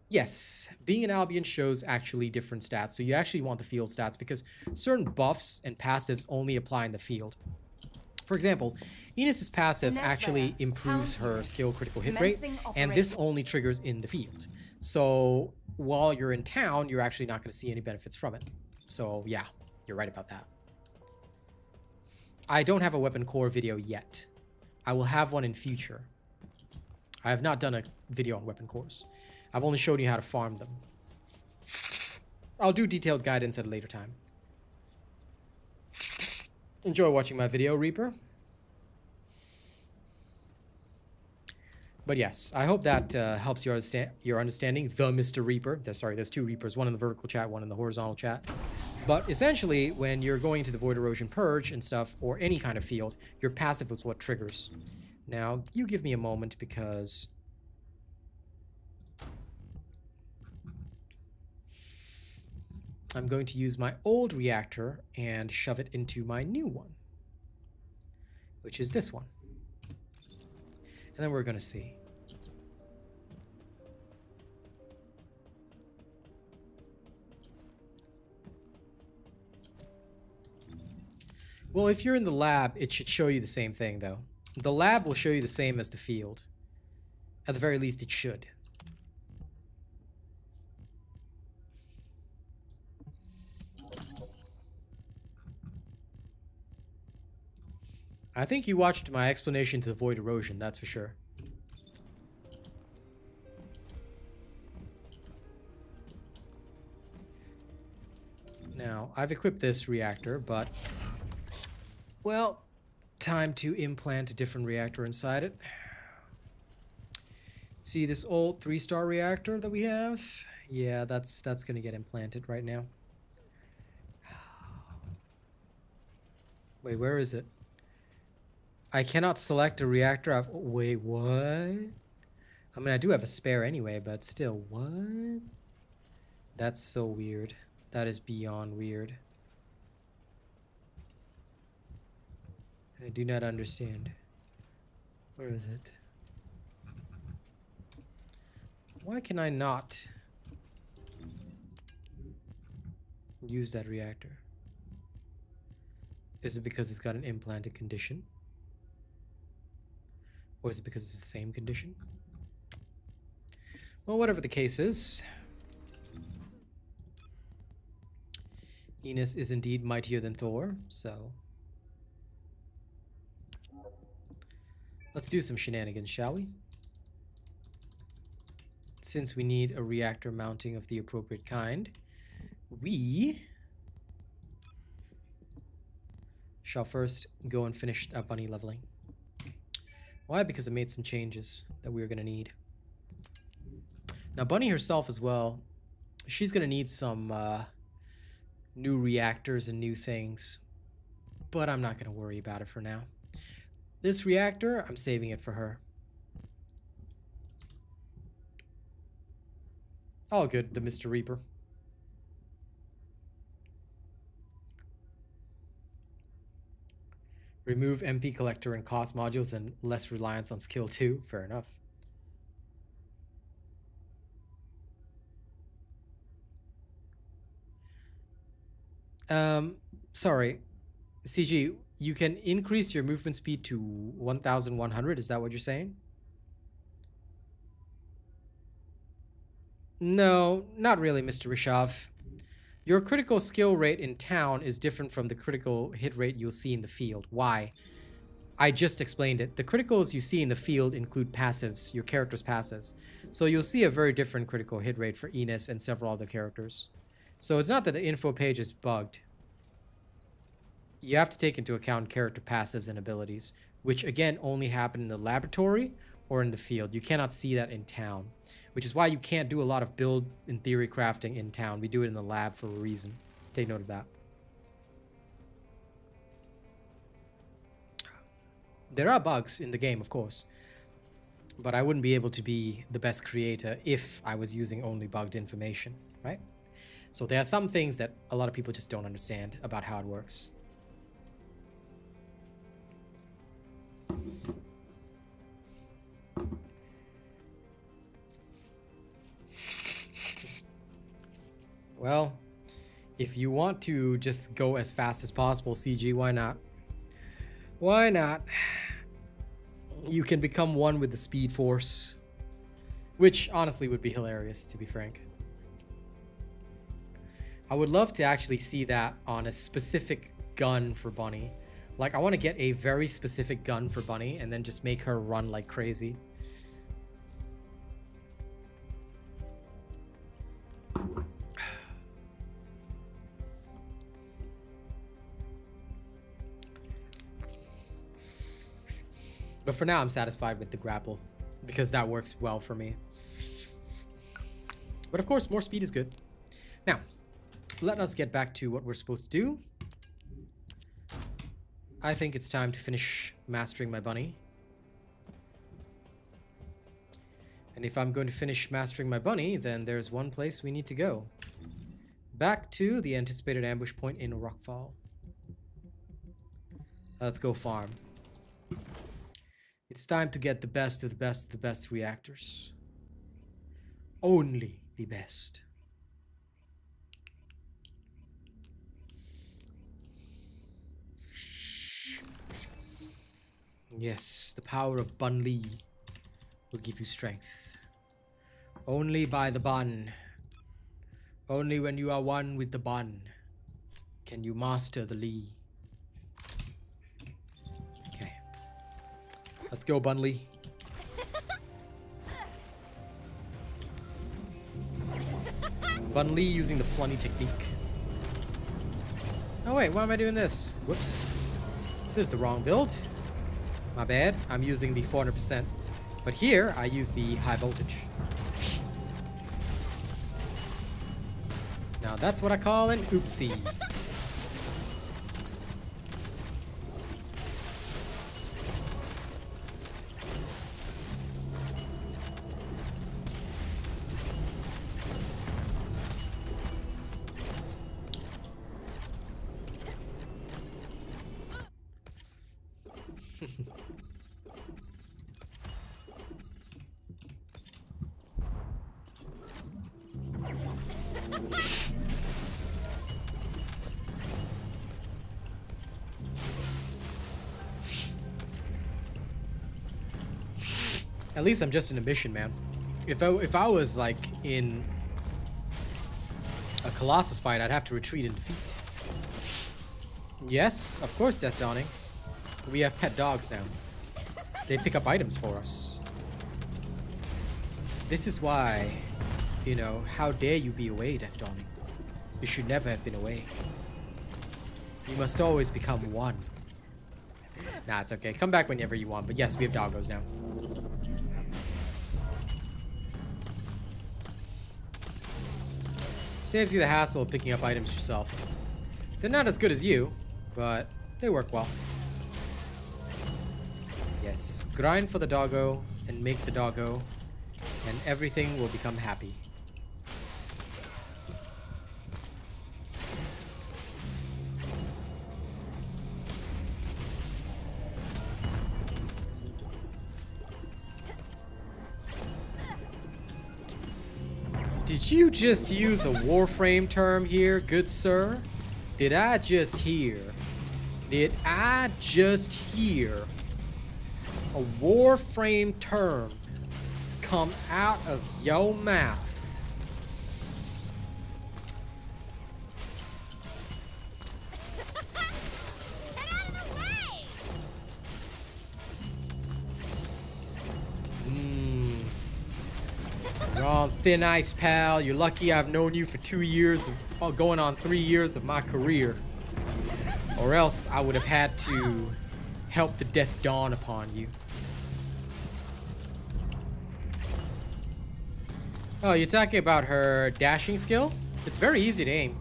Yes, being an Albion shows actually different stats. So you actually want the field stats because certain buffs and passives only apply in the field. For example, Ines' passive actually improves her skill critical hit rate, and this only triggers in the field. So while you're in town, you're actually not going to see any benefits from it. So yeah, you're right about that. I don't have a weapon core video yet. I will have one in future. I have not done a video on weapon cores. I've only shown you how to farm them. I'll do detailed guidance at a later time. Enjoy watching my video, Reaper. But yes, I hope that helps your understanding. The Mr. Reaper. There's two Reapers, one in the vertical chat, one in the horizontal chat. But essentially, when you're going to the Void Erosion Purge and stuff, or any kind of field, your passive is what triggers. Now, you give me a moment because... I'm going to use my old reactor and shove it into my new one, which is this one. And then we're going to see. Well, if you're in the lab, it should show you the same thing, though. The lab will show you the same as the field. At the very least, it should. I think you watched my explanation to the Void Erosion, that's for sure. Now, I've equipped this reactor, but... Well, time to implant a different reactor inside it. See this old 3-star reactor that we have? Yeah, that's gonna get implanted right now. Wait, where is it? I cannot select a reactor. Wait, what? I mean, I do have a spare anyway, but still, what? That's so weird. That is beyond weird. I do not understand. Where is it? Why can I not use that reactor? Is it because it's got an implanted condition? Or is it because it's the same condition? Well, whatever the case is, Ines is indeed mightier than Thor, so let's do some shenanigans, shall we? Since we need a reactor mounting of the appropriate kind, we shall first go and finish our bunny leveling. Why? Because I made some changes that we're going to need. Now, Bunny herself as well, she's going to need some new reactors and new things, but I'm not going to worry about it for now. This reactor, I'm saving it for her. All good, the Mr. Reaper. Remove MP collector and cost modules and less reliance on skill 2. Fair enough. Sorry. CG, you can increase your movement speed to 1,100. Is that what you're saying? No, not really, Mr. Rishav. Your critical skill rate in town is different from the critical hit rate you'll see in the field. Why? I just explained it. The criticals you see in the field include passives, your character's passives. So you'll see a very different critical hit rate for Ines and several other characters. So it's not that the info page is bugged. You have to take into account character passives and abilities, which again only happen in the laboratory or in the field. You cannot see that in town, which is why you can't do a lot of build and theory crafting in town. We do it in the lab for a reason. Take note of that. There are bugs in the game, of course, but I wouldn't be able to be the best creator if I was using only bugged information, right? So there are some things that a lot of people just don't understand about how it works. Well, if you want to just go as fast as possible, CG, why not? Why not? You can become one with the Speed Force, which honestly would be hilarious, to be frank. I would love to actually see that on a specific gun for Bunny. Like, I want to get a very specific gun for Bunny and then just make her run like crazy. But for now, I'm satisfied with the grapple because that works well for me. But of course, more speed is good. Now, let us get back to what we're supposed to do. I think it's time to finish mastering my bunny. And if I'm going to finish mastering my bunny, then there's one place we need to go. Back to the anticipated ambush point in Rockfall. Let's go farm. It's time to get the best of the best of the best reactors. Only the best. Yes, the power of Bun Lee will give you strength. Only by the bun. Only when you are one with the bun can you master the Lee. Okay. Let's go, Bun Lee. Bun Lee using the flunny technique. Oh wait, why am I doing this? Whoops. This is the wrong build. My bad. I'm using the 400%. But here, I use the high voltage. Now that's what I call an oopsie. At least I'm just in a mission, man. If I was like in a Colossus fight, I'd have to retreat in defeat. Yes, of course, Death Dawning. We have pet dogs now. They pick up items for us. This is why, you know, how dare you be away, Death Dawning? You should never have been away. You must always become one. Nah, it's okay. Come back whenever you want. But yes, we have doggos now. Saves you the hassle of picking up items yourself. They're not as good as you, but they work well. Yes, grind for the doggo and make the doggo, and everything will become happy. Did you just use a Warframe term here, good sir? Did I just hear a Warframe term come out of your mouth? You're on thin ice, pal. You're lucky I've known you for 2 years, going on 3 years of my career. Or else I would have had to help the death dawn upon you. Oh, you're talking about her dashing skill? It's very easy to aim.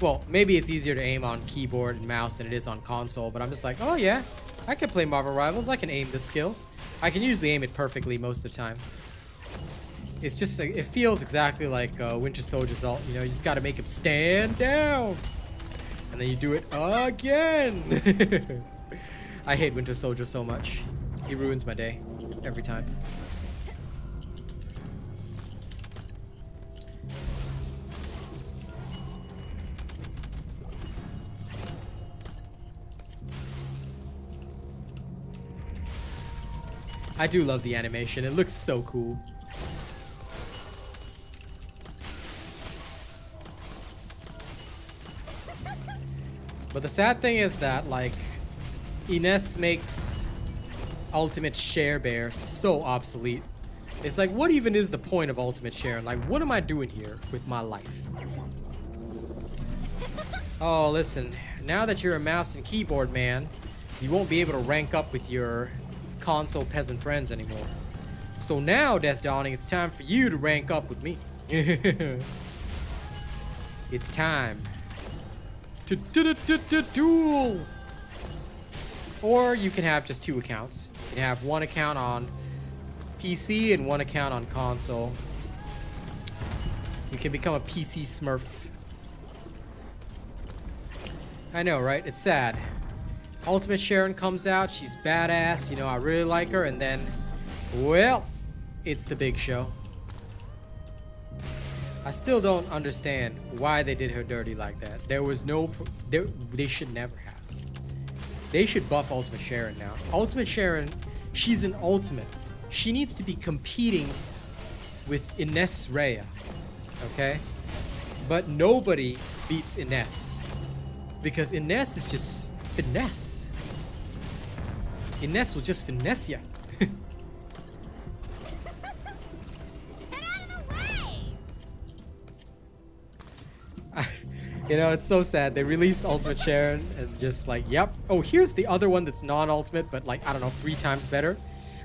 Well, maybe it's easier to aim on keyboard and mouse than it is on console, but I'm just like, oh yeah, I can play Marvel Rivals. I can aim this skill. I can usually aim it perfectly most of the time. It's just, it feels exactly like Winter Soldier's ult. You know, you just gotta make him stand down. And then you do it again. I hate Winter Soldier so much. He ruins my day every time. I do love the animation. It looks so cool. But the sad thing is that, like, Ines makes Ultimate Share Bear so obsolete. It's like, what even is the point of Ultimate Share? Like, what am I doing here with my life? Oh, listen. Now that you're a mouse and keyboard man, you won't be able to rank up with your console peasant friends anymore. So now, Death Dawning, it's time for you to rank up with me. It's time to duel. Or you can have just 2 accounts. You can have 1 account on PC and 1 account on console. You can become a PC smurf. I know, right? It's sad. Ultimate Sharon comes out, she's badass, you know, I really like her, and then, well, it's the big show. I still don't understand why they did her dirty like that. There was no, they should never have. They should buff Ultimate Sharon now. Ultimate Sharon, she's an ultimate. She needs to be competing with Ines Rhea, okay? But nobody beats Ines. Because Ines is just finesse. Ines will just finesse ya. You know, it's so sad. They released Ultimate Sharon and just like, yep. Oh, here's the other one that's non-ultimate, but like, I don't know, 3 times better.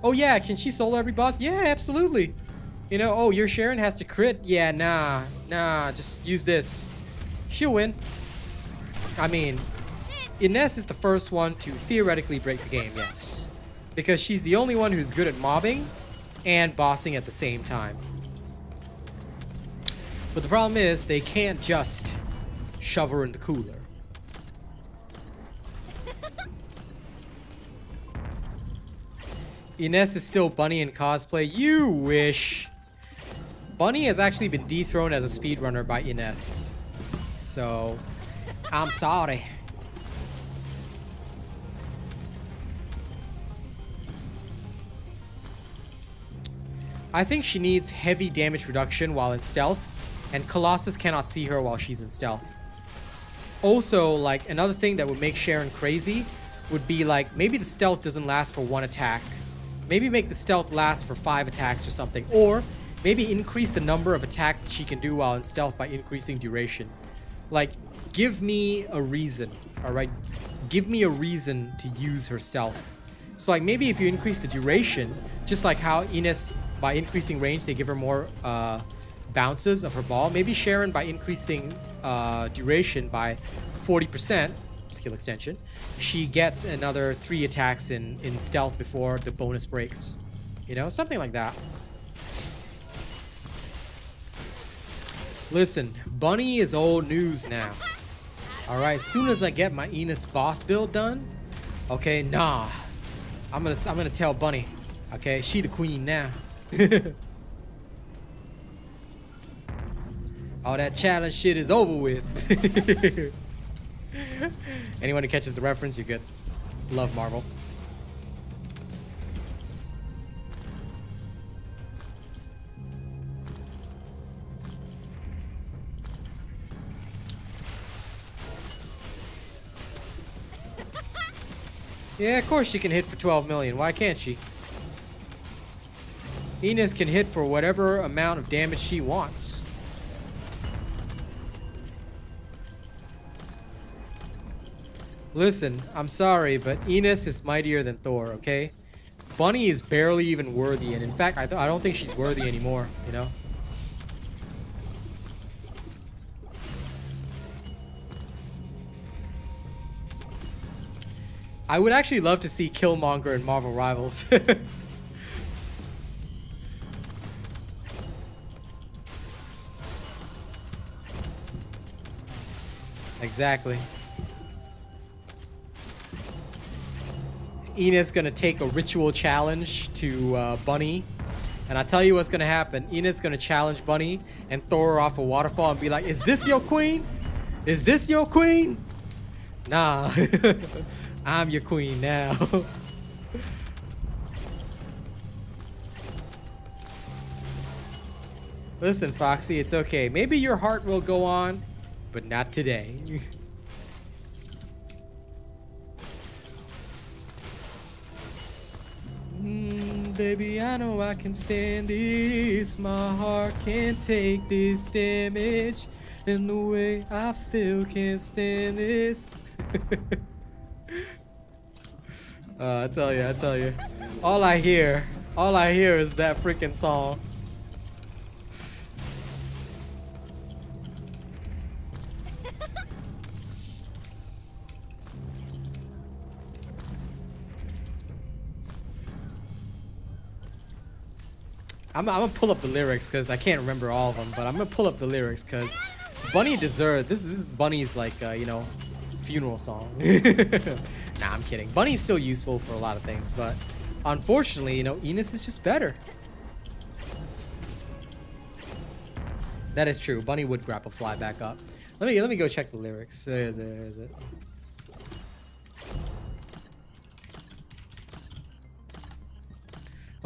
Oh yeah, can she solo every boss? Yeah, absolutely. You know, oh, your Sharon has to crit? Yeah, nah, just use this. She'll win. I mean, Ines is the first one to theoretically break the game, yes. Because she's the only one who's good at mobbing and bossing at the same time. But the problem is, they can't just shove her in the cooler. Ines is still Bunny in cosplay. You wish. Bunny has actually been dethroned as a speedrunner by Ines. So, I'm sorry. I think she needs heavy damage reduction while in stealth, and Colossus cannot see her while she's in stealth. Also, like, another thing that would make Sharon crazy would be, like, maybe the stealth doesn't last for 1 attack. Maybe make the stealth last for 5 attacks or something. Or maybe increase the number of attacks that she can do while in stealth by increasing duration. Like, give me a reason, alright? Give me a reason to use her stealth. So, like, maybe if you increase the duration, just like how Ines, by increasing range, they give her more bounces of her ball. Maybe Sharon, by increasing duration by 40%, skill extension, she gets another 3 attacks in stealth before the bonus breaks. You know, something like that. Listen, Bunny is old news now. Alright, as soon as I get my Ines boss build done, okay, nah. I'm gonna tell Bunny. Okay, she the queen now. All that challenge shit is over with. Anyone who catches the reference, you're good. Love Marvel. Yeah, of course she can hit for 12 million. Why can't she? Ines can hit for whatever amount of damage she wants. Listen, I'm sorry, but Ines is mightier than Thor, okay? Bunny is barely even worthy, and in fact, I don't think she's worthy anymore, you know? I would actually love to see Killmonger in Marvel Rivals. Exactly. Ines gonna take a ritual challenge to Bunny, and I tell you what's gonna happen. Ines gonna challenge Bunny and throw her off a waterfall and be like, "Is this your queen? Is this your queen?" Nah, I'm your queen now. Listen, Foxy, it's okay. Maybe your heart will go on, but not today. Baby, I know I can stand this. My heart can't take this damage, and the way I feel can't stand this. I tell you. All I hear is that freaking song. I'm gonna pull up the lyrics because I can't remember all of them, but I'm gonna pull up the lyrics because Bunny deserved this. This is Bunny's, like, you know, funeral song. Nah, I'm kidding. Bunny's still useful for a lot of things, but unfortunately, you know, Ines is just better. That is true. Bunny would grapple fly back up. Let me go check the lyrics. There is it.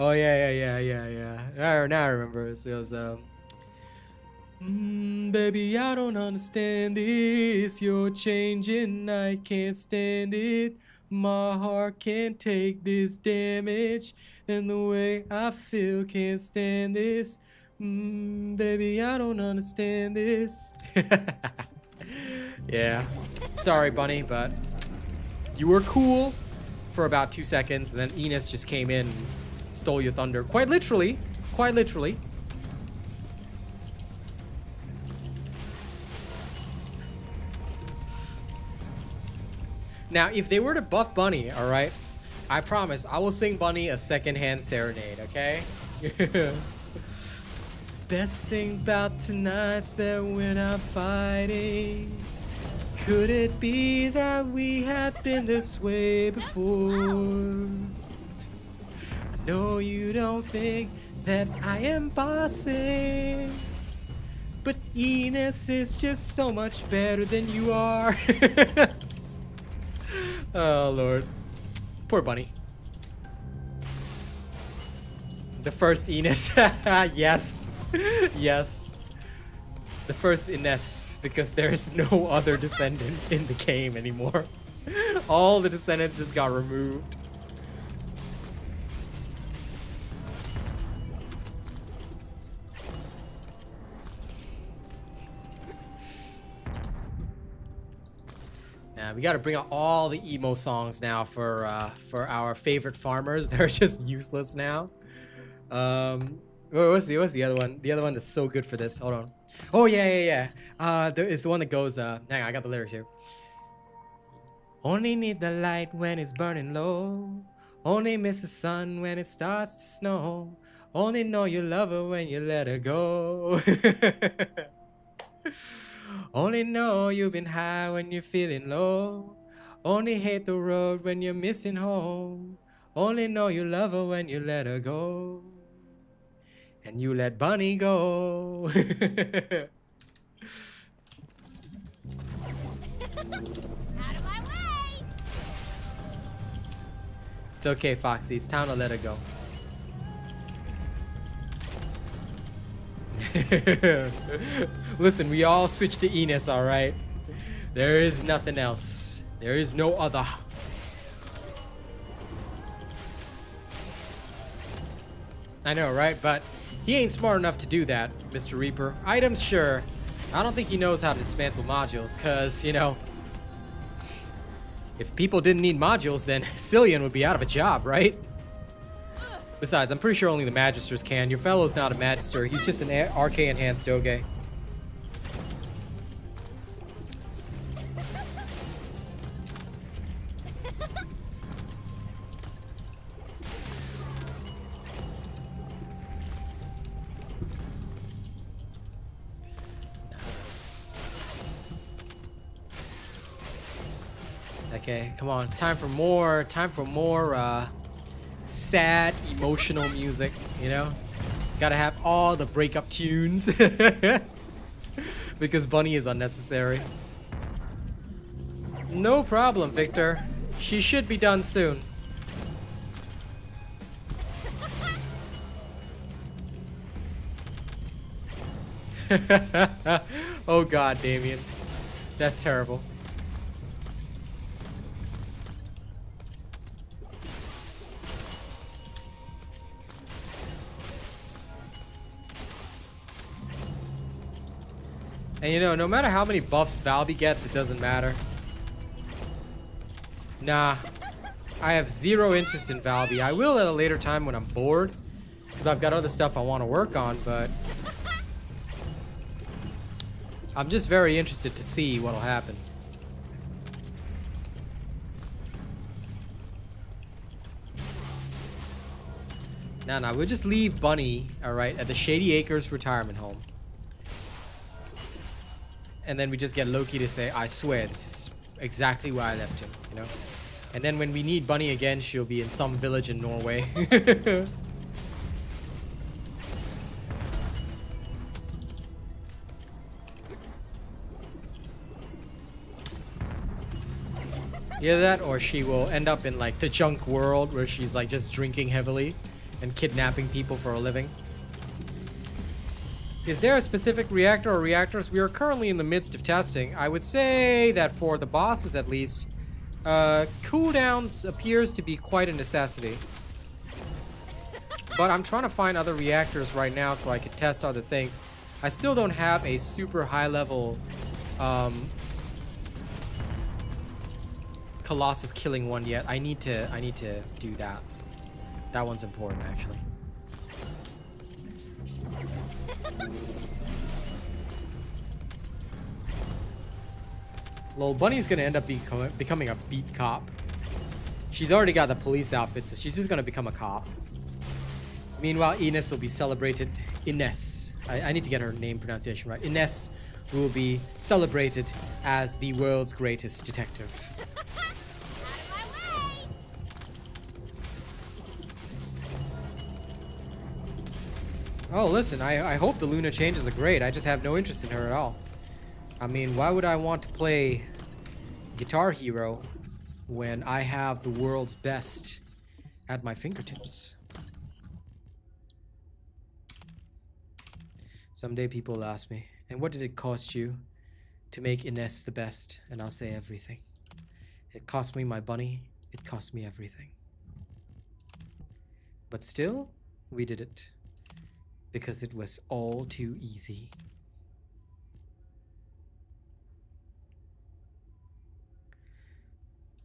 Oh yeah. Now I remember. It was baby, I don't understand this. You're changing, I can't stand it. My heart can't take this damage, and the way I feel can't stand this. Baby, I don't understand this. Yeah. Sorry, Bunny, but you were cool for about 2 seconds, and then Ines just came in and stole your thunder. Quite literally. Now, if they were to buff Bunny, alright, I promise I will sing Bunny a secondhand serenade, okay? Best thing about tonight's that we're not fighting. Could it be that we have been this way before? you don't think that I am bossing, but Ines is just so much better than you are. Oh Lord, poor bunny. The first Ines. Yes, yes. The first Ines, because there's no other descendant in the game anymore. All the descendants just got removed. Now we got to bring out all the emo songs now for our favorite farmers. They're just useless now. What's the other one? The other one that's so good for this. Hold on. Oh yeah. It's the one that goes. Hang on, I got the lyrics here. Only need the light when it's burning low. Only miss the sun when it starts to snow. Only know you love her when you let her go. Only know you've been high when you're feeling low. Only hate the road when you're missing home. Only know you love her when you let her go. And you let Bunny go. Out of my way! It's okay, Foxy. It's time to let her go. Listen, we all switched to Ines, alright? There is nothing else. There is no other. I know, right? But he ain't smart enough to do that, Mr. Reaper. Items, sure. I don't think he knows how to dismantle modules, because, you know, if people didn't need modules, then Cillian would be out of a job, right? Besides, I'm pretty sure only the Magisters can. Your fellow's not a Magister. He's just an RK-enhanced Doge. Okay, come on. Time for more sad, emotional music, you know? Gotta have all the breakup tunes. Because Bunny is unnecessary. No problem, Victor. She should be done soon. Oh god, Damien. That's terrible. And you know, no matter how many buffs Valby gets, it doesn't matter. Nah, I have zero interest in Valby. I will at a later time when I'm bored, because I've got other stuff I want to work on, but I'm just very interested to see what'll happen. Nah, we'll just leave Bunny, alright, at the Shady Acres retirement home. And then we just get Loki to say, I swear, this is exactly why I left him, you know? And then when we need Bunny again, she'll be in some village in Norway. Either that, or she will end up in like the junk world where she's like just drinking heavily and kidnapping people for a living. Is there a specific reactor or reactors? We are currently in the midst of testing. I would say that for the bosses at least, cooldowns appears to be quite a necessity. But I'm trying to find other reactors right now so I can test other things. I still don't have a super high level Colossus killing one yet. I need to do that. That one's important actually. Lol, Bunny's gonna end up becoming a beat cop. She's already got the police outfit, so she's just gonna become a cop. Meanwhile, Ines will be celebrated. Ines. I need to get her name pronunciation right. Ines will be celebrated as the world's greatest detective. Out of my way! Oh, listen, I hope the Luna changes are great. I just have no interest in her at all. I mean, why would I want to play Guitar Hero when I have the world's best at my fingertips? Someday people will ask me, and what did it cost you to make Ines the best? And I'll say everything. It cost me my bunny. It cost me everything. But still, we did it. Because it was all too easy.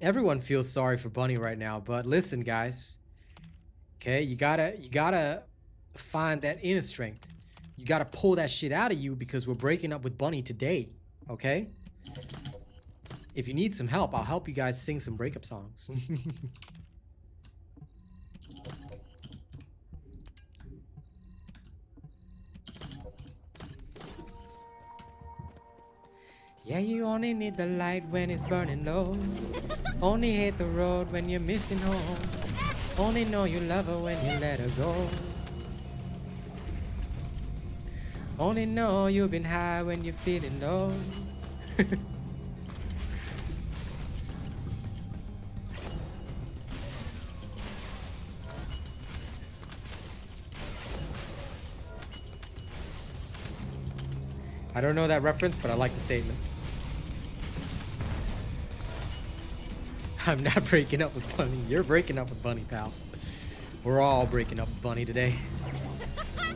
Everyone feels sorry for Bunny right now, but listen, guys. Okay, you gotta find that inner strength. You gotta pull that shit out of you because we're breaking up with Bunny today. Okay? If you need some help, I'll help you guys sing some breakup songs. Yeah, you only need the light when it's burning low. Only hate the road when you're missing home. Only know you love her when you let her go. Only know you've been high when you're feeling low. I don't know that reference, but I like the statement. I'm not breaking up with Bunny. You're breaking up with Bunny, pal. We're all breaking up with Bunny today.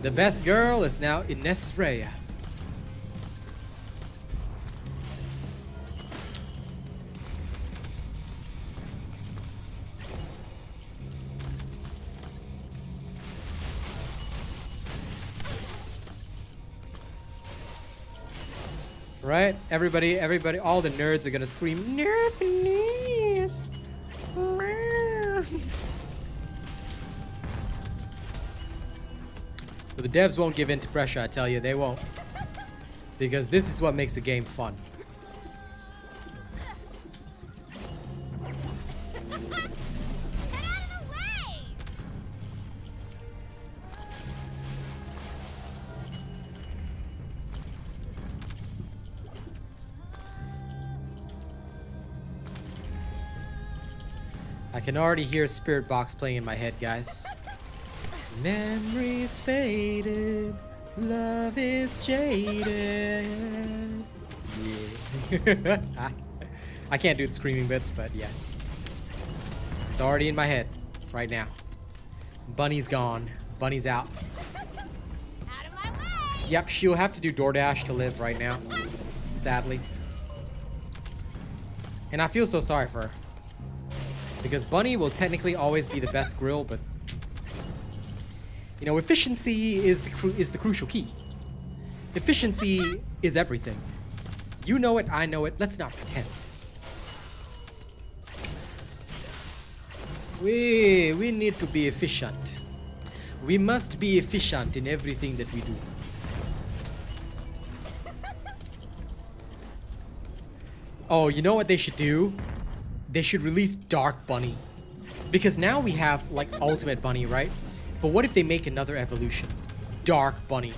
The best girl is now Ines Rhea. Right? Everybody, all the nerds are gonna scream, Nerfness! But the devs won't give in to pressure, I tell you, they won't. Because this is what makes the game fun. I can already hear Spirit Box playing in my head, guys. Memories faded, love is jaded. Yeah. I can't do the screaming bits, but yes. It's already in my head right now. Bunny's gone. Bunny's out. Out of my way! Yep, she'll have to do DoorDash to live right now. Sadly. And I feel so sorry for her. Because Bunny will technically always be the best grill, but you know, efficiency is the crucial key. Efficiency is everything. You know it, I know it. Let's not pretend. We need to be efficient. We must be efficient in everything that we do. Oh, you know what they should do? They should release Dark Bunny. Because now we have, like, Ultimate Bunny, right? But what if they make another evolution? Dark Bunny.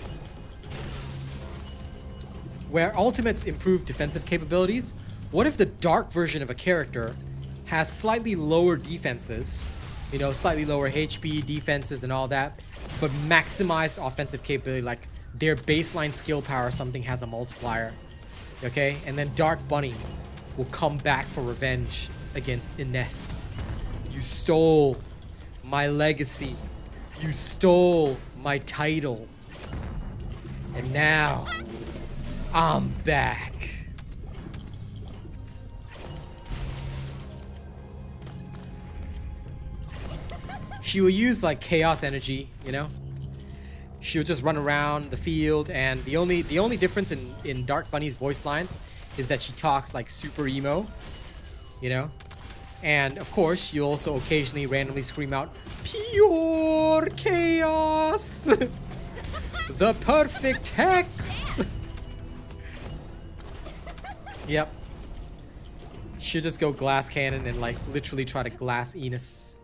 Where Ultimates improve defensive capabilities, what if the Dark version of a character has slightly lower defenses, you know, slightly lower HP, defenses, and all that, but maximized offensive capability, like their baseline skill power or something has a multiplier, okay? And then Dark Bunny will come back for revenge against Ines. You stole my legacy. You stole my title. And now, I'm back. She will use like chaos energy, you know? She'll just run around the field, and the only difference in Dark Bunny's voice lines is that she talks like super emo, you know? And of course, you'll also occasionally randomly scream out, pure chaos! The perfect hex! Yep. She'll just go glass cannon and like literally try to glass Ines.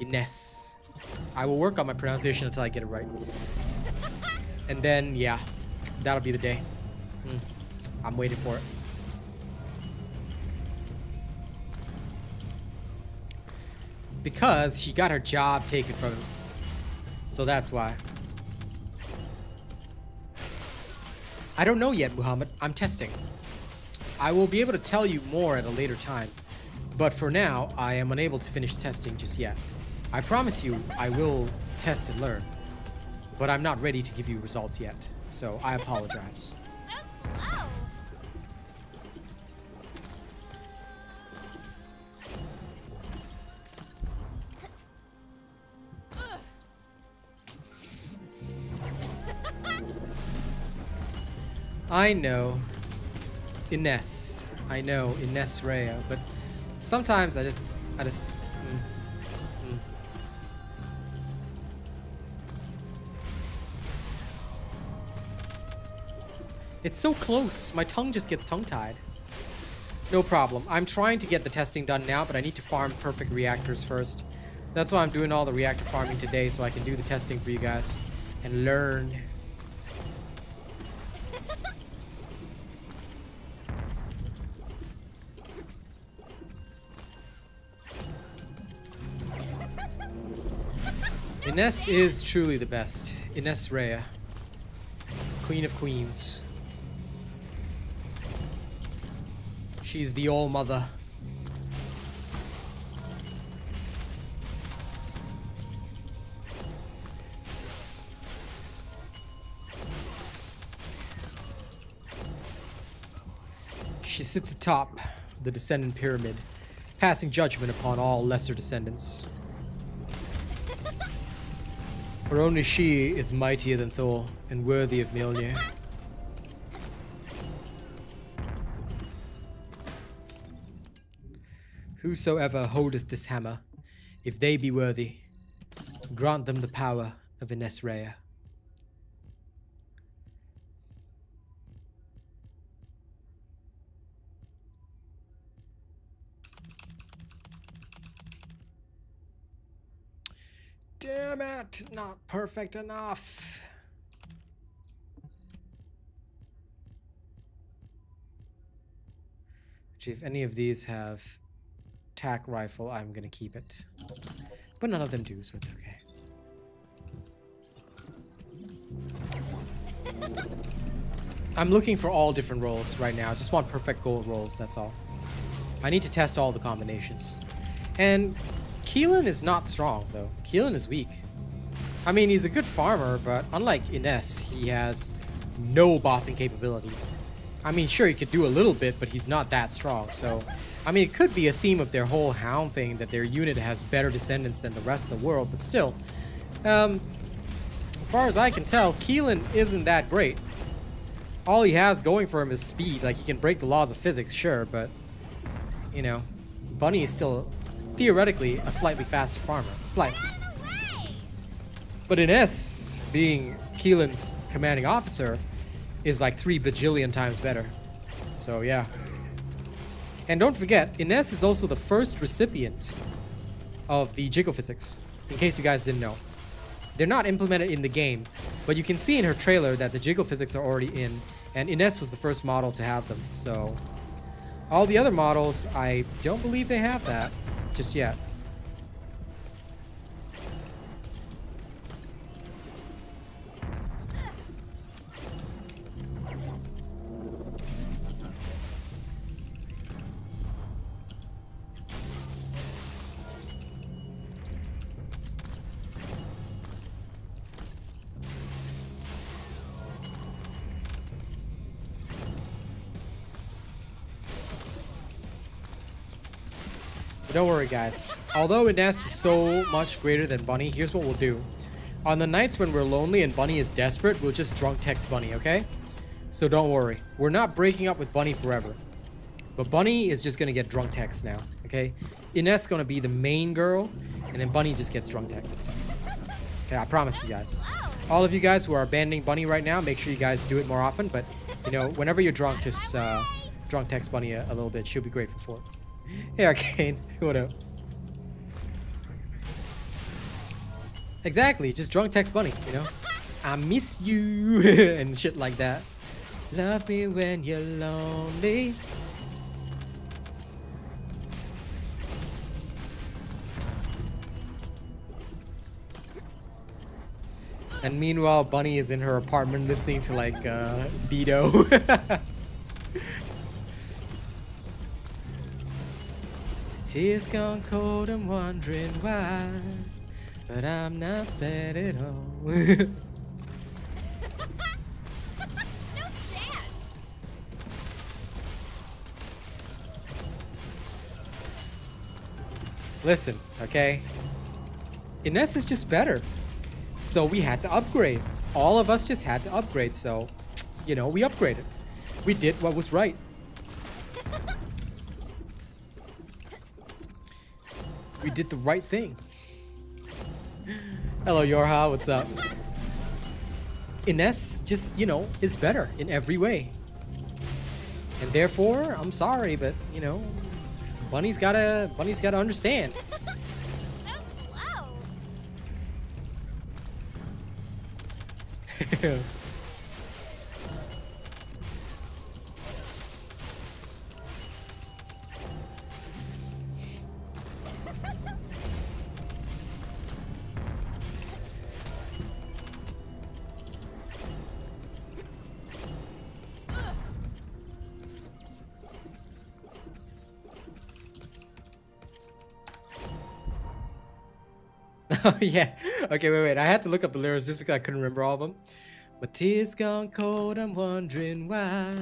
Ines. I will work on my pronunciation until I get it right. And then, yeah, that'll be the day. I'm waiting for it. Because she got her job taken from him. So that's why. I don't know yet, Muhammad. I'm testing. I will be able to tell you more at a later time. But for now, I am unable to finish testing just yet. I promise you, I will test and learn. But I'm not ready to give you results yet. So I apologize. So slow. I know. Ines. I know. Ines Rhea. But sometimes I just... It's so close. My tongue just gets tongue-tied. No problem. I'm trying to get the testing done now, but I need to farm perfect reactors first. That's why I'm doing all the reactor farming today, so I can do the testing for you guys and learn. Ines is truly the best. Ines Rhea. Queen of Queens. She's the all-mother. She sits atop the Descendant Pyramid, passing judgment upon all lesser descendants. For only she is mightier than Thor and worthy of Mjolnir. Whosoever holdeth this hammer, if they be worthy, grant them the power of Ines Rhea. Damn it, not perfect enough. Actually, if any of these have tac rifle, I'm gonna keep it. But none of them do, so it's okay. I'm looking for all different rolls right now. I just want perfect gold rolls, that's all. I need to test all the combinations. And Keelan is not strong, though. Keelan is weak. I mean, he's a good farmer, but unlike Ines, he has no bossing capabilities. I mean, sure, he could do a little bit, but he's not that strong, so... I mean, it could be a theme of their whole hound thing, that their unit has better descendants than the rest of the world, but still. As far as I can tell, Keelan isn't that great. All he has going for him is speed. Like, he can break the laws of physics, sure, but... You know, Bunny is still... theoretically a slightly faster farmer. Slightly. But Ines, being Keelan's commanding officer, is like 3 bajillion times better. So yeah. And don't forget, Ines is also the first recipient of the jiggle physics, in case you guys didn't know. They're not implemented in the game, but you can see in her trailer that the jiggle physics are already in, and Ines was the first model to have them. So all the other models, I don't believe they have that just yet. But don't worry, guys. Although Ines is so much greater than Bunny, here's what we'll do. On the nights when we're lonely and Bunny is desperate, we'll just drunk text Bunny, okay? So don't worry. We're not breaking up with Bunny forever. But Bunny is just gonna get drunk text now, okay? Ines gonna be the main girl, and then Bunny just gets drunk texts. Okay, I promise you guys. All of you guys who are abandoning Bunny right now, make sure you guys do it more often. But, you know, whenever you're drunk, just drunk text Bunny a little bit. She'll be grateful for it. Hey, Arcane. What up? Exactly. Just drunk text Bunny, you know? I miss you and shit like that. Love me when you're lonely. And meanwhile, Bunny is in her apartment listening to like Dido. Tears gone cold, I'm wondering why, but I'm not bad at all. No chance. Listen, okay? Ines is just better. So we had to upgrade. All of us just had to upgrade, so, you know, we upgraded. We did what was right. We did the right thing. Hello, Yorha, what's up? Ines just, you know, is better in every way. And therefore, I'm sorry, but, you know, Bunny's gotta understand. So slow. Oh yeah. Okay, wait. I had to look up the lyrics just because I couldn't remember all of them. My tears gone cold, I'm wondering why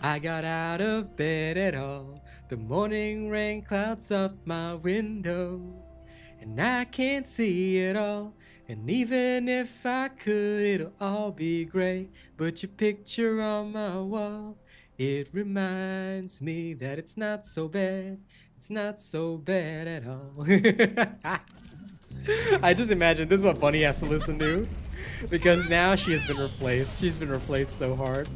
I got out of bed at all. The morning rain clouds up my window, and I can't see it all. And even if I could, it'll all be great. But your picture on my wall, it reminds me that it's not so bad. It's not so bad at all. I just imagine this is what Bunny has to listen to. Because now she has been replaced. She's been replaced so hard.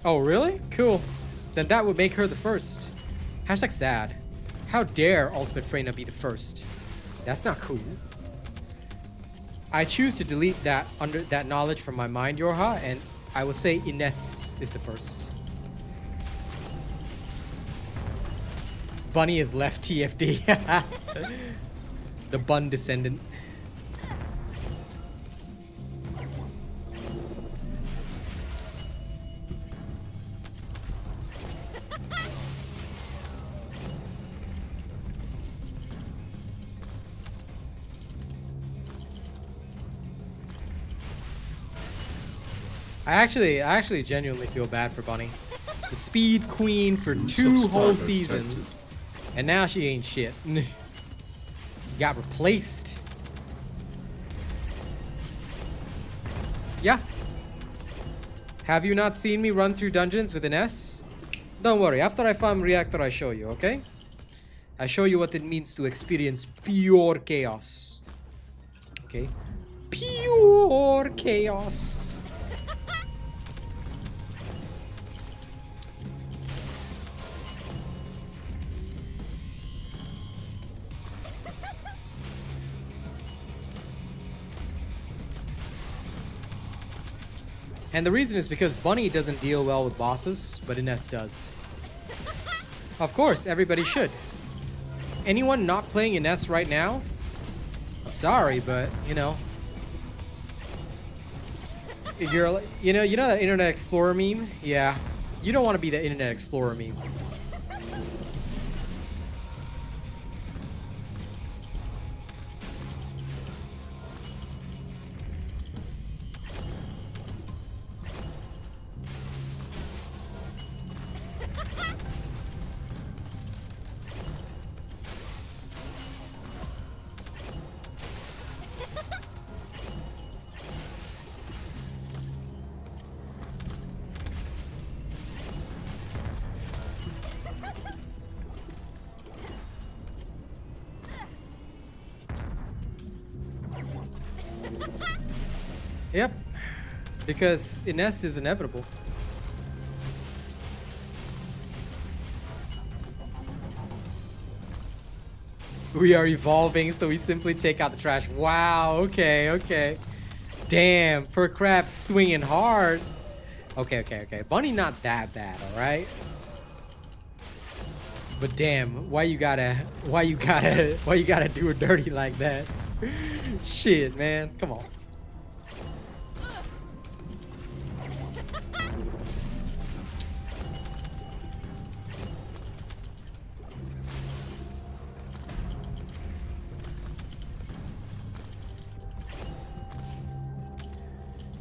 Oh, really? Cool. Then that would make her the first. Hashtag sad. How dare Ultimate Freyna be the first? That's not cool. I choose to delete that knowledge from my mind, Yorha, and I will say Ines is the first. Bunny is left TFD. The Bun Descendant. I actually genuinely feel bad for Bunny. The speed queen for 2 whole seasons. And now she ain't shit. Got replaced. Yeah. Have you not seen me run through dungeons with an S? Don't worry, after I farm Reactor I show you, okay? I show you what it means to experience pure chaos. Okay? Pure chaos. And the reason is because Bunny doesn't deal well with bosses, but Ines does. Of course, everybody should. Anyone not playing Ines right now? I'm sorry, but you know. If you're, you know that Internet Explorer meme? Yeah. You don't want to be the Internet Explorer meme. Yep, because Ines is inevitable. We are evolving, so we simply take out the trash. Wow, okay, okay. Damn, per crab swinging hard. Okay, okay, okay. Bunny not that bad, alright? But damn, why you gotta do her dirty like that? Shit, man. Come on.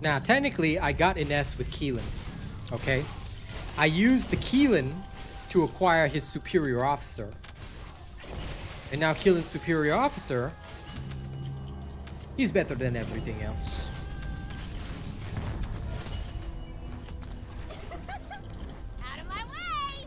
Now, technically, I got Ines with Keelan, okay? I used the Keelan to acquire his superior officer. And now Keelan's superior officer, he's better than everything else. Out of my way!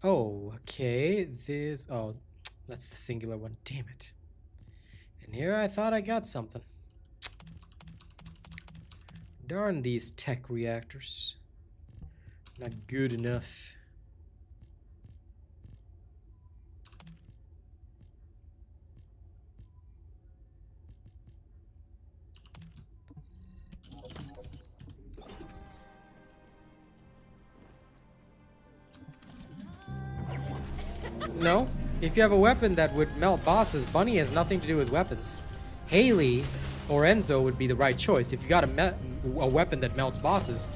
Oh, okay. Oh, that's the singular one. Damn it. And here I thought I got something. Darn these tech reactors. Not good enough. No. If you have a weapon that would melt bosses, Bunny has nothing to do with weapons. Haley or Enzo would be the right choice. If you got a weapon that melts bosses,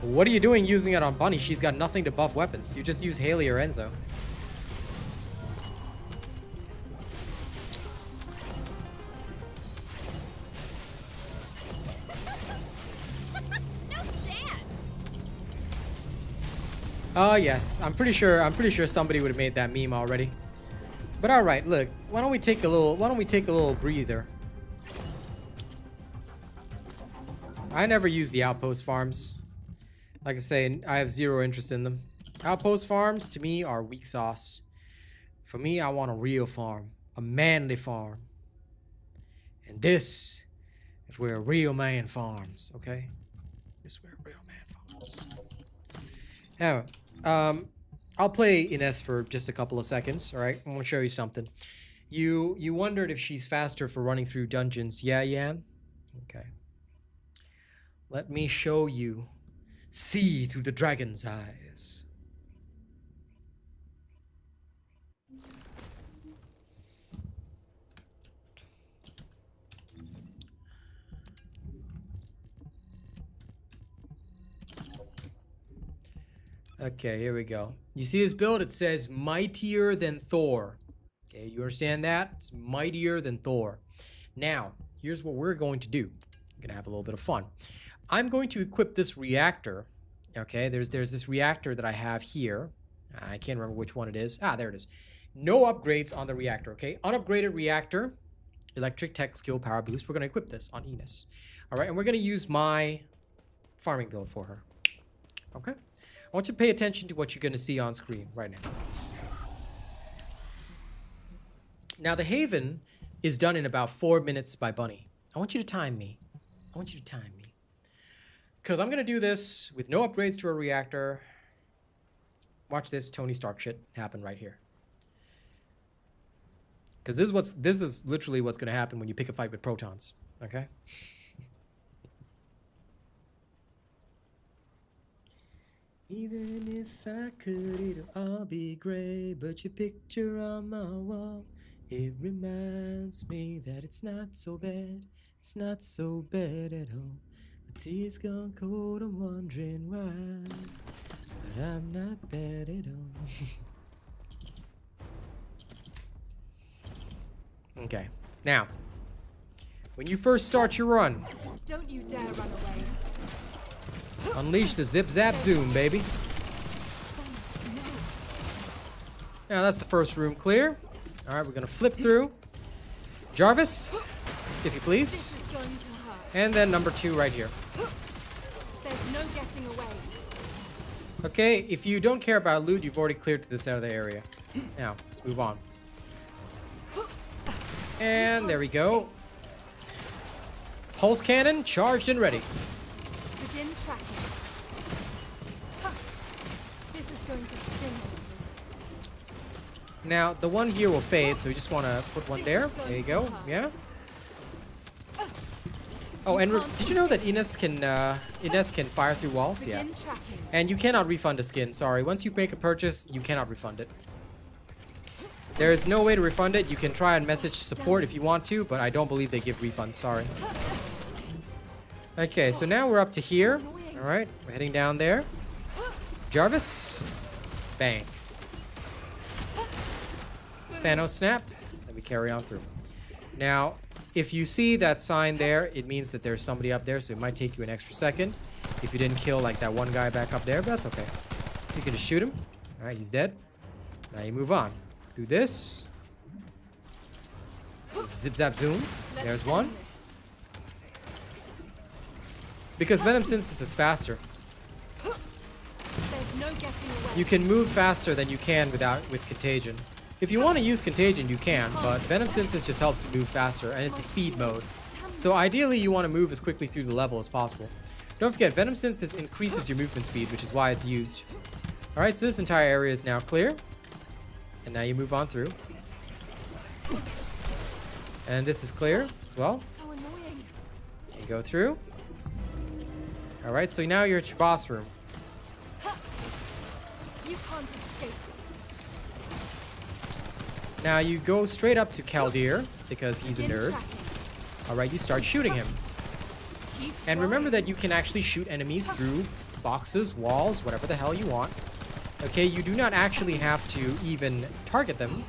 what are you doing using it on Bunny? She's got nothing to buff weapons. You just use Haley or Enzo. No chance! Oh yes, I'm pretty sure somebody would have made that meme already. But all right, look, why don't we take a little breather? I never use the outpost farms. Like I say, I have zero interest in them. Outpost farms to me are weak sauce. For me, I want a real farm, a manly farm. And this is where a real man farms, okay? This is where a real man farms. Anyway, I'll play Ines for just a couple of seconds, all right? I want to show you something. You wondered if she's faster for running through dungeons. Yeah, Yan? Okay. Let me show you. See through the dragon's eyes. Okay, here we go. You see this build? It says mightier than Thor. Okay, you understand that? It's mightier than Thor. Now, here's what we're going to do. We're going to have a little bit of fun. I'm going to equip this reactor. Okay, there's this reactor that I have here. I can't remember which one it is. Ah, there it is. No upgrades on the reactor, okay? Unupgraded reactor, electric tech skill power boost. We're going to equip this on Ines. All right, and we're going to use my farming build for her. Okay? I want you to pay attention to what you're going to see on screen right now. Now, the Haven is done in about 4 minutes by Bunny. I want you to time me. I want you to time me. Because I'm going to do this with no upgrades to a reactor. Watch this Tony Stark shit happen right here. Because this is literally what's going to happen when you pick a fight with protons. Okay? Even if I could, it'll all be gray. But your picture on my wall, it reminds me that it's not so bad. It's not so bad at all. My tea's gone cold, I'm wondering why. But I'm not bad at all. Okay, now, when you first start your run, Don't you dare run away. unleash the zip zap zoom, baby. Now that's the first room clear. All right, we're gonna flip through. Jarvis, if you please. This is going to hurt. And then number 2 right here. There's no getting away. Okay, if you don't care about loot, you've already cleared to this other area. Now, let's move on. And there we go. Pulse cannon charged and ready. Begin tracking. Ha. This is going to sting a little. Now, the one here will fade, so we just want to put one there. There you go. Yeah. Oh, and did you know that Ines can fire through walls? Yeah. Begin tracking. And you cannot refund a skin. Sorry. Once you make a purchase, you cannot refund it. There is no way to refund it. You can try and message support if you want to, but I don't believe they give refunds. Sorry. Okay, so now we're up to here. All right, we're heading down there. Jarvis. Bang. Thanos snap. Then we carry on through. Now, if you see that sign there, it means that there's somebody up there, so it might take you an extra second. If you didn't kill like that one guy back up there, but that's okay. You can just shoot him. All right, he's dead. Now you move on. Do this. Zip zap zoom. There's one. Because Venom Synthesis is faster. There's no getting away. You can move faster than you can with Contagion. If you want to use Contagion, you can, but Venom Synthesis just helps you move faster, and it's a speed mode. So ideally, you want to move as quickly through the level as possible. Don't forget, Venom Synthesis increases your movement speed, which is why it's used. Alright, so this entire area is now clear. And now you move on through. And this is clear as well. So annoying. You go through. Alright, so now you're at your boss room. You can't escape. Now you go straight up to Kaldir, because he's a Begin nerd. tracking. Alright, you start shooting him. Keep And remember trying. that you can actually shoot enemies through boxes, walls, whatever the hell you want. Okay, you do not actually have to even target them.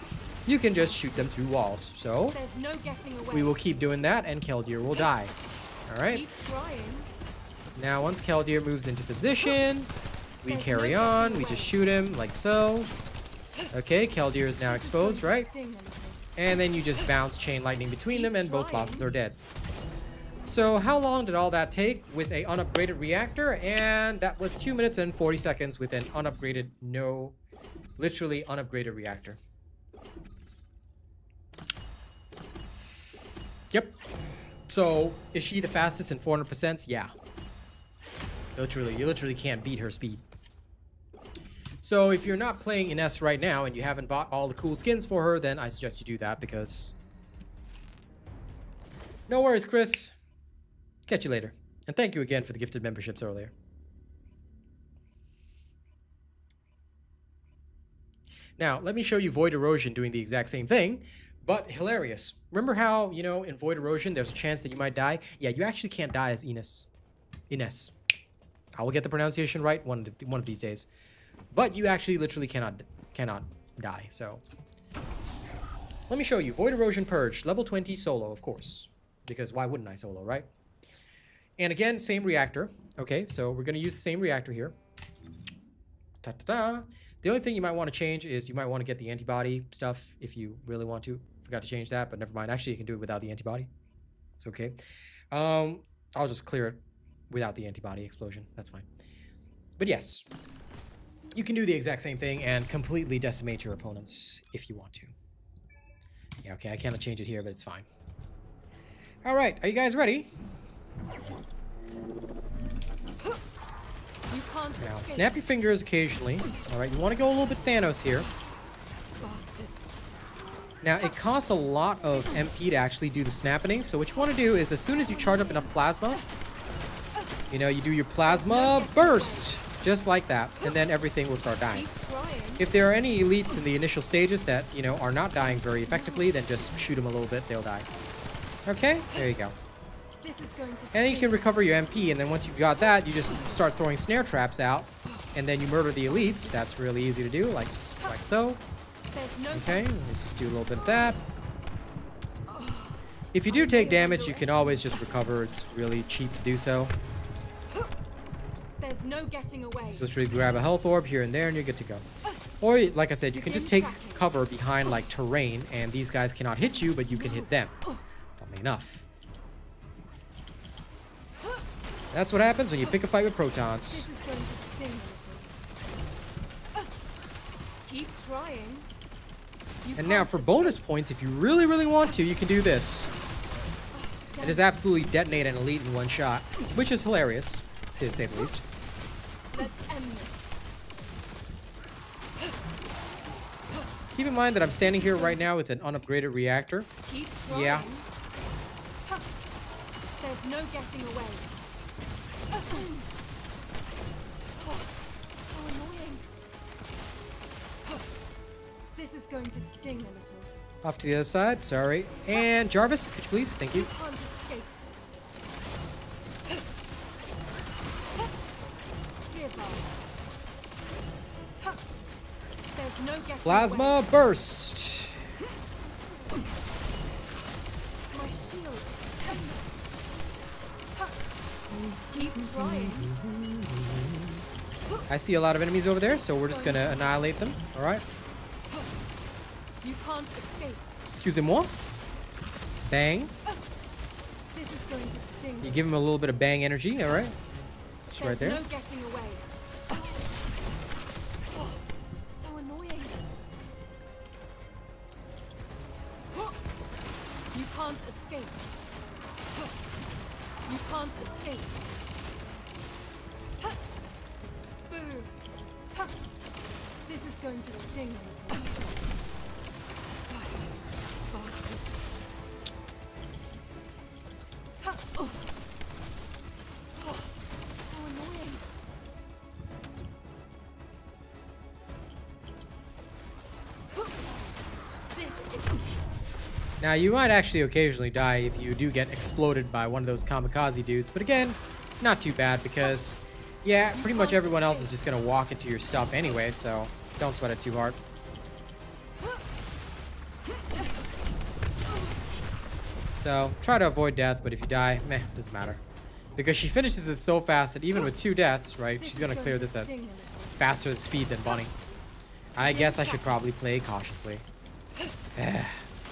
You can just shoot them through walls. So, There's no getting away. we will keep doing that and Kaldir will die. Alright, Keep trying. now once Kaldir moves into position, we There's carry no on, getting we away. just shoot him like so. Okay, Kaldir is now This is going exposed, to right? sting a little. And then you just bounce chain lightning between them and both trying. bosses are dead. So how long did all that take with a unupgraded reactor? And that was 2 minutes and 40 seconds with an unupgraded, literally unupgraded reactor. Yep. So is she the fastest in 400%? Yeah. Literally, you literally can't beat her speed. So if you're not playing Ines right now and you haven't bought all the cool skins for her, then I suggest you do that because... No worries, Chris. Catch you later. And thank you again for the gifted memberships earlier. Now, let me show you Void Erosion doing the exact same thing, but hilarious. Remember how, you know, in Void Erosion, there's a chance that you might die? Yeah, you actually can't die as Ines. Ines. I will get the pronunciation right one of these days. But you actually literally cannot die, so. Let me show you. Void Erosion Purge, level 20 solo, of course. Because why wouldn't I solo, right? And again, same reactor. Okay, so we're going to use the same reactor here. Ta-ta-ta. The only thing you might want to change is you might want to get the antibody stuff if you really want to. Forgot to change that, but never mind. Actually, you can do it without the antibody. It's okay. I'll just clear it without the antibody explosion. That's fine. But yes, you can do the exact same thing and completely decimate your opponents if you want to. Yeah, okay, I cannot change it here, but it's fine. All right, are you guys ready? You can't Now, escape. snap your fingers occasionally. All right, you want to go a little bit Thanos here. Bastards. Now, it costs a lot of MP to actually do the snapping, so what you want to do is as soon as you charge up enough plasma, you know, you do your plasma burst, just like that, and then everything will start dying. Keep trying. If there are any elites in the initial stages that, you know, are not dying very effectively, then just shoot them a little bit, they'll die. Okay, there you go. This is going to And then you can recover your MP, and then once you've got that, you just start throwing snare traps out, and then you murder the elites. That's really easy to do, like just like so. There's no Okay, let's do a little bit of that. If you do take damage, you can always just recover. It's really cheap to do so. There's no getting away. So literally grab a health orb here and there, and you're good to go. Or, like I said, you can just take cover behind, like, terrain, and these guys cannot hit you, but you can hit them. Funnily enough. That's what happens when you pick a fight with protons. This is going to sting a little. Keep trying. You And now can't for escape. bonus points, if you really, really want to, you can do this. and just absolutely detonate an elite in one shot, which is hilarious, to say the least. Let's end this. Keep in mind that I'm standing here right now with an unupgraded reactor. Keep trying. Yeah. Huh. There's no getting away. Oh, so annoying. This is going to sting a little. Off to the other side, sorry. And Jarvis, could you please? Thank you. You can't escape. Give up. Huh. There's no getting away. Plasma burst. My shield. Huh. Keep trying. I see a lot of enemies over there, so we're just gonna annihilate them. All right. You can't escape. Excusez-moi. Bang. This is going to sting. You give him a little bit of bang energy. All right. Just right there. No getting away. Oh, so annoying. You can't escape. You can't escape. Boom. This is going to sting a little. Bastards. Oh. So annoying. This is Now, you might actually occasionally die if you do get exploded by one of those kamikaze dudes. But again, not too bad because, yeah, pretty much everyone else is just going to walk into your stuff anyway. So don't sweat it too hard. So try to avoid death, but if you die, meh, doesn't matter. Because she finishes it so fast that even with 2 deaths, right, she's going to clear this at faster speed than Bunny. I guess I should probably play cautiously.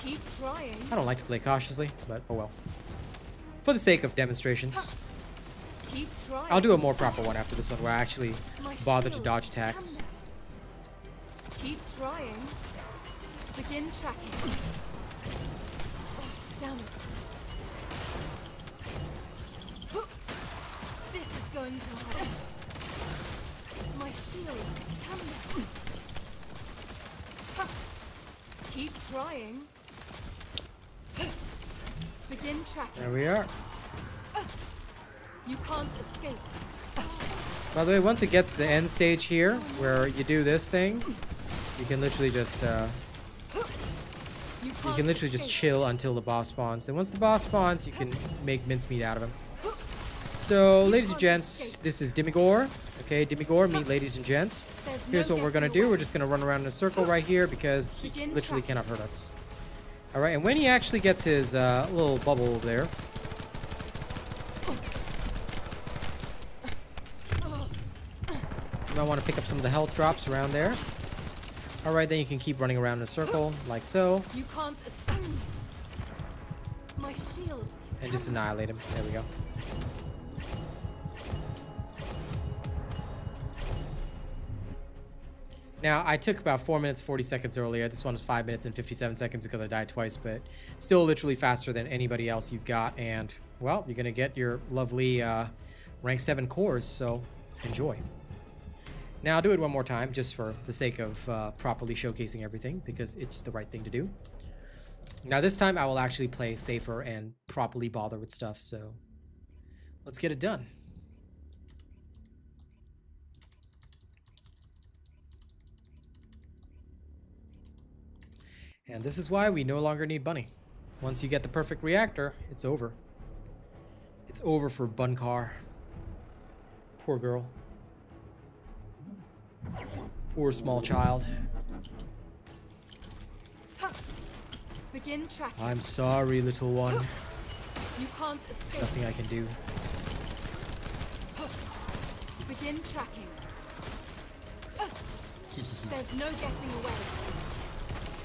keep trying. I don't like to play cautiously, but oh well. For the sake of demonstrations, Keep trying. I'll do a more proper one after this one where I actually My bother to shield. dodge attacks. Keep trying. Begin tracking. Oh, damn it. This is going to hurt. My shield. Damn it. Keep trying. Begin tracking. There we are. You can't escape. By the way, once it gets to the end stage here, where you do this thing, you can literally just chill until the boss spawns. Then once the boss spawns, you can make mincemeat out of him. So, ladies and gents, this is Demigore. Okay, Demigore, meet ladies and gents. Here's what we're gonna do. We're just gonna run around in a circle right here because he literally cannot hurt us. All right, and when he actually gets his little bubble over there, you might want to pick up some of the health drops around there. All right, then you can keep running around in a circle like so, You can't escape. My shield. and just annihilate him. There we go. Now, I took about 4 minutes, 40 seconds earlier. This one was 5 minutes and 57 seconds because I died twice, but still literally faster than anybody else you've got. And, well, you're going to get your lovely rank 7 cores, so enjoy. Now, I'll do it one more time just for the sake of properly showcasing everything because it's the right thing to do. Now, this time I will actually play safer and properly bother with stuff, so let's get it done. And this is why we no longer need Bunny. Once you get the perfect reactor, it's over. It's over for Bunkar. Poor girl. Poor small child. Begin tracking. I'm sorry, little one. You can't There's escape. nothing I can do. Begin tracking. There's no getting away.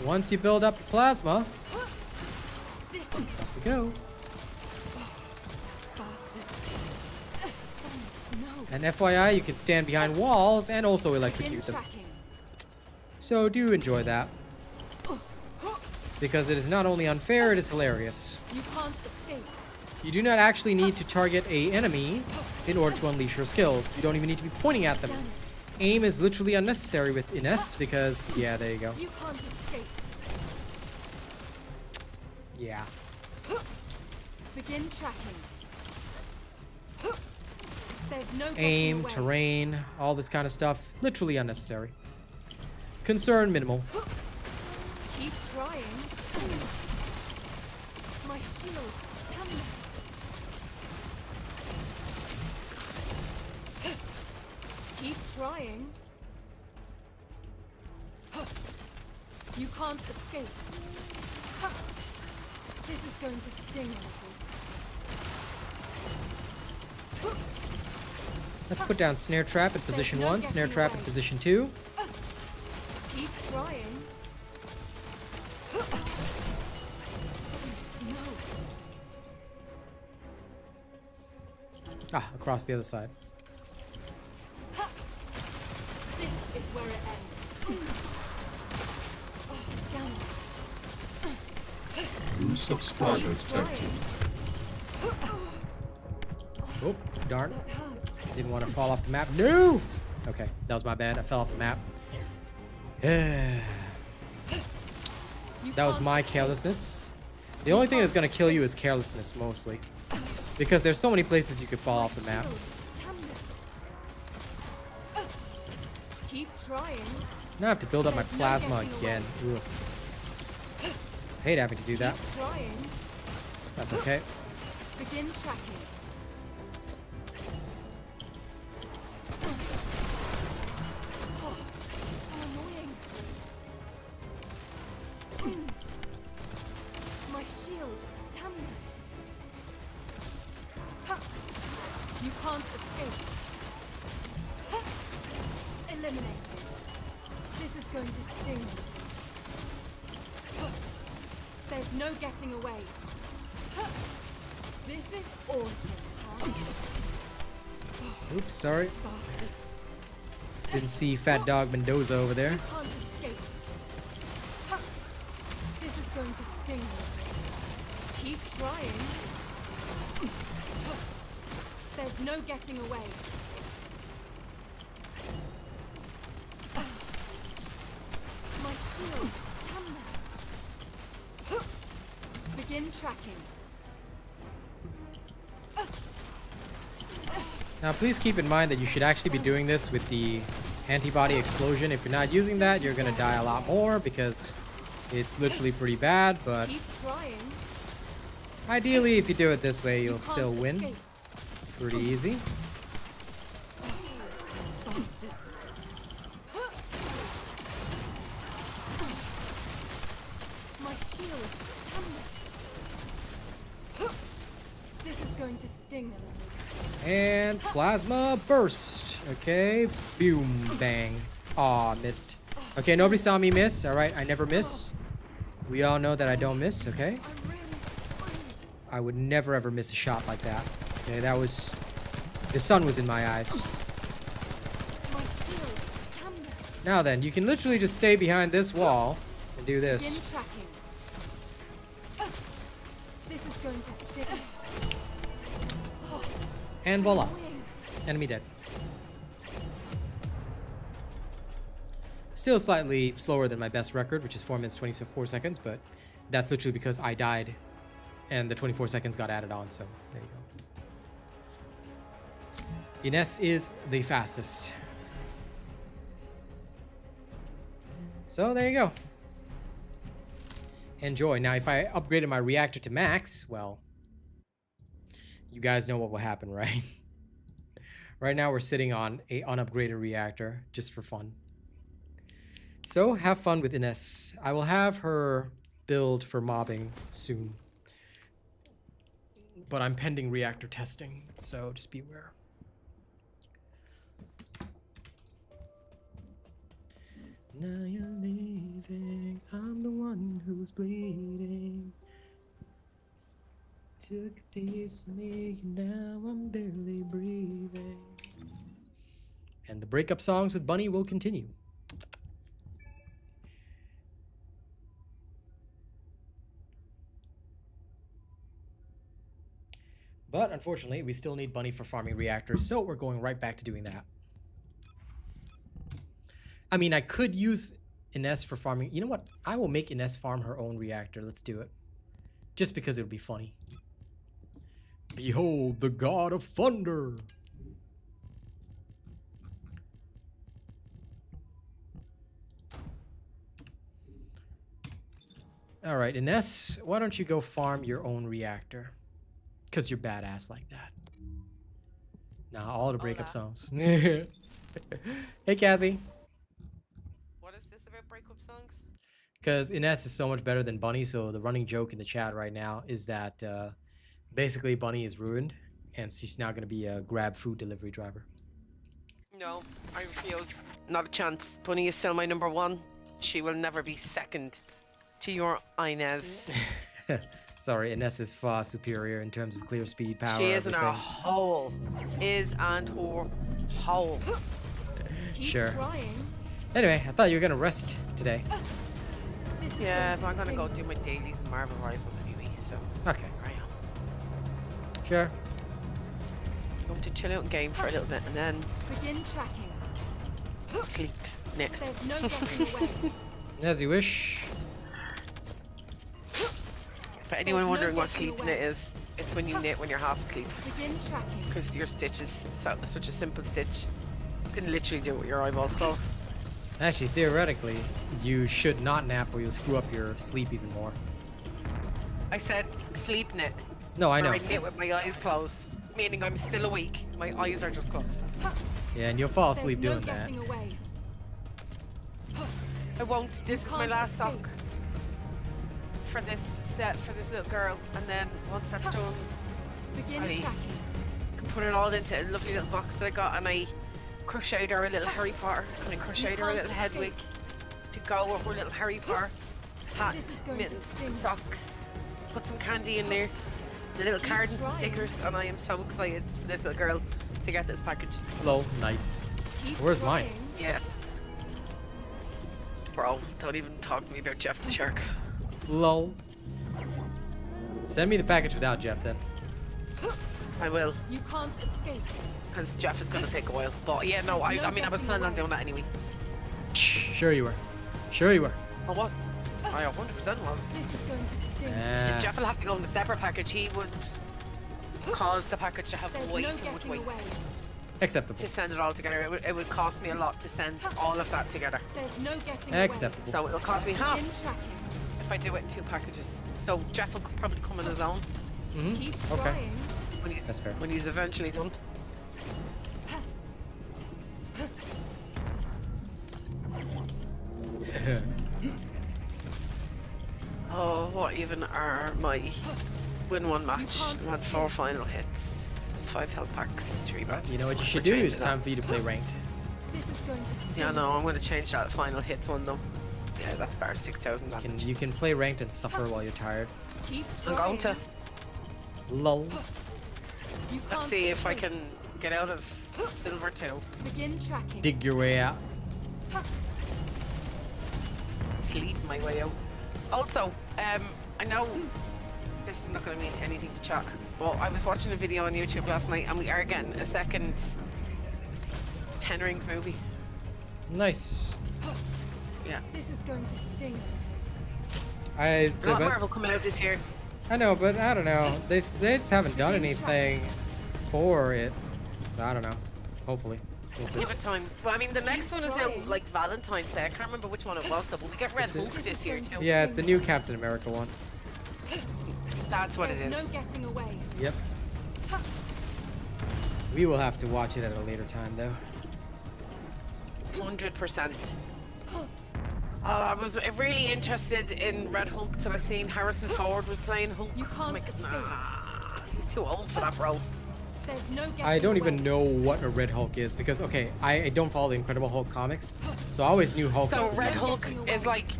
Once you build up plasma, This off we go. bastard. No. And FYI, you can stand behind walls and also Begin electrocute them. tracking. So do enjoy that. Because it is not only unfair, it is hilarious. You can't escape. You do not actually need to target a enemy in order to unleash your skills. You don't even need to be pointing at them. Aim is literally unnecessary with Ines because, yeah, there you go. You can't escape. Yeah. Begin tracking. There's no getting Aim, away. terrain, all this kind of stuff. Literally unnecessary. Concern minimal. Keep trying. My shield. Come here. Keep trying. You can't escape. This is going to sting a little. Let's put down snare trap in position 1, snare trap in position 2. Keep trying. No. Ah, across the other side. This is where it ends. Oh, damn it. New subscriber detected. Oh, darn. That hurts. Didn't want to fall off the map. No! Okay, that was my bad. I fell off the map. Yeah. That was my carelessness. The only thing that's going to kill you is carelessness, mostly. Because there's so many places you could fall off the map. Keep trying. Now I have to build up my There's no plasma getting again. away. Ugh. I hate having to do that. Keep trying. That's okay. Begin tracking. Oh, so annoying. My shield. Damn it. Ha. You can't escape. Ha. Eliminated. This is going to sting. Ha. There's no getting away. Ha. This is awesome, huh? Oops, sorry. Bastards. Didn't see Fat Dog Mendoza over there. You can't escape. Ha. This is going to sting you. Keep trying. Ha. There's no getting away. My shield. Come there. Ha. Begin tracking. Now please keep in mind that you should actually be doing this with the antibody explosion. If you're not using that, you're gonna die a lot more because it's literally pretty bad, but Keep trying. ideally if you do it this way, you'll You can't still win. escape. Pretty easy. Bastards. My shield. Come there. This is going to sting a little. And plasma burst. Okay, boom, bang. Aw, missed. Okay, nobody saw me miss. All right, I never miss. We all know that I don't miss, okay? I'm really scared. I would never ever miss a shot like that. Okay, that was... The sun was in my eyes. My shield. Come there. Now then, you can literally just stay behind this wall and do Begin this. tracking. This is going to sting. And voila, Annoying. enemy dead. Still slightly slower than my best record, which is 4 minutes 24 seconds, but that's literally because I died and the 24 seconds got added on, so there you go. Ines is the fastest. So there you go. Enjoy. Now if I upgraded my reactor to max, well, you guys know what will happen, right? Right now we're sitting on a unupgraded reactor just for fun. So have fun with Ines. I will have her build for mobbing soon. But I'm pending reactor testing, so just beware. Now you're leaving, I'm the one who's bleeding. Took a piece of me, and now I'm barely breathing. And the breakup songs with Bunny will continue. But unfortunately, we still need Bunny for farming reactors, so we're going right back to doing that. I mean, I could use Ines for farming. You know what? I will make Ines farm her own reactor. Let's do it. Just because it would be funny. Behold the god of thunder! Alright, Ines, why don't you go farm your own reactor? Because you're badass like that. Nah, all the breakup songs. Hey, Cassie. What is this about breakup songs? Because Ines is so much better than Bunny, so the running joke in the chat right now is that basically Bunny is ruined, and she's now going to be a Grab food delivery driver. No, I refuse. Not a chance. Bunny is still my number one. She will never be second to your Ines. Sorry, Ines is far superior in terms of clear speed, power, She is in everything. her hole. Is and her hole. Keep Sure. trying. Anyway, I thought you were going to rest today. This is Yeah, going but I'm to gonna go sting. do my dailies and Marvel rifles anyway, so Okay, I am. sure. Going to chill out and game for a little bit and then Begin tracking. sleep. Nah. There's no getting away. As you wish. For anyone no wondering what getting sleeping away. it is, it's when you knit when you're half asleep. Begin tracking. Because your stitch is such a simple stitch. You can literally do it with your eyeballs closed. Actually, theoretically, you should not nap or you'll screw up your sleep even more. I said sleep knit. No, I know. Where I knit with my eyes closed. Meaning I'm still awake. My eyes are just closed. Yeah, and you'll fall There's asleep no doing that. getting away. I won't. This is my can't last escape. sock. For this set, for this little girl. And then once that's done, Begin I tracking. can put it all into a lovely little box that I got. And I crocheted her a little Harry Potter. And I crocheted her a little can't Hedwig to go with her little Harry Potter hat, This is going to mittens, sting. and socks. Put some candy in there, the little Keep card and some trying. stickers, and I am so excited for this little girl to get this package. Hello, nice. Keep Where's mine? trying. Yeah. Bro, don't even talk to me about Jeff the Shark. Lol. Send me the package without Jeff then. I will, You can't escape. because Jeff is going to take a while. But yeah, no, I mean, I was planning on doing that anyway. Sure you were. Sure you were. I was. I 100% was. This is going to sting. Ah, Jeff will have to go in a separate package. He would cause the package to have There's way no too much getting weight. away. acceptable. To send it all together, it would cost me a lot to send all of that together. There's no getting Acceptable. So it'll cost me half away. Begin tracking. if I do it in 2 packages. So Jeff will probably come on his own Mm-hmm. Keep Okay. trying. That's fair. when he's eventually done. Oh, what even are my win 1 match? I had 4 final hits, 5 health packs, 3 matches. You know what you We're should do? changing It's that. time for you to play ranked. This is going to sting. Yeah, no, I'm going to change that final hits one though. Yeah, that's better. 6,000 damage. You can play ranked and suffer while you're tired. Keep I'm going to. trying. Lol. You Let's can't see if I escape. can get out of silver 2. Begin tracking. Dig your way out. Sleep my way out. Also, I know this is not going to mean anything to chat, but I was watching a video on YouTube last night and we are getting a second 10 Rings movie. Nice. Yeah. This is going to sting. I Not Marvel coming out this year. I know, but I don't know. They just haven't done anything for it. So I don't know. Hopefully. We'll see. Give it time. Well, I mean, the next one is out like Valentine's Day. I can't remember which one it was though, but we get Red Is it? Hulk this year too. Yeah, it's the new Captain America one. That's what it There's is. no getting away. Yep. We will have to watch it at a later time, though. 100%. I was really interested in Red Hulk till I seen Harrison Ford was playing Hulk. You I'm can't like, escape. nah, he's too old for that role. There's no getting I don't even away. know what a Red Hulk is because, okay, I don't follow the Incredible Hulk comics, so I always knew Hulk. So was Red no Hulk getting is away. like,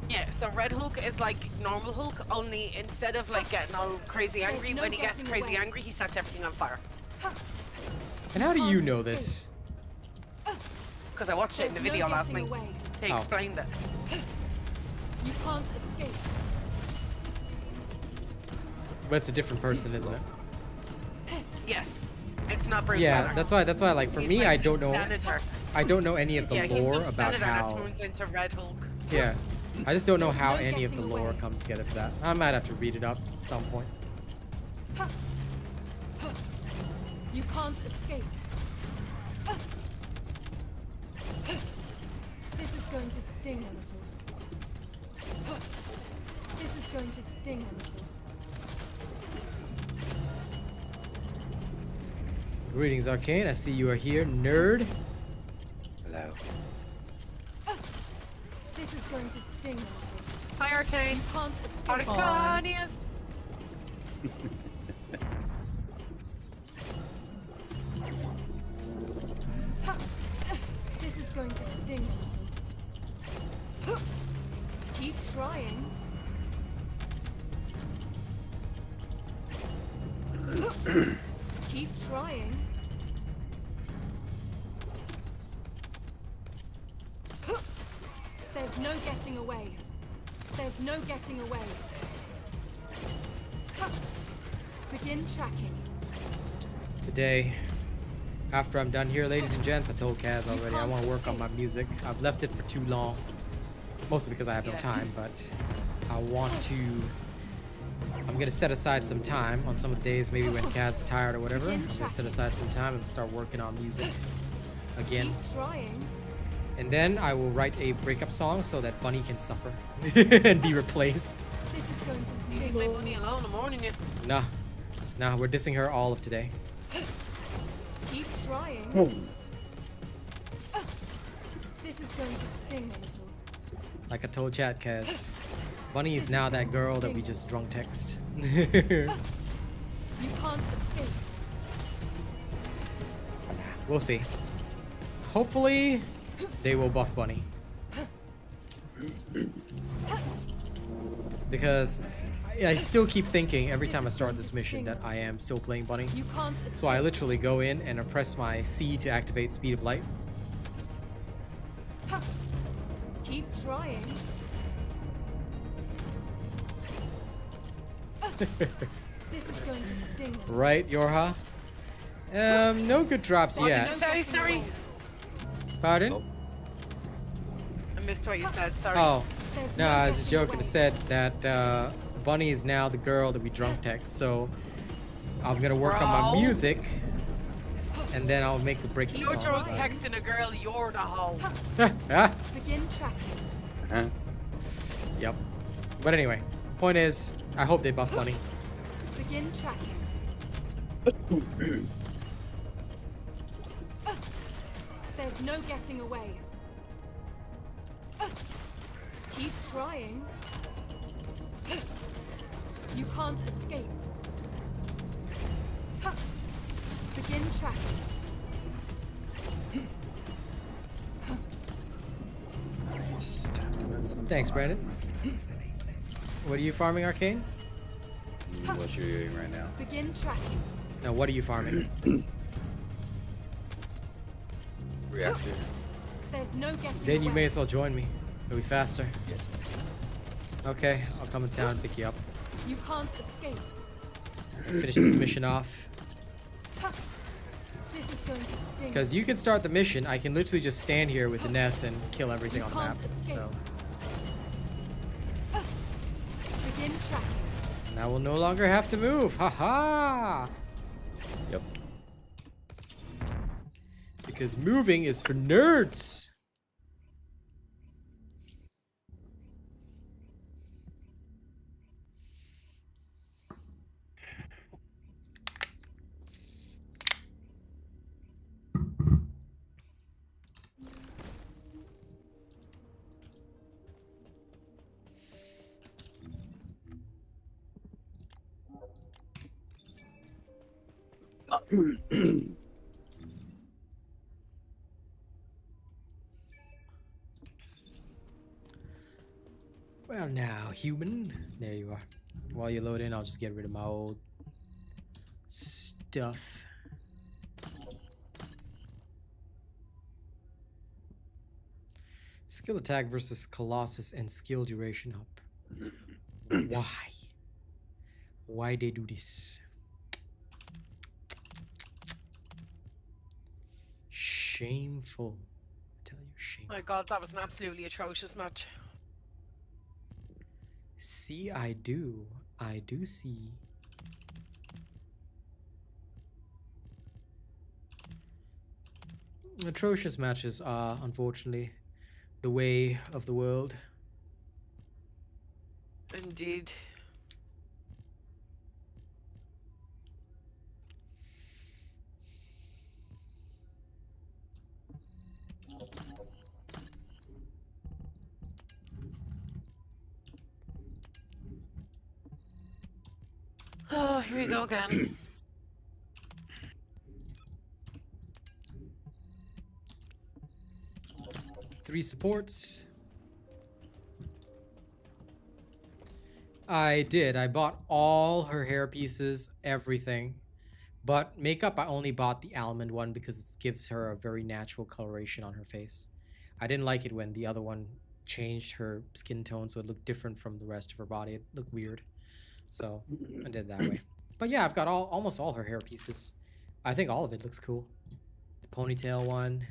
yeah. So Red Hulk is like normal Hulk, only instead of like getting all crazy angry, no when he gets getting crazy away. angry, he sets everything on fire. And how do you know this? Because I watched it in the There's no video last getting night. away. They Oh. explained it. You can't escape. But it's a different person, isn't it? Yes. It's not Bruce Yeah, Banner. that's why like for He's me like I some don't know senator. I don't know any of the Yeah, he's lore the about senator that how turns into Red Hulk. yeah. I just don't know There's how no any of the getting lore away. comes together for that. I might have to read it up at some point. You can't escape. This is going to sting a little. This is going to sting a little. Greetings, Arcane. I see you are here, nerd. Hello. This is going to sting a little. Hi, Arcane. You can't escape. Arcanius. This is going to sting a little. Keep trying. Keep trying. There's no getting away. There's no getting away. Begin tracking. Today, after I'm done here, ladies and gents, I told Kaz already I want to work on my music. I've left it for too long, mostly because I have no Yeah. time, but I want to. I'm gonna set aside some time on some of the days, maybe when Kaz is tired or whatever. I'm gonna set aside some time and start working on music again. Keep trying. And then I will write a breakup song so that Bunny can suffer and be replaced. This is going to Leave sting. my money alone. I'm warning you. Nah, we're dissing her all of today. Keep trying. This is going to sting a little. Like I told chat, Kaz, Bunny is now that girl that we just drunk text. You can't escape. We'll see. Hopefully, they will buff Bunny. Because I still keep thinking every time I start this mission that I am still playing Bunny. You can't escape. So I literally go in and I press my C to activate Speed of Light. Keep trying. This is going to sting. Right, Yorha? No good drops What did you yet. say? Sorry. Pardon? I missed what you said. Sorry. Oh, There's no, I was just getting joking. I away. said that Bunny is now the girl that we drunk text. So I'm gonna work on my Bro. music, and then I'll make the breakup You're song. drunk texting a girl. You're the hoe. Begin tracking. Huh? Yep. But anyway, point is, I hope they buff Bunny. Begin tracking. There's no getting away. Keep trying. You can't escape. Begin tracking. Thanks, Brandon. What are you farming, Arcane? What you're doing right now? Begin tracking. No, what are you farming? Reactor. There's no getting Then away. you may as well join me. It'll be faster. Yes. Okay, I'll come in town and pick you up. You can't escape. Finish this mission off. This is going to sting. Because you can start the mission, I can literally just stand here with Ines and kill everything on the map. So, Begin tracking. and I will no longer have to move. Haha! Yep. Because moving is for nerds. Well now, human. There you are. While you load in, I'll just get rid of my old stuff. Skill attack versus Colossus and skill duration up. Why? Why they do this? shameful. I tell you, shameful. My God, that was an absolutely atrocious match. See, I do. I do see. Atrocious matches are, unfortunately, the way of the world. Indeed. Oh, here we go again. Three supports. I did. I bought all her hair pieces, everything. But makeup, I only bought the almond one because it gives her a very natural coloration on her face. I didn't like it when the other one changed her skin tone so it looked different from the rest of her body. It looked weird. So I did it that way. But yeah, I've got almost all her hair pieces. I think all of it looks cool. The ponytail one,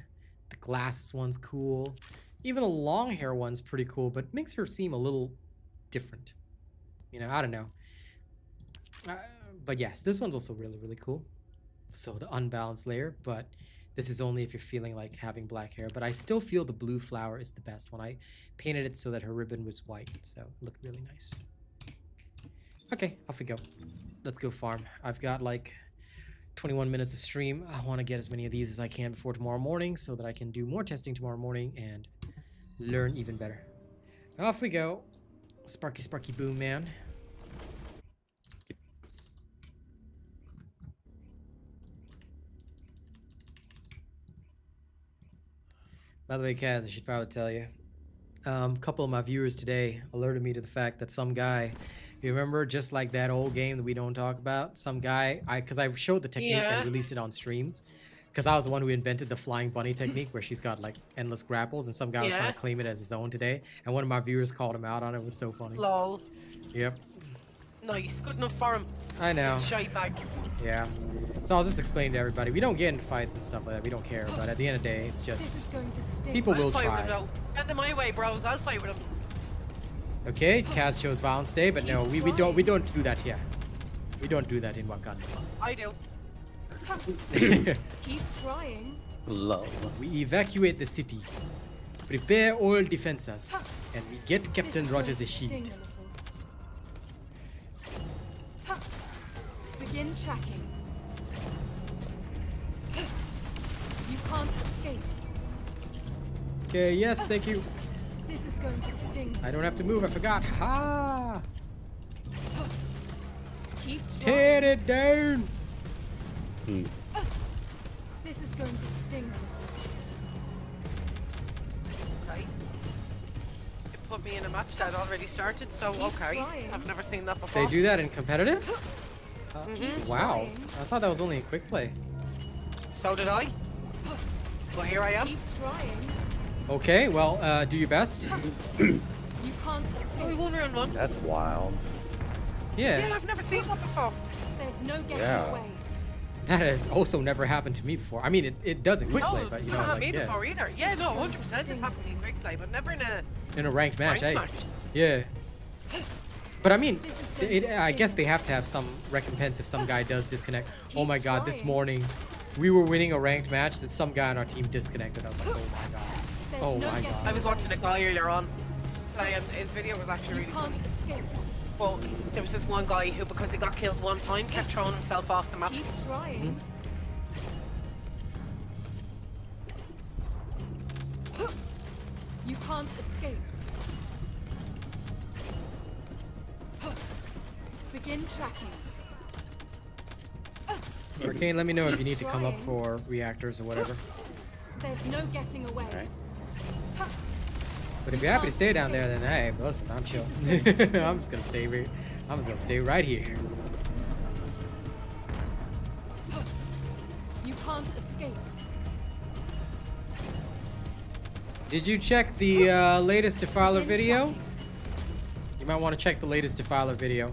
the glasses one's cool. Even the long hair one's pretty cool, but makes her seem a little different. You know, I don't know. But yes, this one's also really, really cool. So the unbalanced layer, but this is only if you're feeling like having black hair. But I still feel the blue flower is the best one. I painted it so that her ribbon was white, so it looked really nice. Okay, off we go. Let's go farm. I've got like 21 minutes of stream. I want to get as many of these as I can before tomorrow morning so that I can do more testing tomorrow morning and learn even better. Off we go. Sparky, sparky, boom, man. By the way, Kaz, I should probably tell you. A couple of my viewers today alerted me to the fact that some guy, you remember, just like that old game that we don't talk about, some guy, because I showed the technique and released it on stream, because I was the one who invented the flying bunny technique where she's got like endless grapples, and some guy was trying to claim it as his own today, and one of my viewers called him out on it. It was so funny. Lol. Yep. Nice. Good enough for him. I know. Shy bag. Yeah. So I was just explaining to everybody, we don't get into fights and stuff like that. We don't care. But at the end of the day, it's just people will I'll fight try. with him, though. Send them my way, bros. I'll fight with him. Okay, Kaz chose Violence Day, but no, we don't do that here. We don't do that in Wakanda. I do. Keep trying. Love. We evacuate the city, prepare all defenses, and we get Captain Rogers a shield. Begin tracking. You can't escape. Okay, yes, thank you. This is going to sting. I don't have to move, I forgot. Ha! Keep Tear trying. it down! This is going to sting. Okay. It put me in a match that already started, so okay. trying. I've never seen that before. They do that in competitive? Wow, trying. I thought that was only a quick play. So did I. Well, here I am. Keep trying. Okay, well, do your best. You can't Oh, we escape. won round one. That's wild. Yeah, Yeah, I've never seen that before. There's no getting Yeah. away. that has also never happened to me before. I mean, it does in quick No, play, but it's you not know, happened like, me yeah, before either. Yeah, no, 100% it's happened in quick play, but never in a in a ranked match, ranked eh? match. Yeah. But I mean, This is I guess they have to have some recompense if some guy does disconnect. Oh my god, this trying. morning we were winning a ranked match that some guy on our team disconnected. I was like, oh my god. There's Oh no my getting god. I was watching a guy earlier on play, and his video was actually You really can't funny. escape. Well, there was this one guy who, because he got killed one time, kept throwing himself off the map. Keep trying. You can't escape. Begin tracking. Arcane, let me know if you need to come up for reactors or whatever. There's no getting away. Alright. But if you're happy to stay down there, then hey, listen, I'm chill. I'm just gonna stay here. I'm just gonna stay right here. You can't escape. Did you check the latest Defiler video? You might want to check the latest Defiler video.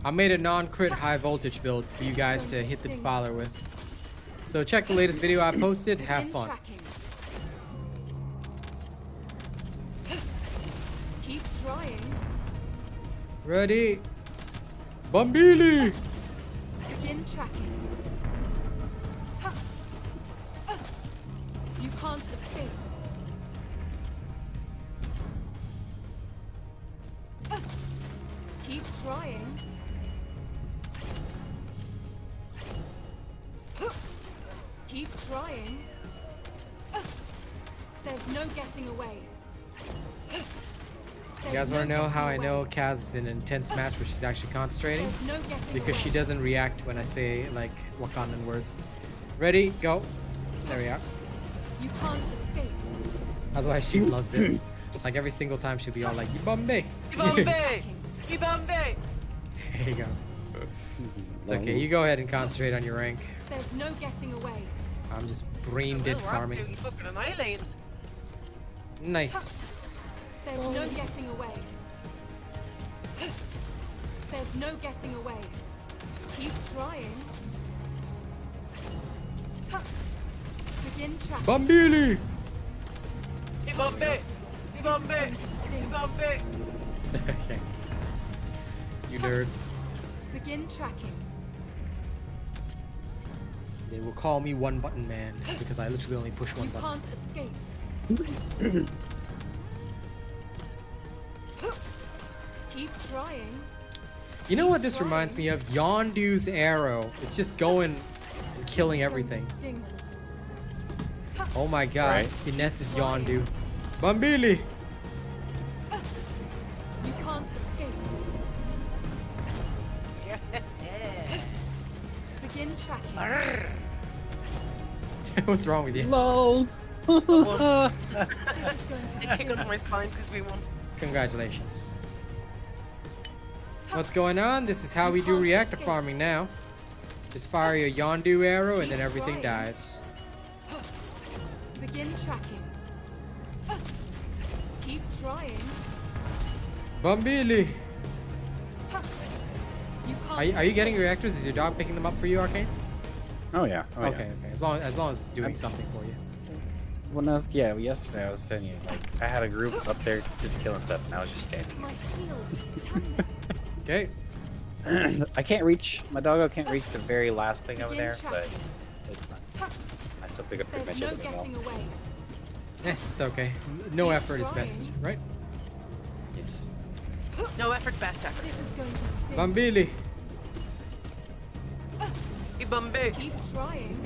I made a non-crit high voltage build for you guys to hit the Defiler with. So check the latest video I posted. Have Begin fun. tracking. Ready. Bambili! Begin tracking. Ha. You can't escape. Keep trying. Keep trying. There's no getting away. You guys want to know how I know Kaz is in an intense match where she's actually concentrating? There's no getting Because she away. doesn't react when I say like Wakandan words. Ready, go. There we are. You can't escape. Otherwise she loves it. Like every single time she'll be all like, Ibambe! Ibambe! Ibambe! There you go. It's okay, you go ahead and concentrate on your rank. There's no getting away. I'm just brain dead We're farming. absolutely fucking annihilating. Nice. There's no getting away. There's no getting away. Keep trying. Ha. Begin tracking. Bambili! Ibambe! Ibambe! Ibambe! Okay. You nerd. Begin tracking. They will call me one button man because I literally only push one You button. can't escape. Keep trying. You know what this reminds me of? Yondu's arrow. It's just going and killing everything. Sting a little. Oh my god. Right. Ines is Yondu. Bambili! You can't escape. Begin tracking. What's wrong with you? Lol. This is going to It tickled my spine because we won. Congratulations. What's going on? This is how we do reactor farming now. Just fire your Yondu arrow and then everything dies. begin tracking. Keep trying. Bambili! You Are can't. you getting reactors? Is your dog picking them up for you, Arcane? Oh yeah. Oh, Okay, yeah. okay. As long as it's doing something for you. When I was, yesterday I was saying you, like, I had a group up there just killing stuff, and I was just standing. My shield. Okay. I can't reach, my doggo can't reach the very last thing over there, but it's fine. I still pick up pretty There's much no everything getting else. away. It's okay. No effort is best, right? Yes. No effort, best effort. This is going to sting. Bambili! Ibambe! Keep trying.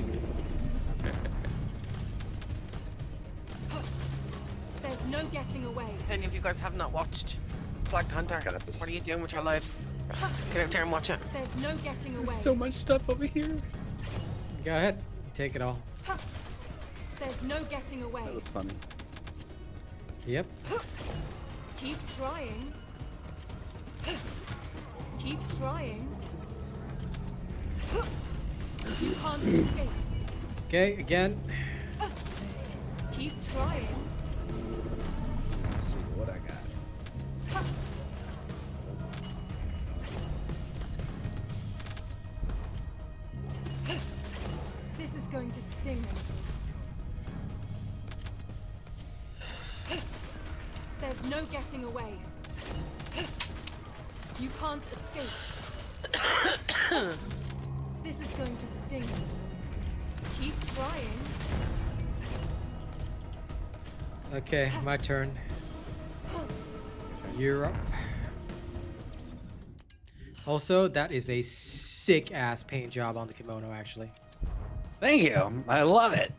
There's no getting away. If any of you guys have not watched Black Panther, Got this. what are you doing with your lives? Get out there and watch it. There's no getting away. So much stuff over here. Go ahead. Take it all. There's no getting away. That was funny. Yep. Keep trying. Keep trying. You can't escape. Okay, again. Keep trying. Let's see what I got. This is going to sting a little. There's no getting away. You can't escape. This is going to sting a little. Keep trying. Okay, my turn. You're up. Also, that is a sick ass paint job on the kimono, actually. Thank you. I love it.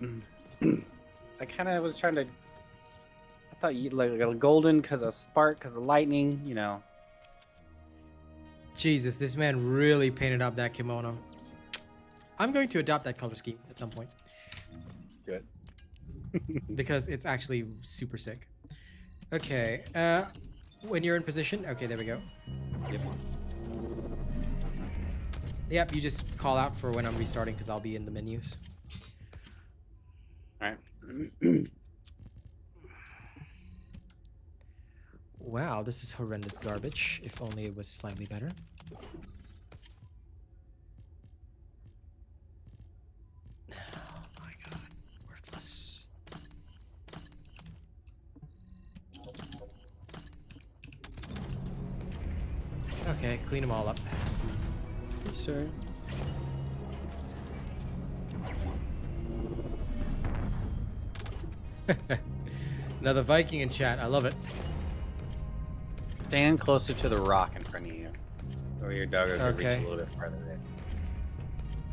I kind of was trying to. I thought you'd like a golden because of spark, because of lightning, you know. Jesus, this man really painted up that kimono. I'm going to adopt that color scheme at some point Good. because it's actually super sick. Okay, when you're in position, okay, there we go. Yep. Yep, you just call out for when I'm restarting because I'll be in the menus. All right. Wow, this is horrendous garbage. If only it was slightly better. Oh my god, worthless. Okay, clean them all up. Yes, sir. Another Viking in chat. I love it. Stand closer to the rock in front of you. Or your doggo can reach Okay. a little bit farther in.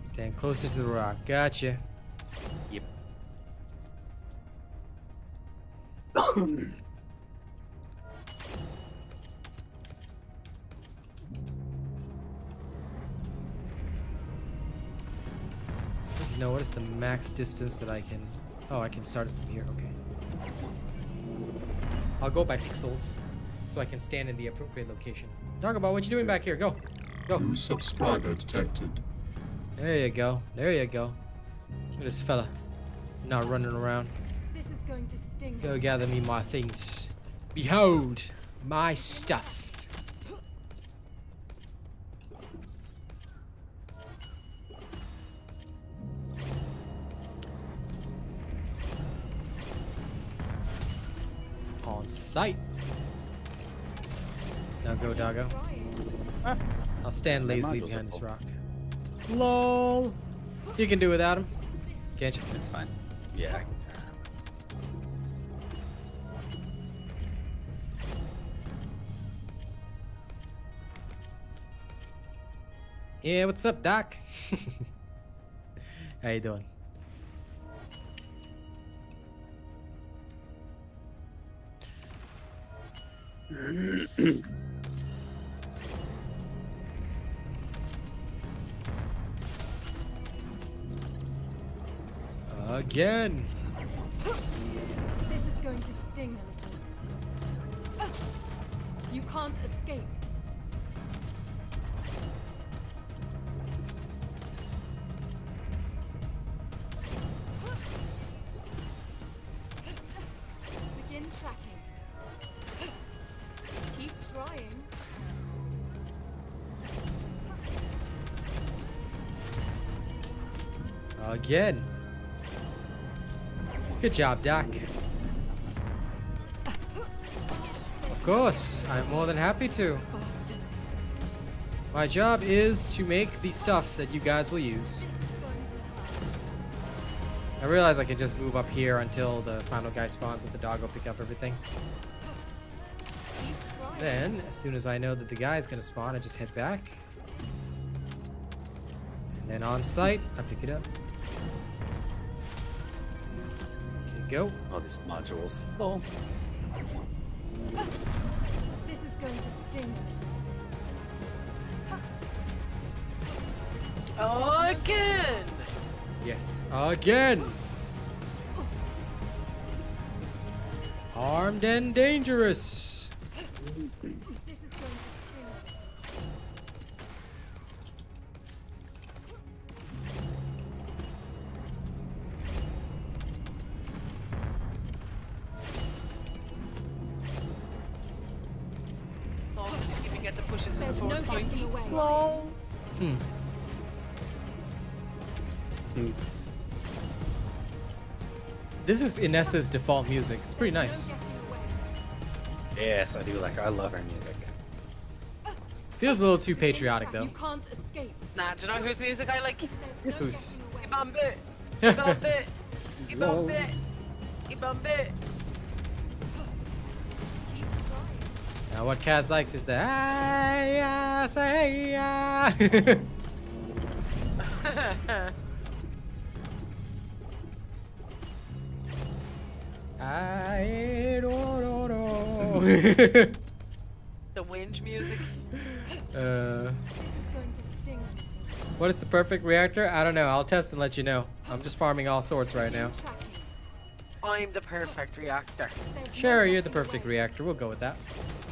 Stand closer to the rock. Gotcha. Yep. Need to know what is the max distance that I can... Oh, I can start it from here. Okay. I'll go by pixels, so I can stand in the appropriate location. Talk about what you doing back here. Go. Go. New subscriber detected. There you go. There you go. Look at this fella. Not running around. This is going to sting. Go gather me my things. Behold, my stuff. On sight. Now go, doggo. I'll stand lazily modules behind are this full. rock. LOL. You can do without him. Can't you? It's fine. Yeah. Yeah, what's up, Doc? How you doing? Again. This is going to sting a little. You can't escape. Begin tracking. Keep trying. Again. Good job, Doc. Of course, I'm more than happy to. My job is to make the stuff that you guys will use. I realize I can just move up here until the final guy spawns, let the dog go pick up everything. Then, as soon as I know that the guy is going to spawn, I just head back. And then on site, I pick it up. Okay, go. Oh, this module's slow. This is going to sting a little. Again! Yes, again! Armed and dangerous! This is going to sting. Oh, if you even get to push it to the There's no force point. getting away. Hmm. This is Ines's default music. It's pretty nice. No getting away. Yes, I do like her. I love her music. Feels a little too patriotic though. You can't escape. Nah, do you know whose music I like? There's no Who's? getting away. Ibambe! Ibambe! Ibambe! Ibambe! Keep trying. Now what Kaz likes is the "Ah, say ah." I don't know. The whinge music. uh, This is going to sting a little. what is the perfect reactor? I don't know. I'll test and let you know. I'm just farming all sorts right now. Tracking. I'm the perfect reactor. There's Sure, no you're the getting perfect away. reactor. We'll go with that.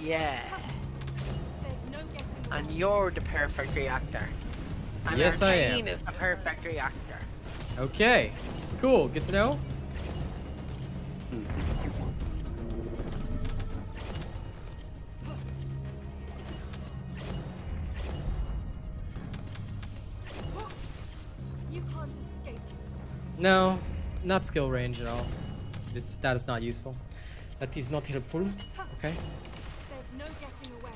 Yeah. There's no getting away. And you're the perfect reactor. And Yes, I am. Arcane is the perfect reactor. Okay. Cool. Good to know. You can't escape. No, not skill range at all. That is not useful. That is not helpful. Okay. There's no getting away.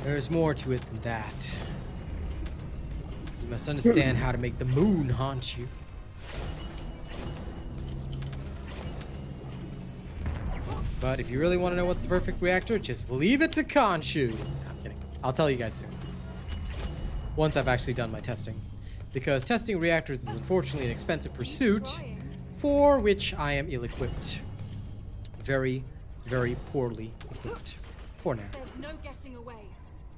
There's more to it than that. You must understand how to make the moon haunt you. But if you really want to know what's the perfect reactor, just leave it to Khonshu. No, I'm kidding. I'll tell you guys soon. Once I've actually done my testing. Because testing reactors is unfortunately an expensive pursuit for which I am ill-equipped. Very, very poorly equipped. For now. There's no getting away.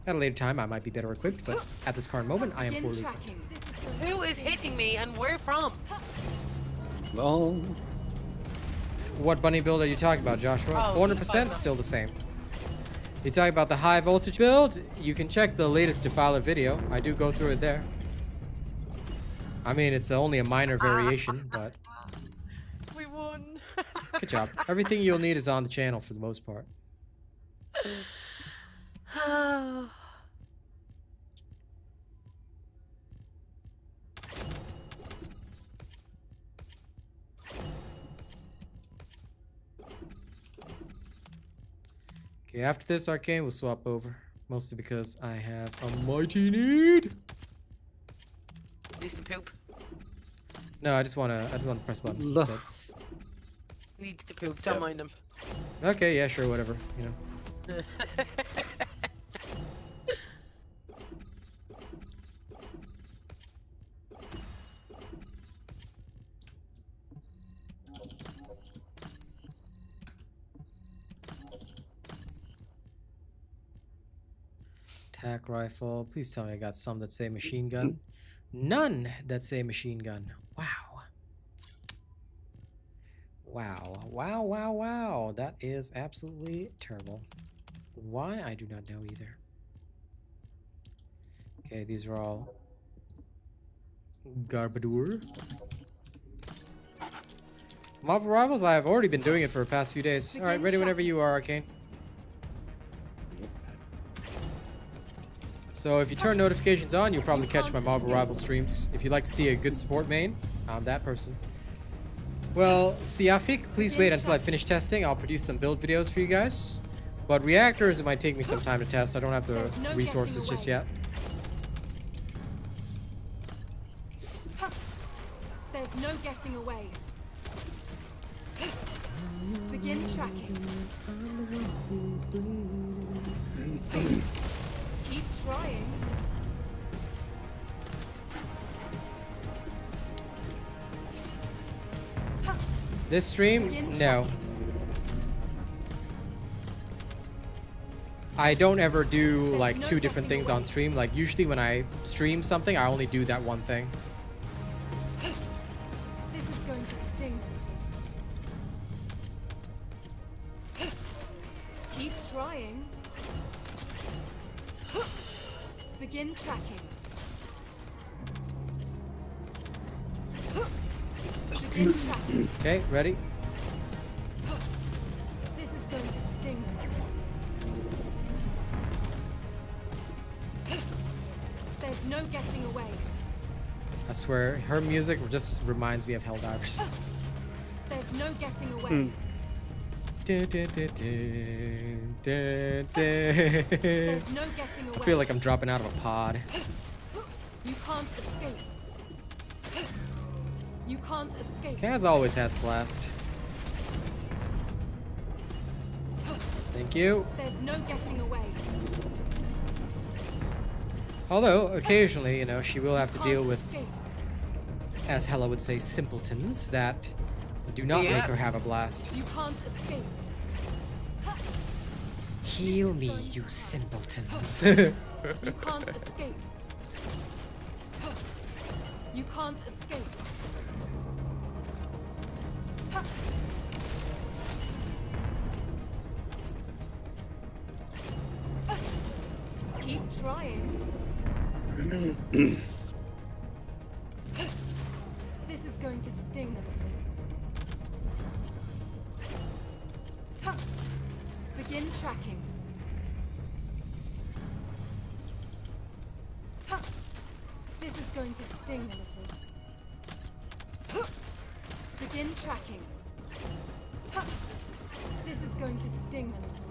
At a later time, I might be better equipped, but at this current moment, I am Begin poorly equipped. tracking. This is going Who is hitting me and where from? Well, What bunny build are you talking about, Joshua? Oh, 400% still the same. You talk about the high voltage build? You can check the latest Defiler video. I do go through it there. I mean, it's only a minor variation, but We won. good job. Everything you'll need is on the channel for the most part. Okay, after this arcane, we'll swap over. Mostly because I have a mighty need. Needs to poop. No, I just wanna press buttons Look. instead. Needs to poop. Don't mind him. Okay, yeah, sure, whatever. You know. Attack rifle. Please tell me I got some that say machine gun. None that say machine gun. Wow. Wow. Wow, wow, wow. That is absolutely terrible. Why? I do not know either. Okay, these are all Garbadur. Marvel Rivals, I have already been doing it for the past few days. Alright, ready whenever you are, Arcane. So if you turn notifications on, you'll probably catch my Marvel Rivals streams. If you'd like to see a good support main, I'm that person. Well, Siafik, please wait until I finish testing. I'll produce some build videos for you guys. But reactors, it might take me some time to test. I don't have the resources just yet. There's no getting away. Begin tracking. Keep trying. This stream? No. I don't ever do like two different things on stream. Like usually when I stream something, I only do that one thing. This is going to sting a little. Keep trying. Begin tracking. Begin tracking. Okay, ready? This is going to sting a little. There's no getting away. I swear, her music just reminds me of Helldivers. There's no getting away. There's no getting away. I feel like I'm dropping out of a pod. You can't escape. You can't escape. Kaz always has blast. Thank you. There's no getting away. Although, occasionally, you know, she will have to Can't deal with, escape. as Hella would say, simpletons that do not Yeah. make her have a blast. You can't escape. Heal me, you simpletons. You can't escape. You can't escape. Keep trying. This is going to sting a little. Begin tracking. This is going to sting a little. Begin tracking. This is going to sting a little.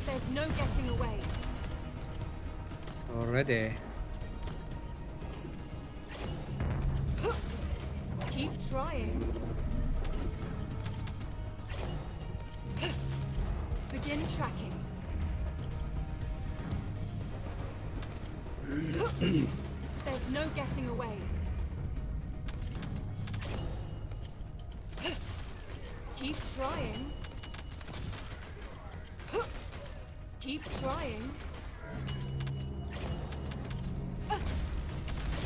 There's no getting away. Already. Keep trying. Begin tracking. There's no getting away. Keep trying. Keep trying.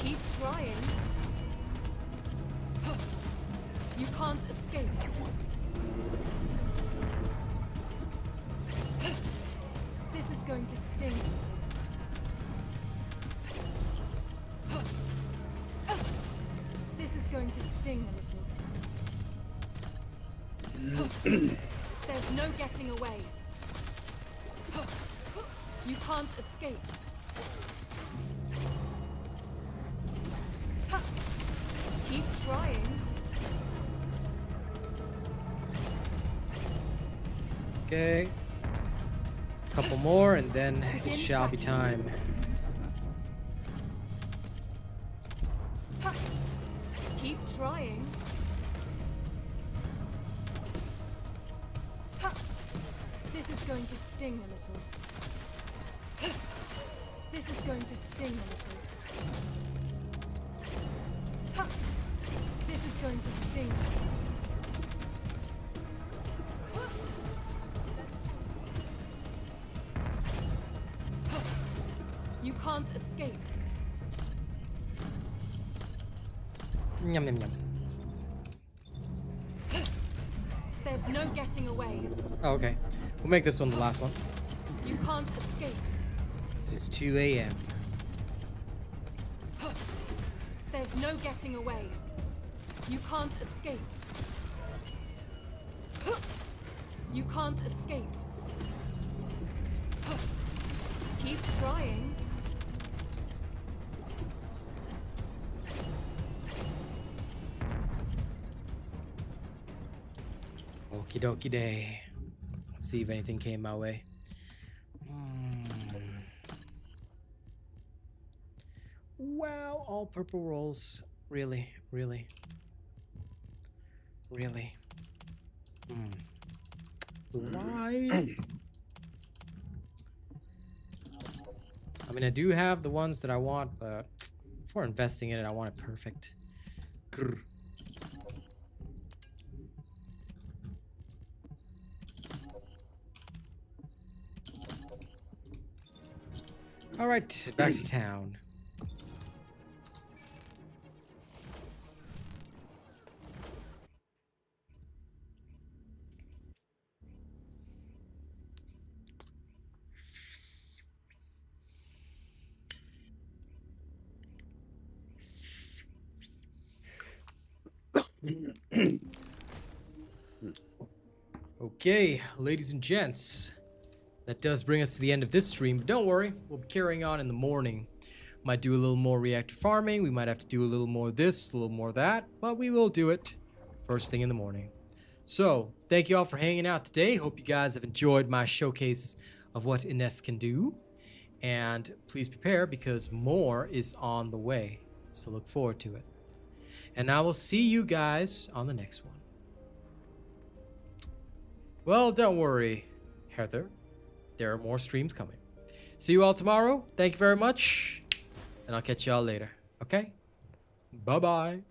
Keep trying. You can't escape. This is going to sting. This is going to sting a little. There's no getting away. You can't escape. Keep trying. Okay. Couple more and then it shall be time. Keep trying. This is going to sting a little. This is going to sting a little. This is going to sting. You can't escape. Yum yum yum. There's no getting away. Oh, okay. We'll make this one the last one. You can't escape. This is 2 a.m. There's no getting away. You can't escape. You can't escape. Keep trying. Okie dokie day. Let's see if anything came my way. Wow, all purple rolls. Really, really, really. Why? I mean, I do have the ones that I want, but before investing in it, I want it perfect. Grr. All right, back to town. Okay, ladies and gents, that does bring us to the end of this stream, but don't worry, we'll be carrying on in the morning. Might do a little more reactor farming, we might have to do a little more of this, a little more of that, but we will do it first thing in the morning. So, thank you all for hanging out today. Hope you guys have enjoyed my showcase of what Ines can do. And please prepare because more is on the way. So look forward to it. And I will see you guys on the next one. Well, don't worry, Heather. There are more streams coming. See you all tomorrow. Thank you very much. And I'll catch you all later. Okay? Bye-bye.